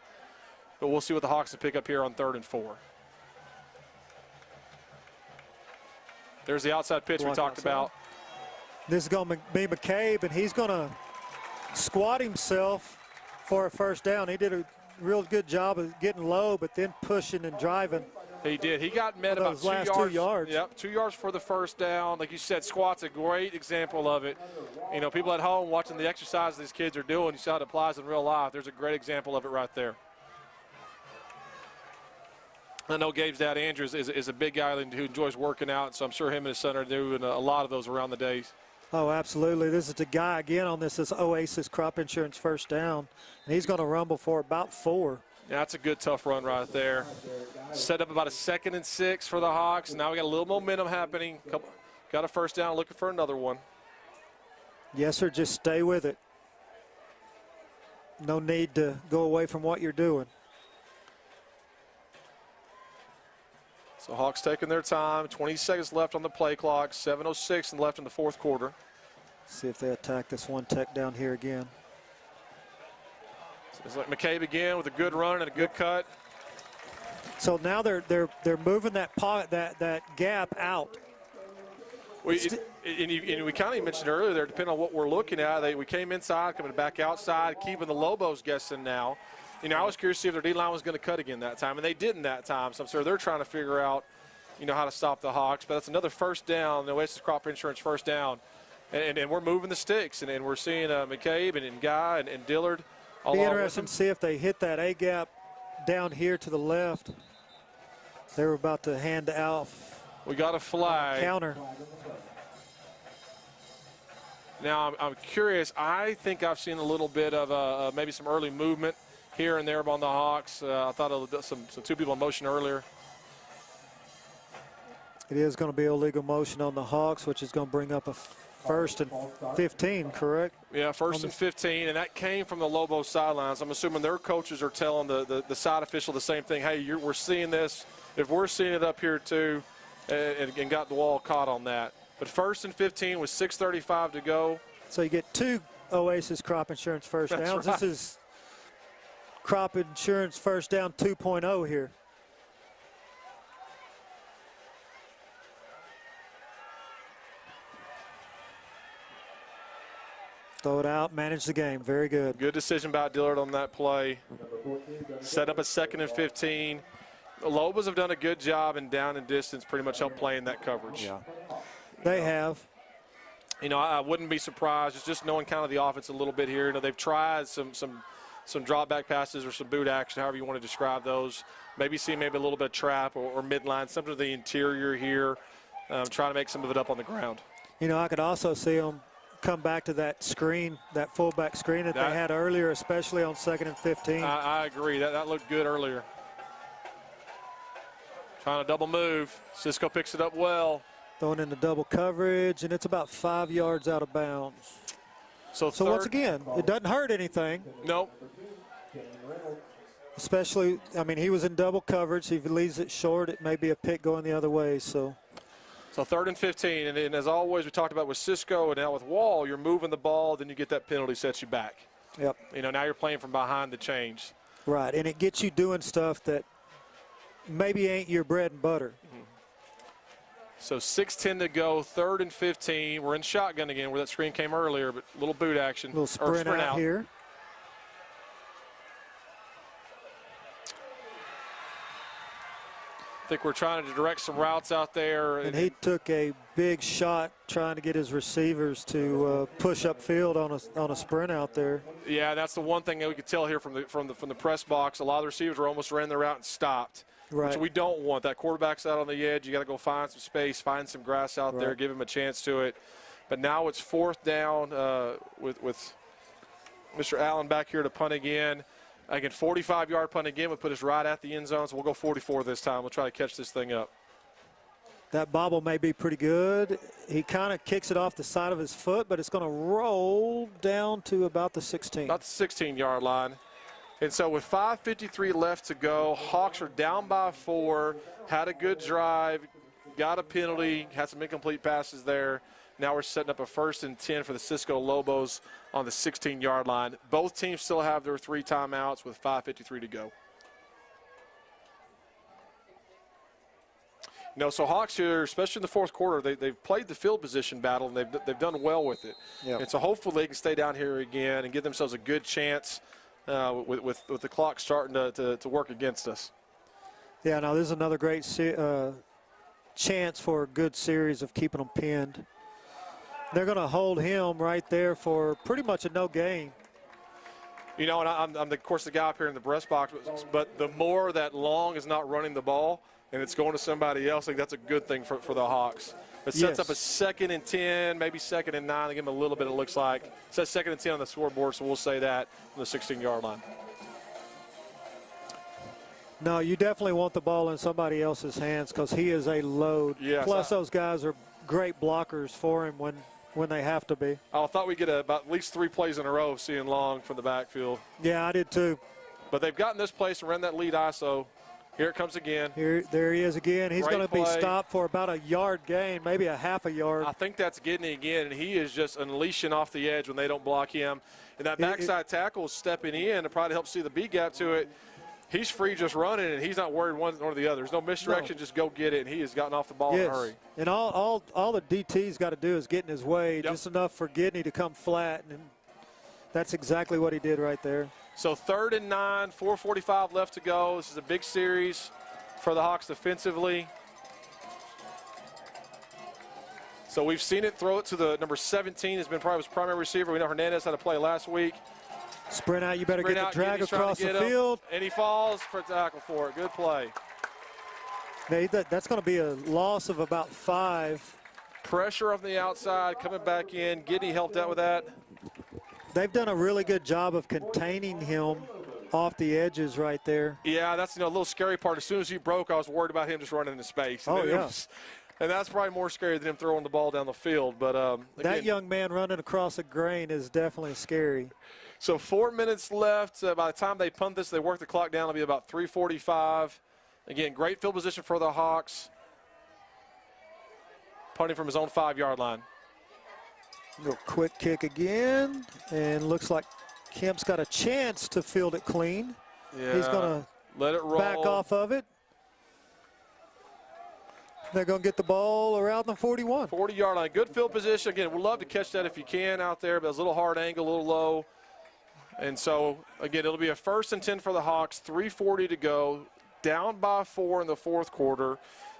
Speaker 17: But we'll see what the Hawks will pick up here on 3rd and 4. There's the outside pitch we talked about.
Speaker 1: This is going to be McCabe, and he's going to squat himself for a 1st down. He did a real good job of getting low, but then pushing and driving.
Speaker 17: He did. He got met about 2 yards. Yep, 2 yards for the 1st down. Like you said, squat's a great example of it. You know, people at home watching the exercise these kids are doing, you see how it applies in real life. There's a great example of it right there. I know Gabe's dad, Andrew, is a big guy who enjoys working out, so I'm sure him and his son are doing a lot of those around the days.
Speaker 1: Oh, absolutely. This is the guy, again, on this Oasis crop insurance 1st down, and he's going to rumble for about 4.
Speaker 17: Yeah, that's a good, tough run right there. Set up about a 2nd and 6 for the Hawks. Now we got a little momentum happening. got a first down, looking for another one.
Speaker 1: Yes, sir, just stay with it. No need to go away from what you're doing.
Speaker 17: So Hawks taking their time. 20 seconds left on the play clock. 7:06 left in the fourth quarter.
Speaker 1: See if they attack this one tech down here again.
Speaker 17: So it's like McCabe again with a good run and a good cut.
Speaker 1: So now they're moving that gap out.
Speaker 17: We kind of mentioned earlier there, depending on what we're looking at, we came inside, coming back outside, keeping the Lobos guessing now. I was curious to see if their D-line was going to cut again that time, and they didn't that time. So I'm sure they're trying to figure out, how to stop the Hawks. But that's another first down, the Oasis Crop Insurance first down. And we're moving the sticks, and we're seeing McCabe and Guy and Dillard.
Speaker 1: Be interesting to see if they hit that A-gap down here to the left. They were about to hand out.
Speaker 17: We got a flag.
Speaker 1: Counter.
Speaker 17: Now, I'm curious. I think I've seen a little bit of maybe some early movement here and there on the Hawks. I thought of some two people in motion earlier.
Speaker 1: It is going to be illegal motion on the Hawks, which is going to bring up a first and 15, correct?
Speaker 17: Yeah, first and 15, and that came from the Lobos sidelines. I'm assuming their coaches are telling the side official the same thing. Hey, we're seeing this. If we're seeing it up here too, and got the wall caught on that. But first and 15 with 6:35 to go.
Speaker 1: So you get 2 Oasis Crop Insurance first downs.
Speaker 17: Right.
Speaker 1: This is Crop Insurance first down 2.0 here. Throw it out, manage the game. Very good.
Speaker 17: Good decision by Dillard on that play. Set up a 2nd and 15. The Lobos have done a good job in down and distance, pretty much help playing that coverage.
Speaker 1: Yeah, they have.
Speaker 17: I wouldn't be surprised just knowing kind of the offense a little bit here. They've tried some drop back passes or some boot action, however you want to describe those. Maybe see maybe a little bit of trap or midline, something to the interior here, trying to make some of it up on the ground.
Speaker 1: I could also see them come back to that screen, that fullback screen that they had earlier, especially on 2nd and 15.
Speaker 17: I agree. That looked good earlier. Trying to double move. Cisco picks it up well.
Speaker 1: Throwing in the double coverage, and it's about 5 yards out of bounds.
Speaker 17: So
Speaker 1: once again, it doesn't hurt anything.
Speaker 17: Nope.
Speaker 1: Especially, he was in double coverage. If he leaves it short, it may be a pick going the other way. So
Speaker 17: 3rd and 15, and as always, we talked about with Cisco and now with Wall, you're moving the ball, then you get that penalty, sets you back.
Speaker 1: Yep.
Speaker 17: Now you're playing from behind the change.
Speaker 1: Right, and it gets you doing stuff that maybe ain't your bread and butter.
Speaker 17: So 6:10 to go, 3rd and 15. We're in shotgun again where that screen came earlier, but a little boot action.
Speaker 1: Little sprint out here.
Speaker 17: I think we're trying to direct some routes out there.
Speaker 1: And he took a big shot trying to get his receivers to push upfield on a sprint out there.
Speaker 17: Yeah, that's the one thing that we could tell here from the press box. A lot of the receivers were almost ran their route and stopped.
Speaker 1: Right.
Speaker 17: Which we don't want. That quarterback's out on the edge. You got to go find some space, find some grass out there, give him a chance to it. But now it's 4th down with Mr. Allen back here to punt again. Again, 45-yard punt again would put us right at the end zone, so we'll go 44 this time. We'll try to catch this thing up.
Speaker 1: That bobble may be pretty good. He kind of kicks it off the side of his foot, but it's going to roll down to about the 16.
Speaker 17: About the 16-yard line. And so with 5:53 left to go, Hawks are down by 4, had a good drive, got a penalty, had some incomplete passes there. Now we're setting up a 1st and 10 for the Cisco Lobos on the 16-yard line. Both teams still have their 3 timeouts with 5:53 to go. So Hawks here, especially in the fourth quarter, they've played the field position battle, and they've done well with it.
Speaker 1: Yep.
Speaker 17: And so hopefully they can stay down here again and give themselves a good chance with the clock starting to work against us.
Speaker 1: Yeah, now this is another great chance for a good series of keeping them pinned. They're going to hold him right there for pretty much a no gain.
Speaker 17: And I'm of course, the guy up here in the breast box, but the more that Long is not running the ball and it's going to somebody else, I think that's a good thing for the Hawks. It sets up a 2nd and 10, maybe 2nd and 9. They give them a little bit, it looks like. It says 2nd and 10 on the scoreboard, so we'll say that on the 16-yard line.
Speaker 1: No, you definitely want the ball in somebody else's hands because he is a load.
Speaker 17: Yes,
Speaker 1: Plus, those guys are great blockers for him when they have to be.
Speaker 17: I thought we'd get about at least 3 plays in a row of seeing Long from the backfield.
Speaker 1: Yeah, I did too.
Speaker 17: But they've gotten this place and ran that lead ISO. Here it comes again.
Speaker 1: There he is again. He's going to be
Speaker 17: play.
Speaker 1: stopped for about a yard gain, maybe a half a yard.
Speaker 17: I think that's Gidney again, and he is just unleashing off the edge when they don't block him. And that backside tackle is stepping in to probably help see the B gap to it. He's free just running, and he's not worried one or the other. There's no misdirection, just go get it, and he has gotten off the ball in a hurry.
Speaker 1: And all the DT's got to do is get in his way, just enough for Gidney to come flat, and that's exactly what he did right there.
Speaker 17: So 3rd and 9, 4:45 left to go. This is a big series for the Hawks defensively. So we've seen it throw it to the number 17, has been probably his primary receiver. We know Hernandez had to play last week.
Speaker 1: Sprint out, you better get the drag across the field.
Speaker 17: And he falls for a tackle for it. Good play.
Speaker 1: That's going to be a loss of about 5.
Speaker 17: Pressure on the outside, coming back in. Gidney helped out with that.
Speaker 1: They've done a really good job of containing him off the edges right there.
Speaker 17: Yeah, that's a little scary part. As soon as he broke, I was worried about him just running into space. And and that's probably more scary than him throwing the ball down the field. But again,
Speaker 1: that young man running across a grain is definitely scary.
Speaker 17: So 4 minutes left. By the time they punt this, they work the clock down. It'll be about 3:45. Again, great field position for the Hawks. Punting from his own 5-yard line.
Speaker 1: Real quick kick again, and looks like Kemp's got a chance to field it clean.
Speaker 17: Yeah,
Speaker 1: he's going to
Speaker 17: let it roll.
Speaker 1: Back off of it. They're going to get the ball around the 41.
Speaker 17: 40-yard line. Good field position. Again, we'd love to catch that if you can out there, but it's a little hard angle, a little low. And so, again, it'll be a 1st and 10 for the Hawks, 3:40 to go, down by 4 in the 4th quarter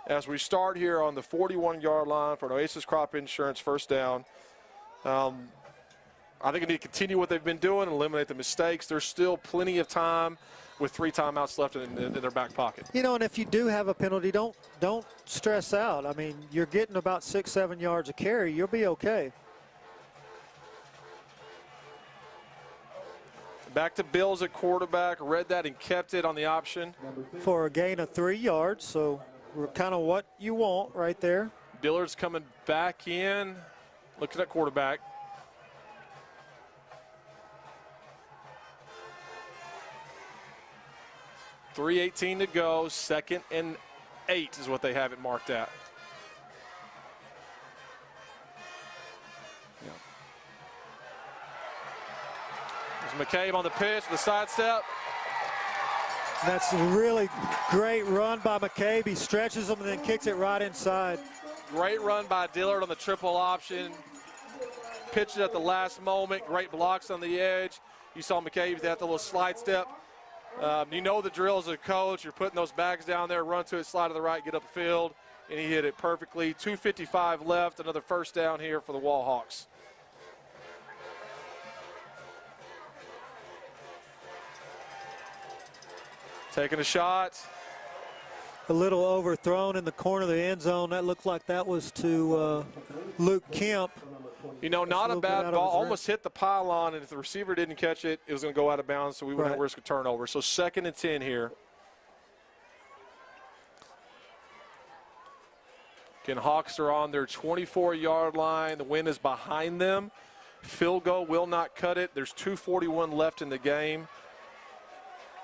Speaker 17: as we start here on the 41-yard line for an Oasis Crop Insurance first down. I think they need to continue what they've been doing and eliminate the mistakes. There's still plenty of time with 3 timeouts left in their back pocket.
Speaker 1: And if you do have a penalty, don't stress out. I mean, you're getting about 6-7 yards a carry. You'll be okay.
Speaker 17: Back to Bills at quarterback. Read that and kept it on the option.
Speaker 1: For a gain of 3 yards, so we're kind of what you want right there.
Speaker 17: Dillard's coming back in, looking at quarterback. .318 to go, 2nd and 8 is what they have it marked at. There's McCabe on the pitch, the sidestep.
Speaker 1: That's a really great run by McCabe. He stretches him and then kicks it right inside.
Speaker 17: Great run by Dillard on the triple option. Pitched it at the last moment. Great blocks on the edge. You saw McCabe that little slide step. You know the drill as a coach. You're putting those bags down there, run to it, slide to the right, get up the field, and he hit it perfectly. 2:55 left, another first down here for the Wall Hawks. Taking a shot.
Speaker 1: A little overthrown in the corner of the end zone. That looked like that was to Luke Kemp.
Speaker 17: Not a bad ball. Almost hit the pylon, and if the receiver didn't catch it, it was going to go out of bounds, so we wouldn't risk a turnover. So 2nd and 10 here. Again, Hawks are on their 24-yard line. The wind is behind them. Field goal will not cut it. There's 2:41 left in the game.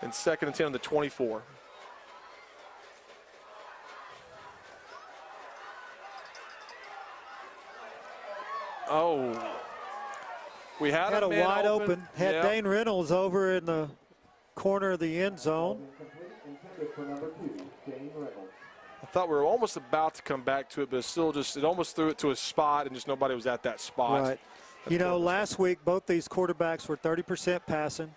Speaker 17: And 2nd and 10 on the 24. Oh, we had
Speaker 1: a
Speaker 17: man
Speaker 1: wide open. Had
Speaker 17: yeah.
Speaker 1: Dane Reynolds over in the corner of the end zone.
Speaker 17: I thought we were almost about to come back to it, but it almost threw it to a spot, and just nobody was at that spot.
Speaker 1: Right. Last week both these quarterbacks were 30% passing.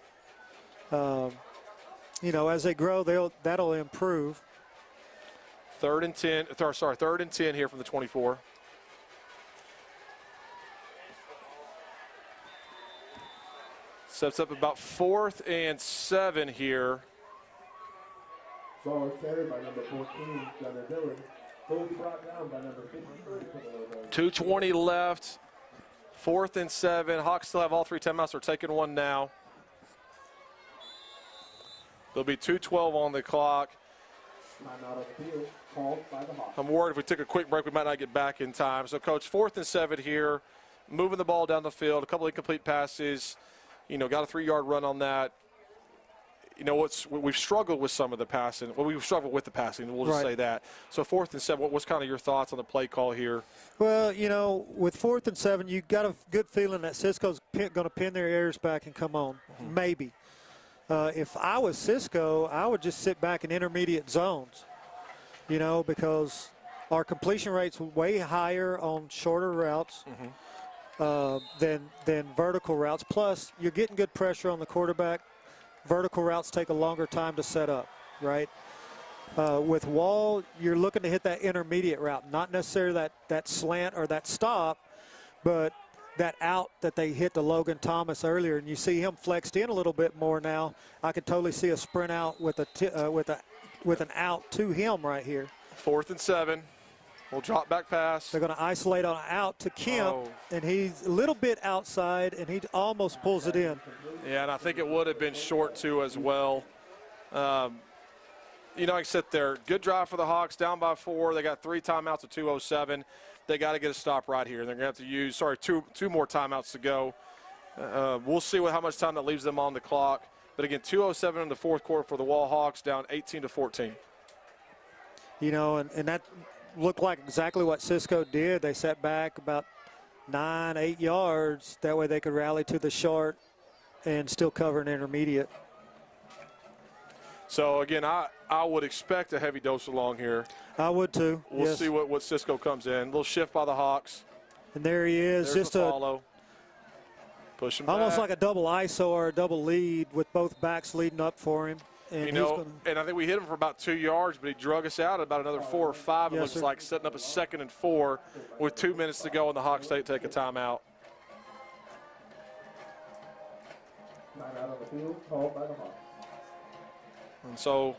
Speaker 1: As they grow, that'll improve.
Speaker 17: 3rd and 10 here from the 24. Sets up about 4th and 7 here.
Speaker 3: Ball carried by number 14, Gunnar Dillard. Ball brought down by number 53.
Speaker 17: 2:20 left. 4th and 7. Hawks still have all 3 timeouts. They're taking one now. There'll be 2:12 on the clock. I'm worried if we took a quick break, we might not get back in time. So, Coach, 4th and 7 here, moving the ball down the field, a couple of incomplete passes, got a 3-yard run on that. We've struggled with some of the passing. Well, we've struggled with the passing, we'll just say that. So 4th and 7, what's kind of your thoughts on the play call here?
Speaker 1: Well, with 4th and 7, you got a good feeling that Cisco's going to pin their ears back and come on, maybe. If I was Cisco, I would just sit back in intermediate zones, because our completion rate's way higher on shorter routes than vertical routes. Plus, you're getting good pressure on the quarterback. Vertical routes take a longer time to set up, right? With Wall, you're looking to hit that intermediate route, not necessarily that slant or that stop, but that out that they hit to Logan Thomas earlier, and you see him flexed in a little bit more now. I could totally see a sprint out with an out to him right here.
Speaker 17: 4th and 7. We'll drop back pass.
Speaker 1: They're going to isolate on out to Kemp, and he's a little bit outside, and he almost pulls it in.
Speaker 17: Yeah, and I think it would have been short, too, as well. I sit there. Good drive for the Hawks, down by 4. They got 3 timeouts at 2:07. They got to get a stop right here. They're going to have to use, two more timeouts to go. We'll see how much time that leaves them on the clock. But, again, 2:07 in the 4th quarter for the Wall Hawks, down 18-14.
Speaker 1: And that looked like exactly what Cisco did. They sat back about 9-8 yards. That way they could rally to the short and still cover an intermediate.
Speaker 17: So, again, I would expect a heavy dose along here.
Speaker 1: I would, too.
Speaker 17: We'll see what Cisco comes in. A little shift by the Hawks.
Speaker 1: And there he is.
Speaker 17: There's just a follow. Push him
Speaker 1: almost
Speaker 17: back.
Speaker 1: like a double ISO or a double lead with both backs leading up for him. And
Speaker 17: and I think we hit him for about 2 yards, but he drug us out at about another 4 or 5. It looks like setting up a 2nd and 4 with 2 minutes to go, and the Hawks take a timeout. And so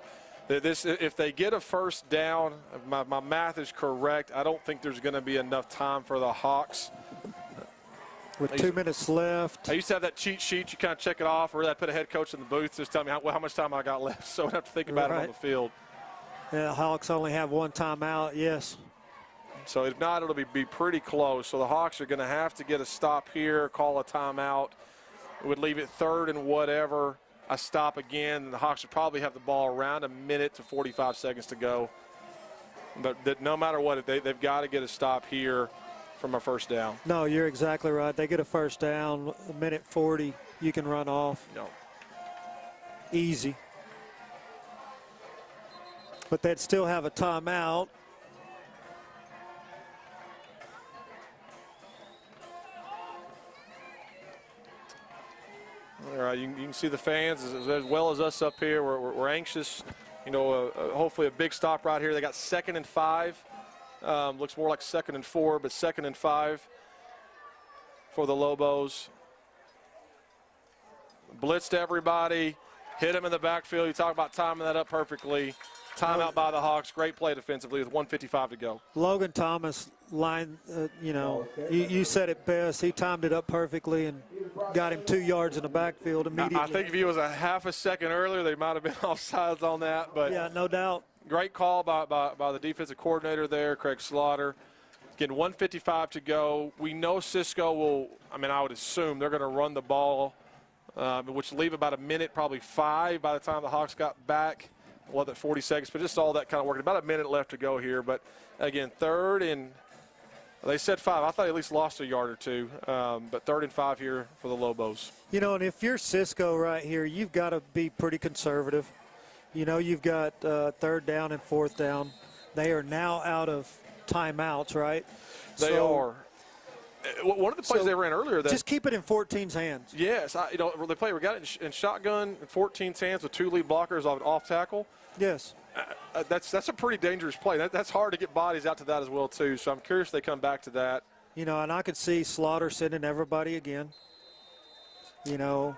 Speaker 17: if they get a first down, if my math is correct, I don't think there's going to be enough time for the Hawks.
Speaker 1: With 2 minutes left.
Speaker 17: I used to have that cheat sheet. You kind of check it off, or I put a head coach in the booth just tell me how much time I got left, so I don't have to think about it on the field.
Speaker 1: Yeah, the Hawks only have 1 timeout, yes.
Speaker 17: So if not, it'll be pretty close. So the Hawks are going to have to get a stop here, call a timeout. It would leave it 3rd and whatever. A stop again, and the Hawks would probably have the ball around a minute to 45 seconds to go. But no matter what, they've got to get a stop here from a first down.
Speaker 1: No, you're exactly right. They get a first down, a minute 40, you can run off.
Speaker 17: No.
Speaker 1: Easy. But they'd still have a timeout.
Speaker 17: All right, you can see the fans as well as us up here. We're anxious. Hopefully a big stop right here. They got 2nd and 5. Looks more like 2nd and 4, but 2nd and 5 for the Lobos. Blitzed everybody, hit him in the backfield. You talk about timing that up perfectly. Timeout by the Hawks. Great play defensively with 1:55 to go.
Speaker 1: Logan Thomas you said it best. He timed it up perfectly and got him 2 yards in the backfield immediately.
Speaker 17: I think if he was a half a second earlier, they might have been offsides on that. But
Speaker 1: yeah, no doubt.
Speaker 17: Great call by the defensive coordinator there, Craig Slaughter. Again, 1:55 to go. We know Cisco will, I would assume they're going to run the ball, which leave about a minute, probably 5 by the time the Hawks got back. Well, that 40 seconds, but just all that kind of working. About a minute left to go here. But, again, 3rd and they said 5. I thought he at least lost a yard or 2. But 3rd and 5 here for the Lobos.
Speaker 1: And if you're Cisco right here, you've got to be pretty conservative. You've got 3rd down and 4th down. They are now out of timeouts, right?
Speaker 17: They are. One of the plays they ran earlier.
Speaker 1: Just keep it in 14's hands.
Speaker 17: Yes. We got it in shotgun in 14's hands with 2 lead blockers off tackle.
Speaker 1: Yes.
Speaker 17: That's a pretty dangerous play. That's hard to get bodies out to that as well, too. So I'm curious if they come back to that.
Speaker 1: And I could see Slaughter sending everybody again, or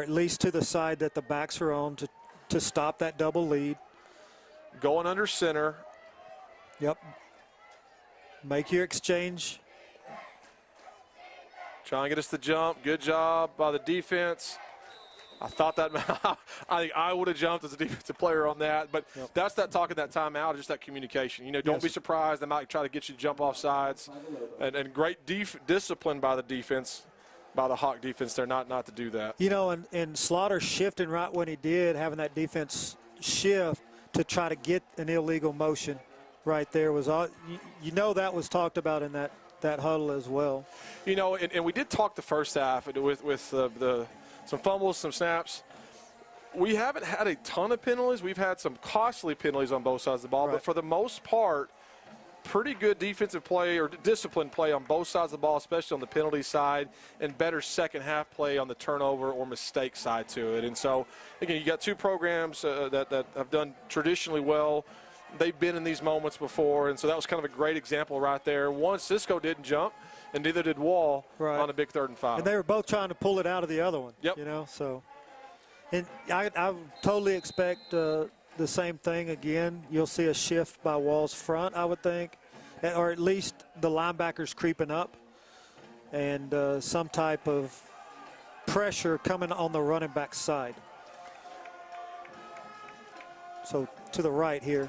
Speaker 1: at least to the side that the backs are on to stop that double lead.
Speaker 17: Going under center.
Speaker 1: Yep. Make your exchange.
Speaker 17: Trying to get us the jump. Good job by the defense. I thought that I think I would have jumped as a defensive player on that, but that's that talking that timeout, just that communication. You know, don't be surprised. They might try to get you to jump off sides, and great discipline by the defense, by the Hawk defense there, not to do that.
Speaker 1: You know, and Slaughter shifting right when he did, having that defense shift to try to get an illegal motion right there was all. You know, that was talked about in that huddle as well.
Speaker 17: You know, and we did talk the first half with some fumbles, some snaps. We haven't had a ton of penalties. We've had some costly penalties on both sides of the ball, but for the most part, pretty good defensive play or disciplined play on both sides of the ball, especially on the penalty side, and better second half play on the turnover or mistake side to it. And so, again, you got two programs that have done traditionally well. They've been in these moments before, and so that was kind of a great example right there. One, Cisco didn't jump, and neither did Wall on a big 3rd and 5.
Speaker 1: And they were both trying to pull it out of the other one.
Speaker 17: Yep.
Speaker 1: You know, so. And I totally expect the same thing again. You'll see a shift by Wall's front, I would think, or at least the linebackers creeping up, and some type of pressure coming on the running back side. So to the right here.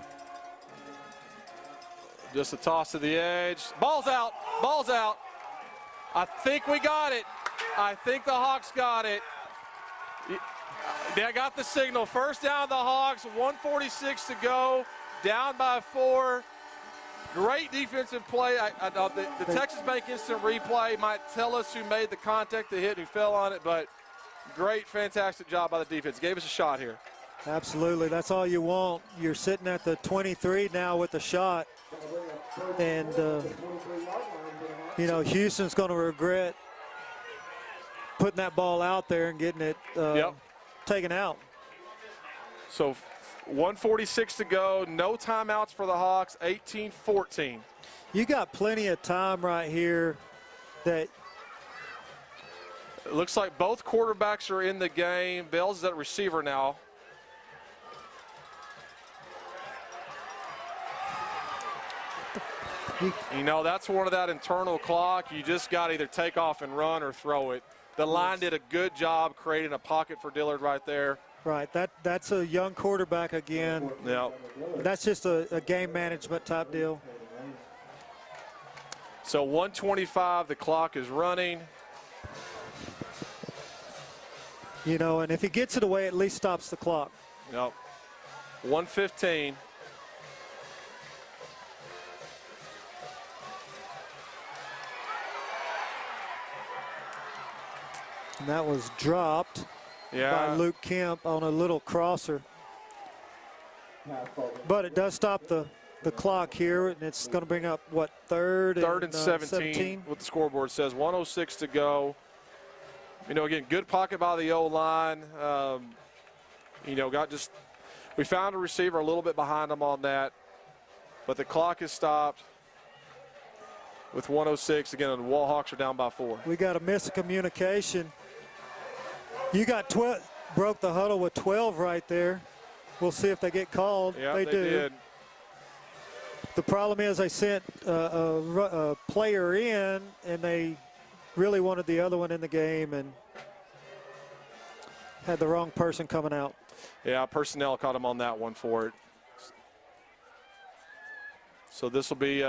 Speaker 17: Just a toss to the edge. Ball's out. Ball's out. I think we got it. I think the Hawks got it. They got the signal. First down, the Hawks. 1:46 to go. Down by 4. Great defensive play. The Texas Bank instant replay might tell us who made the contact, the hit, who fell on it, but great, fantastic job by the defense. Gave us a shot here.
Speaker 1: Absolutely. That's all you want. You're sitting at the 23 now with the shot. And, you know, Houston's going to regret putting that ball out there and getting it taken out.
Speaker 17: So 1:46 to go. No timeouts for the Hawks. 18-14.
Speaker 1: You got plenty of time right here. That
Speaker 17: it looks like both quarterbacks are in the game. Bell's at receiver now. You know, that's one of that internal clock. You just got to either take off and run or throw it. The line did a good job creating a pocket for Dillard right there.
Speaker 1: Right, that's a young quarterback again.
Speaker 17: Yeah.
Speaker 1: That's just a game management type deal.
Speaker 17: So 1:25, the clock is running.
Speaker 1: You know, and if he gets it away, at least stops the clock.
Speaker 17: Yep. 1:15.
Speaker 1: And that was dropped by Luke Kemp on a little crosser. But it does stop the clock here, and it's going to bring up, what, third and 17?
Speaker 17: What the scoreboard says. 1:06 to go. You know, again, good pocket by the O-line. You know, we found a receiver a little bit behind him on that. But the clock is stopped with 1:06. Again, the Wall Hawks are down by 4.
Speaker 1: We got a miscommunication. You got 12, broke the huddle with 12 right there. We'll see if they get called.
Speaker 17: Yeah,
Speaker 1: they do.
Speaker 17: Did.
Speaker 1: The problem is they sent a player in, and they really wanted the other one in the game and had the wrong person coming out.
Speaker 17: Yeah, personnel caught him on that one for it. So this will be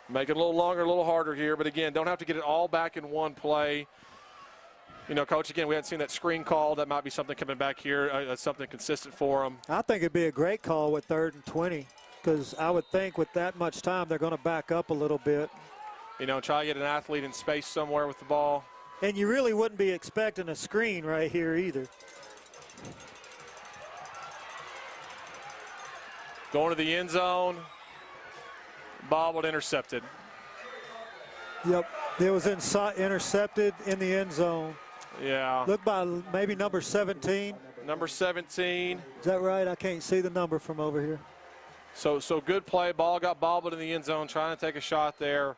Speaker 17: make it a little longer, a little harder here. But again, don't have to get it all back in one play. You know, Coach, again, we hadn't seen that screen call. That might be something coming back here, something consistent for them.
Speaker 1: I think it'd be a great call with 3rd and 20, because I would think with that much time, they're going to back up a little bit.
Speaker 17: You know, try to get an athlete in space somewhere with the ball.
Speaker 1: And you really wouldn't be expecting a screen right here either.
Speaker 17: Going to the end zone. Bobbled, intercepted.
Speaker 1: Yep, it was intercepted in the end zone.
Speaker 17: Yeah.
Speaker 1: Look by maybe number 17.
Speaker 17: Number 17.
Speaker 1: Is that right? I can't see the number from over here.
Speaker 17: So good play. Ball got bobbled in the end zone, trying to take a shot there.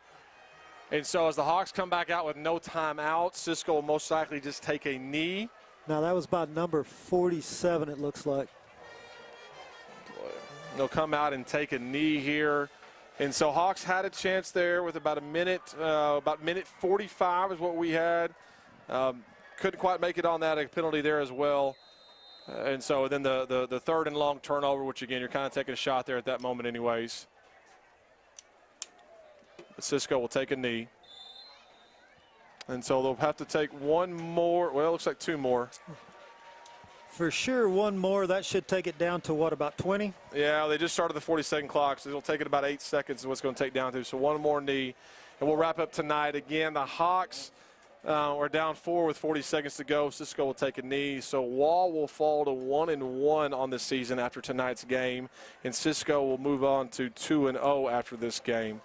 Speaker 17: And so as the Hawks come back out with no timeout, Cisco will most likely just take a knee.
Speaker 1: Now that was by number 47, it looks like.
Speaker 17: They'll come out and take a knee here. And so Hawks had a chance there with about minute 45 is what we had. Couldn't quite make it on that, a penalty there as well. And so then the third and long turnover, which again, you're kind of taking a shot there at that moment anyways. Cisco will take a knee. And so they'll have to take one more, well, it looks like two more.
Speaker 1: For sure, one more. That should take it down to what, about 20?
Speaker 17: Yeah, they just started the 40-second clock, so it'll take it about 8 seconds is what's going to take down to. So one more knee, and we'll wrap up tonight. Again, the Hawks are down 4 with 40 seconds to go. Cisco will take a knee, so Wall will fall to 1-1 on this season after tonight's game, and Cisco will move on to 2-0 after this game.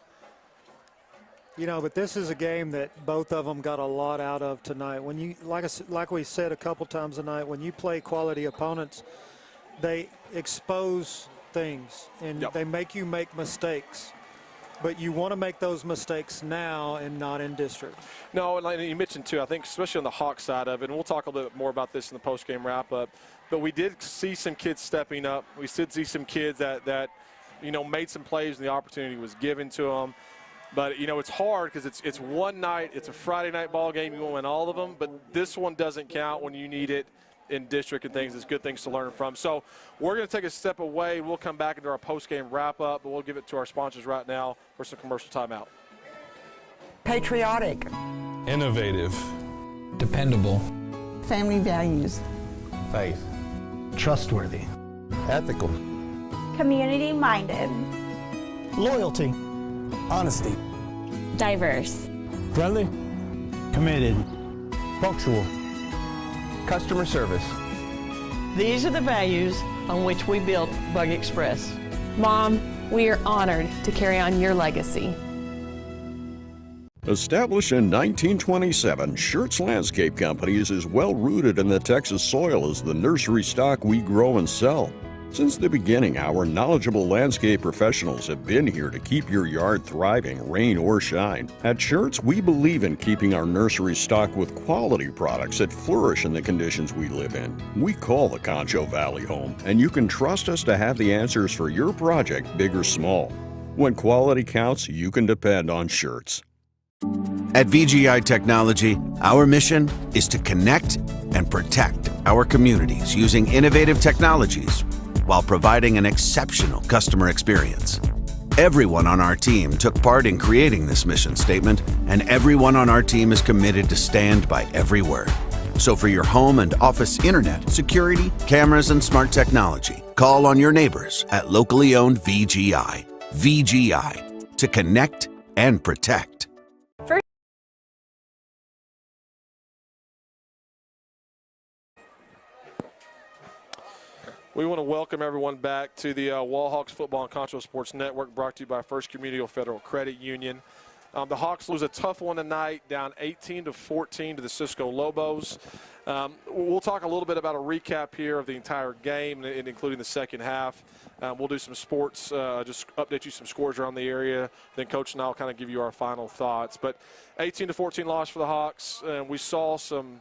Speaker 1: You know, but this is a game that both of them got a lot out of tonight. When you, like we said a couple times tonight, when you play quality opponents, they expose things and they make you make mistakes. But you want to make those mistakes now and not in district.
Speaker 17: No, and like you mentioned too, I think especially on the Hawk side of it, and we'll talk a little bit more about this in the post-game wrap-up, but we did see some kids stepping up. We did see some kids that you know, made some plays and the opportunity was given to them. But, you know, it's hard because it's one night. It's a Friday night ball game. You won't win all of them. But this one doesn't count when you need it in district and things. It's good things to learn from. So we're going to take a step away. We'll come back into our post-game wrap-up, but we'll give it to our sponsors right now for some commercial timeout.
Speaker 7: Patriotic.
Speaker 9: Innovative. Dependable.
Speaker 7: Family values.
Speaker 8: Faith.
Speaker 9: Trustworthy.
Speaker 8: Ethical.
Speaker 15: Community minded.
Speaker 9: Loyalty.
Speaker 8: Honesty.
Speaker 10: Diverse.
Speaker 9: Friendly. Committed. Punctual.
Speaker 6: Customer service.
Speaker 7: These are the values on which we built Bug Express.
Speaker 10: Mom, we are honored to carry on your legacy.
Speaker 11: Established in 1927, Schertz Landscape Company is as well rooted in the Texas soil as the nursery stock we grow and sell. Since the beginning, our knowledgeable landscape professionals have been here to keep your yard thriving, rain or shine. At Schertz, we believe in keeping our nursery stocked with quality products that flourish in the conditions we live in. We call the Concho Valley home, and you can trust us to have the answers for your project, big or small. When quality counts, you can depend on Schertz.
Speaker 12: At VGI Technology, our mission is to connect and protect our communities using innovative technologies while providing an exceptional customer experience. Everyone on our team took part in creating this mission statement, and everyone on our team is committed to stand by every word. So for your home and office internet, security, cameras, and smart technology, call on your neighbors at locally owned VGI. VGI, to connect and protect.
Speaker 17: We want to welcome everyone back to the Wall Hawks Football and Concho Sports Network, brought to you by First Community Federal Credit Union. The Hawks lose a tough one tonight, down 18-14 to the Cisco Lobos. We'll talk a little bit about a recap here of the entire game, including the second half. We'll do some sports, just update you some scores around the area. Then Coach and I will kind of give you our final thoughts. But 18-14 loss for the Hawks. We saw some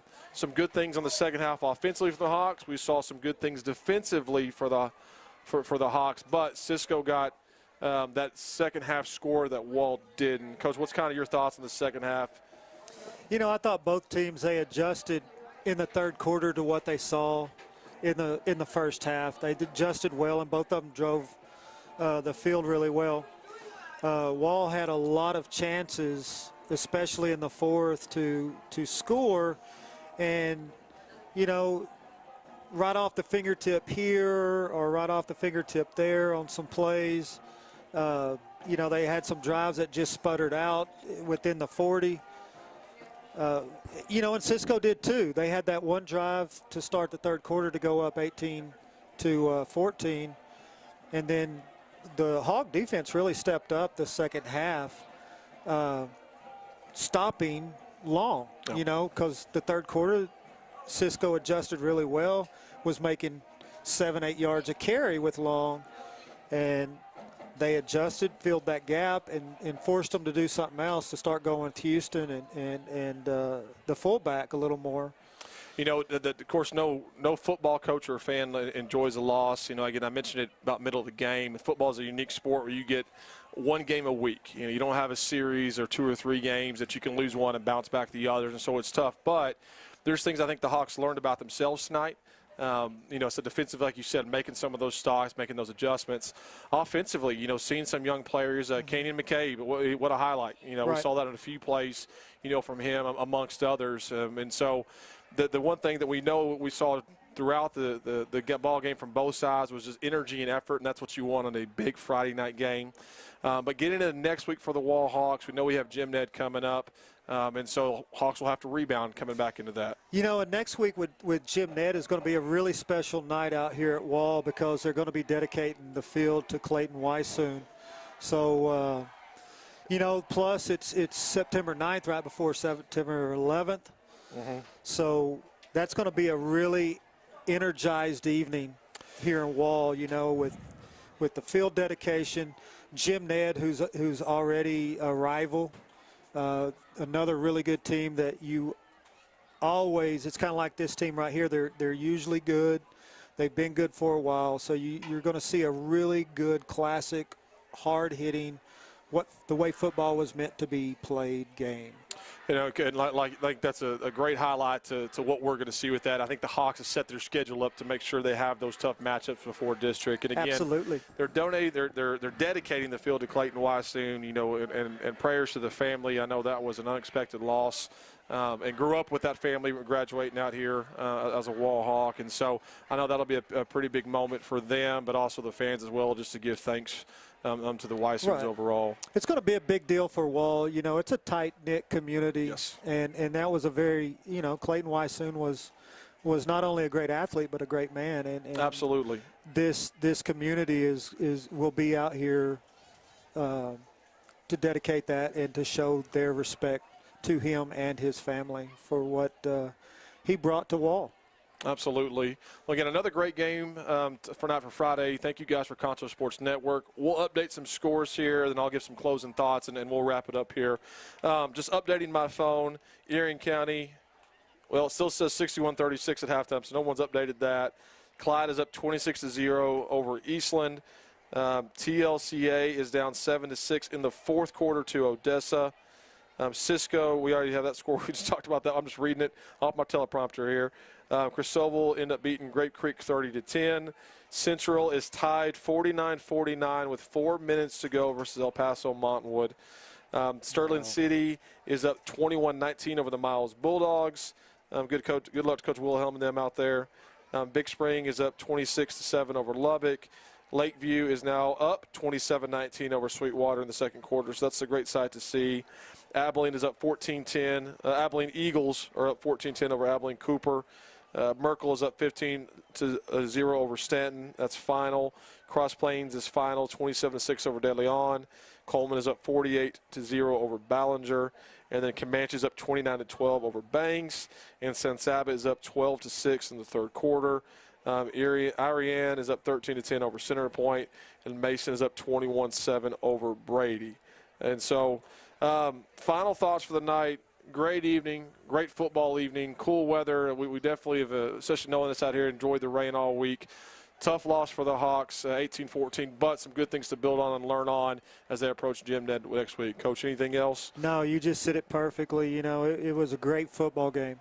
Speaker 17: good things on the second half offensively for the Hawks. We saw some good things defensively for the Hawks. But Cisco got that second half score that Wall didn't. Coach, what's kind of your thoughts on the second half?
Speaker 1: You know, I thought both teams, they adjusted in the third quarter to what they saw in the first half. They adjusted well, and both of them drove the field really well. Wall had a lot of chances, especially in the fourth, to score. And, you know, right off the fingertip here or right off the fingertip there on some plays, you know, they had some drives that just sputtered out within the 40. You know, and Cisco did too. They had that one drive to start the third quarter to go up 18-14. And then the Hawk defense really stepped up the second half, stopping Long, you know, because the third quarter, Cisco adjusted really well, was making 7-8 yards a carry with Long, and they adjusted, filled that gap, and forced them to do something else to start going to Houston and the fullback a little more.
Speaker 17: You know, of course, no football coach or fan enjoys a loss. You know, again, I mentioned it about middle of the game. Football is a unique sport where you get one game a week. You know, you don't have a series or 2 or 3 games that you can lose one and bounce back the others, and so it's tough. But there's things I think the Hawks learned about themselves tonight. You know, so defensively, like you said, making some of those stops, making those adjustments. Offensively, you know, seeing some young players, Kenyon McCabe, what a highlight. You know, we saw that in a few plays, you know, from him amongst others. And so the one thing that we know we saw throughout the ball game from both sides was just energy and effort, and that's what you want on a big Friday night game. But getting into next week for the Wall Hawks, we know we have Jim Ned coming up. And so Hawks will have to rebound coming back into that.
Speaker 1: You know, and next week with Jim Ned is going to be a really special night out here at Wall because they're going to be dedicating the field to Clayton Weissoon. So, you know, plus it's September 9th, right before September 11th. So that's going to be a really energized evening here in Wall, you know, with the field dedication. Jim Ned, who's already a rival. Another really good team that you always, it's kind of like this team right here. They're usually good. They've been good for a while. So you're going to see a really good, classic, hard-hitting, the way football was meant to be played game.
Speaker 17: You know, like that's a great highlight to what we're going to see with that. I think the Hawks have set their schedule up to make sure they have those tough matchups before district. And again,
Speaker 1: absolutely,
Speaker 17: they're dedicating the field to Clayton Weissoon. You know, and prayers to the family. I know that was an unexpected loss, and grew up with that family graduating out here as a Wall Hawk. And so I know that'll be a pretty big moment for them, but also the fans as well, just to give thanks to the Weissoons overall.
Speaker 1: It's going to be a big deal for Wall. You know, it's a tight-knit community.
Speaker 17: Yes.
Speaker 1: And that was a very, you know, Clayton Weissoon was not only a great athlete but a great man. And
Speaker 17: absolutely.
Speaker 1: This community will be out here to dedicate that and to show their respect to him and his family for what he brought to Wall.
Speaker 17: Absolutely. Well, again, another great game for Friday. Thank you guys for Concho Sports Network. We'll update some scores here, then I'll give some closing thoughts, and we'll wrap it up here. Just updating my phone. Erie County, well, it still says 61-36 at halftime, so no one's updated that. Clyde is up 26-0 over Eastland. TLCA is down 7-6 in the fourth quarter to Odessa. Cisco, we already have that score. We just talked about that. I'm just reading it off my teleprompter here. Cristoval ended up beating Grape Creek 30-10. Central is tied 49-49 with 4 minutes to go versus El Paso Montonwood. Sterling City is up 21-19 over the Miles Bulldogs. Good luck to Coach Wilhelm and them out there. Big Spring is up 26-7 over Lubbock. Lakeview is now up 27-19 over Sweetwater in the second quarter, so that's a great sight to see. Abilene is up 14-10. Abilene Eagles are up 14-10 over Abilene Cooper. Merkel is up 15-0 over Stanton. That's final. Cross Plains is final, 27-6 over De Leon. Coleman is up 48-0 over Ballinger. And then Comanche is up 29-12 over Banks. And San Saba is up 12-6 in the third quarter. Ariane is up 13-10 over Center Point. And Mason is up 21-7 over Brady. And so final thoughts for the night. Great evening, great football evening, cool weather. We definitely have, especially knowing this out here, enjoyed the rain all week. Tough loss for the Hawks, 18-14, but some good things to build on and learn on as they approach Jim Ned next week. Coach, anything else?
Speaker 1: No, you just said it perfectly. You know, it was a great football game.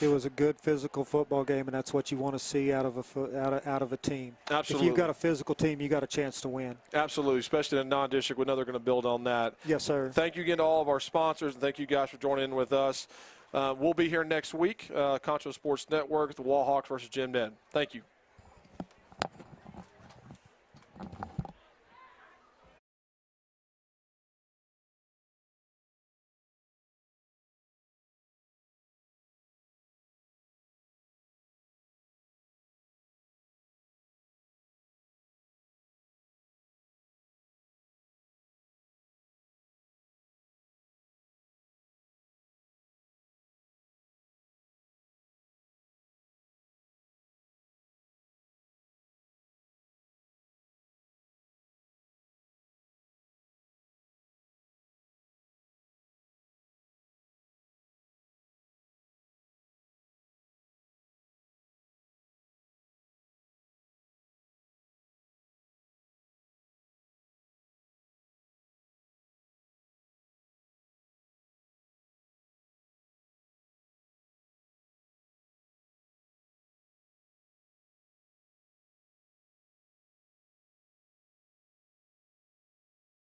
Speaker 1: It was a good physical football game, and that's what you want to see out of a team.
Speaker 17: Absolutely.
Speaker 1: If you've got a physical team, you got a chance to win.
Speaker 17: Absolutely, especially in a non-district. We know they're going to build on that.
Speaker 1: Yes, sir.
Speaker 17: Thank you again to all of our sponsors, and thank you guys for joining in with us. We'll be here next week, Concho Sports Network, the Wall Hawks versus Jim Ned. Thank you.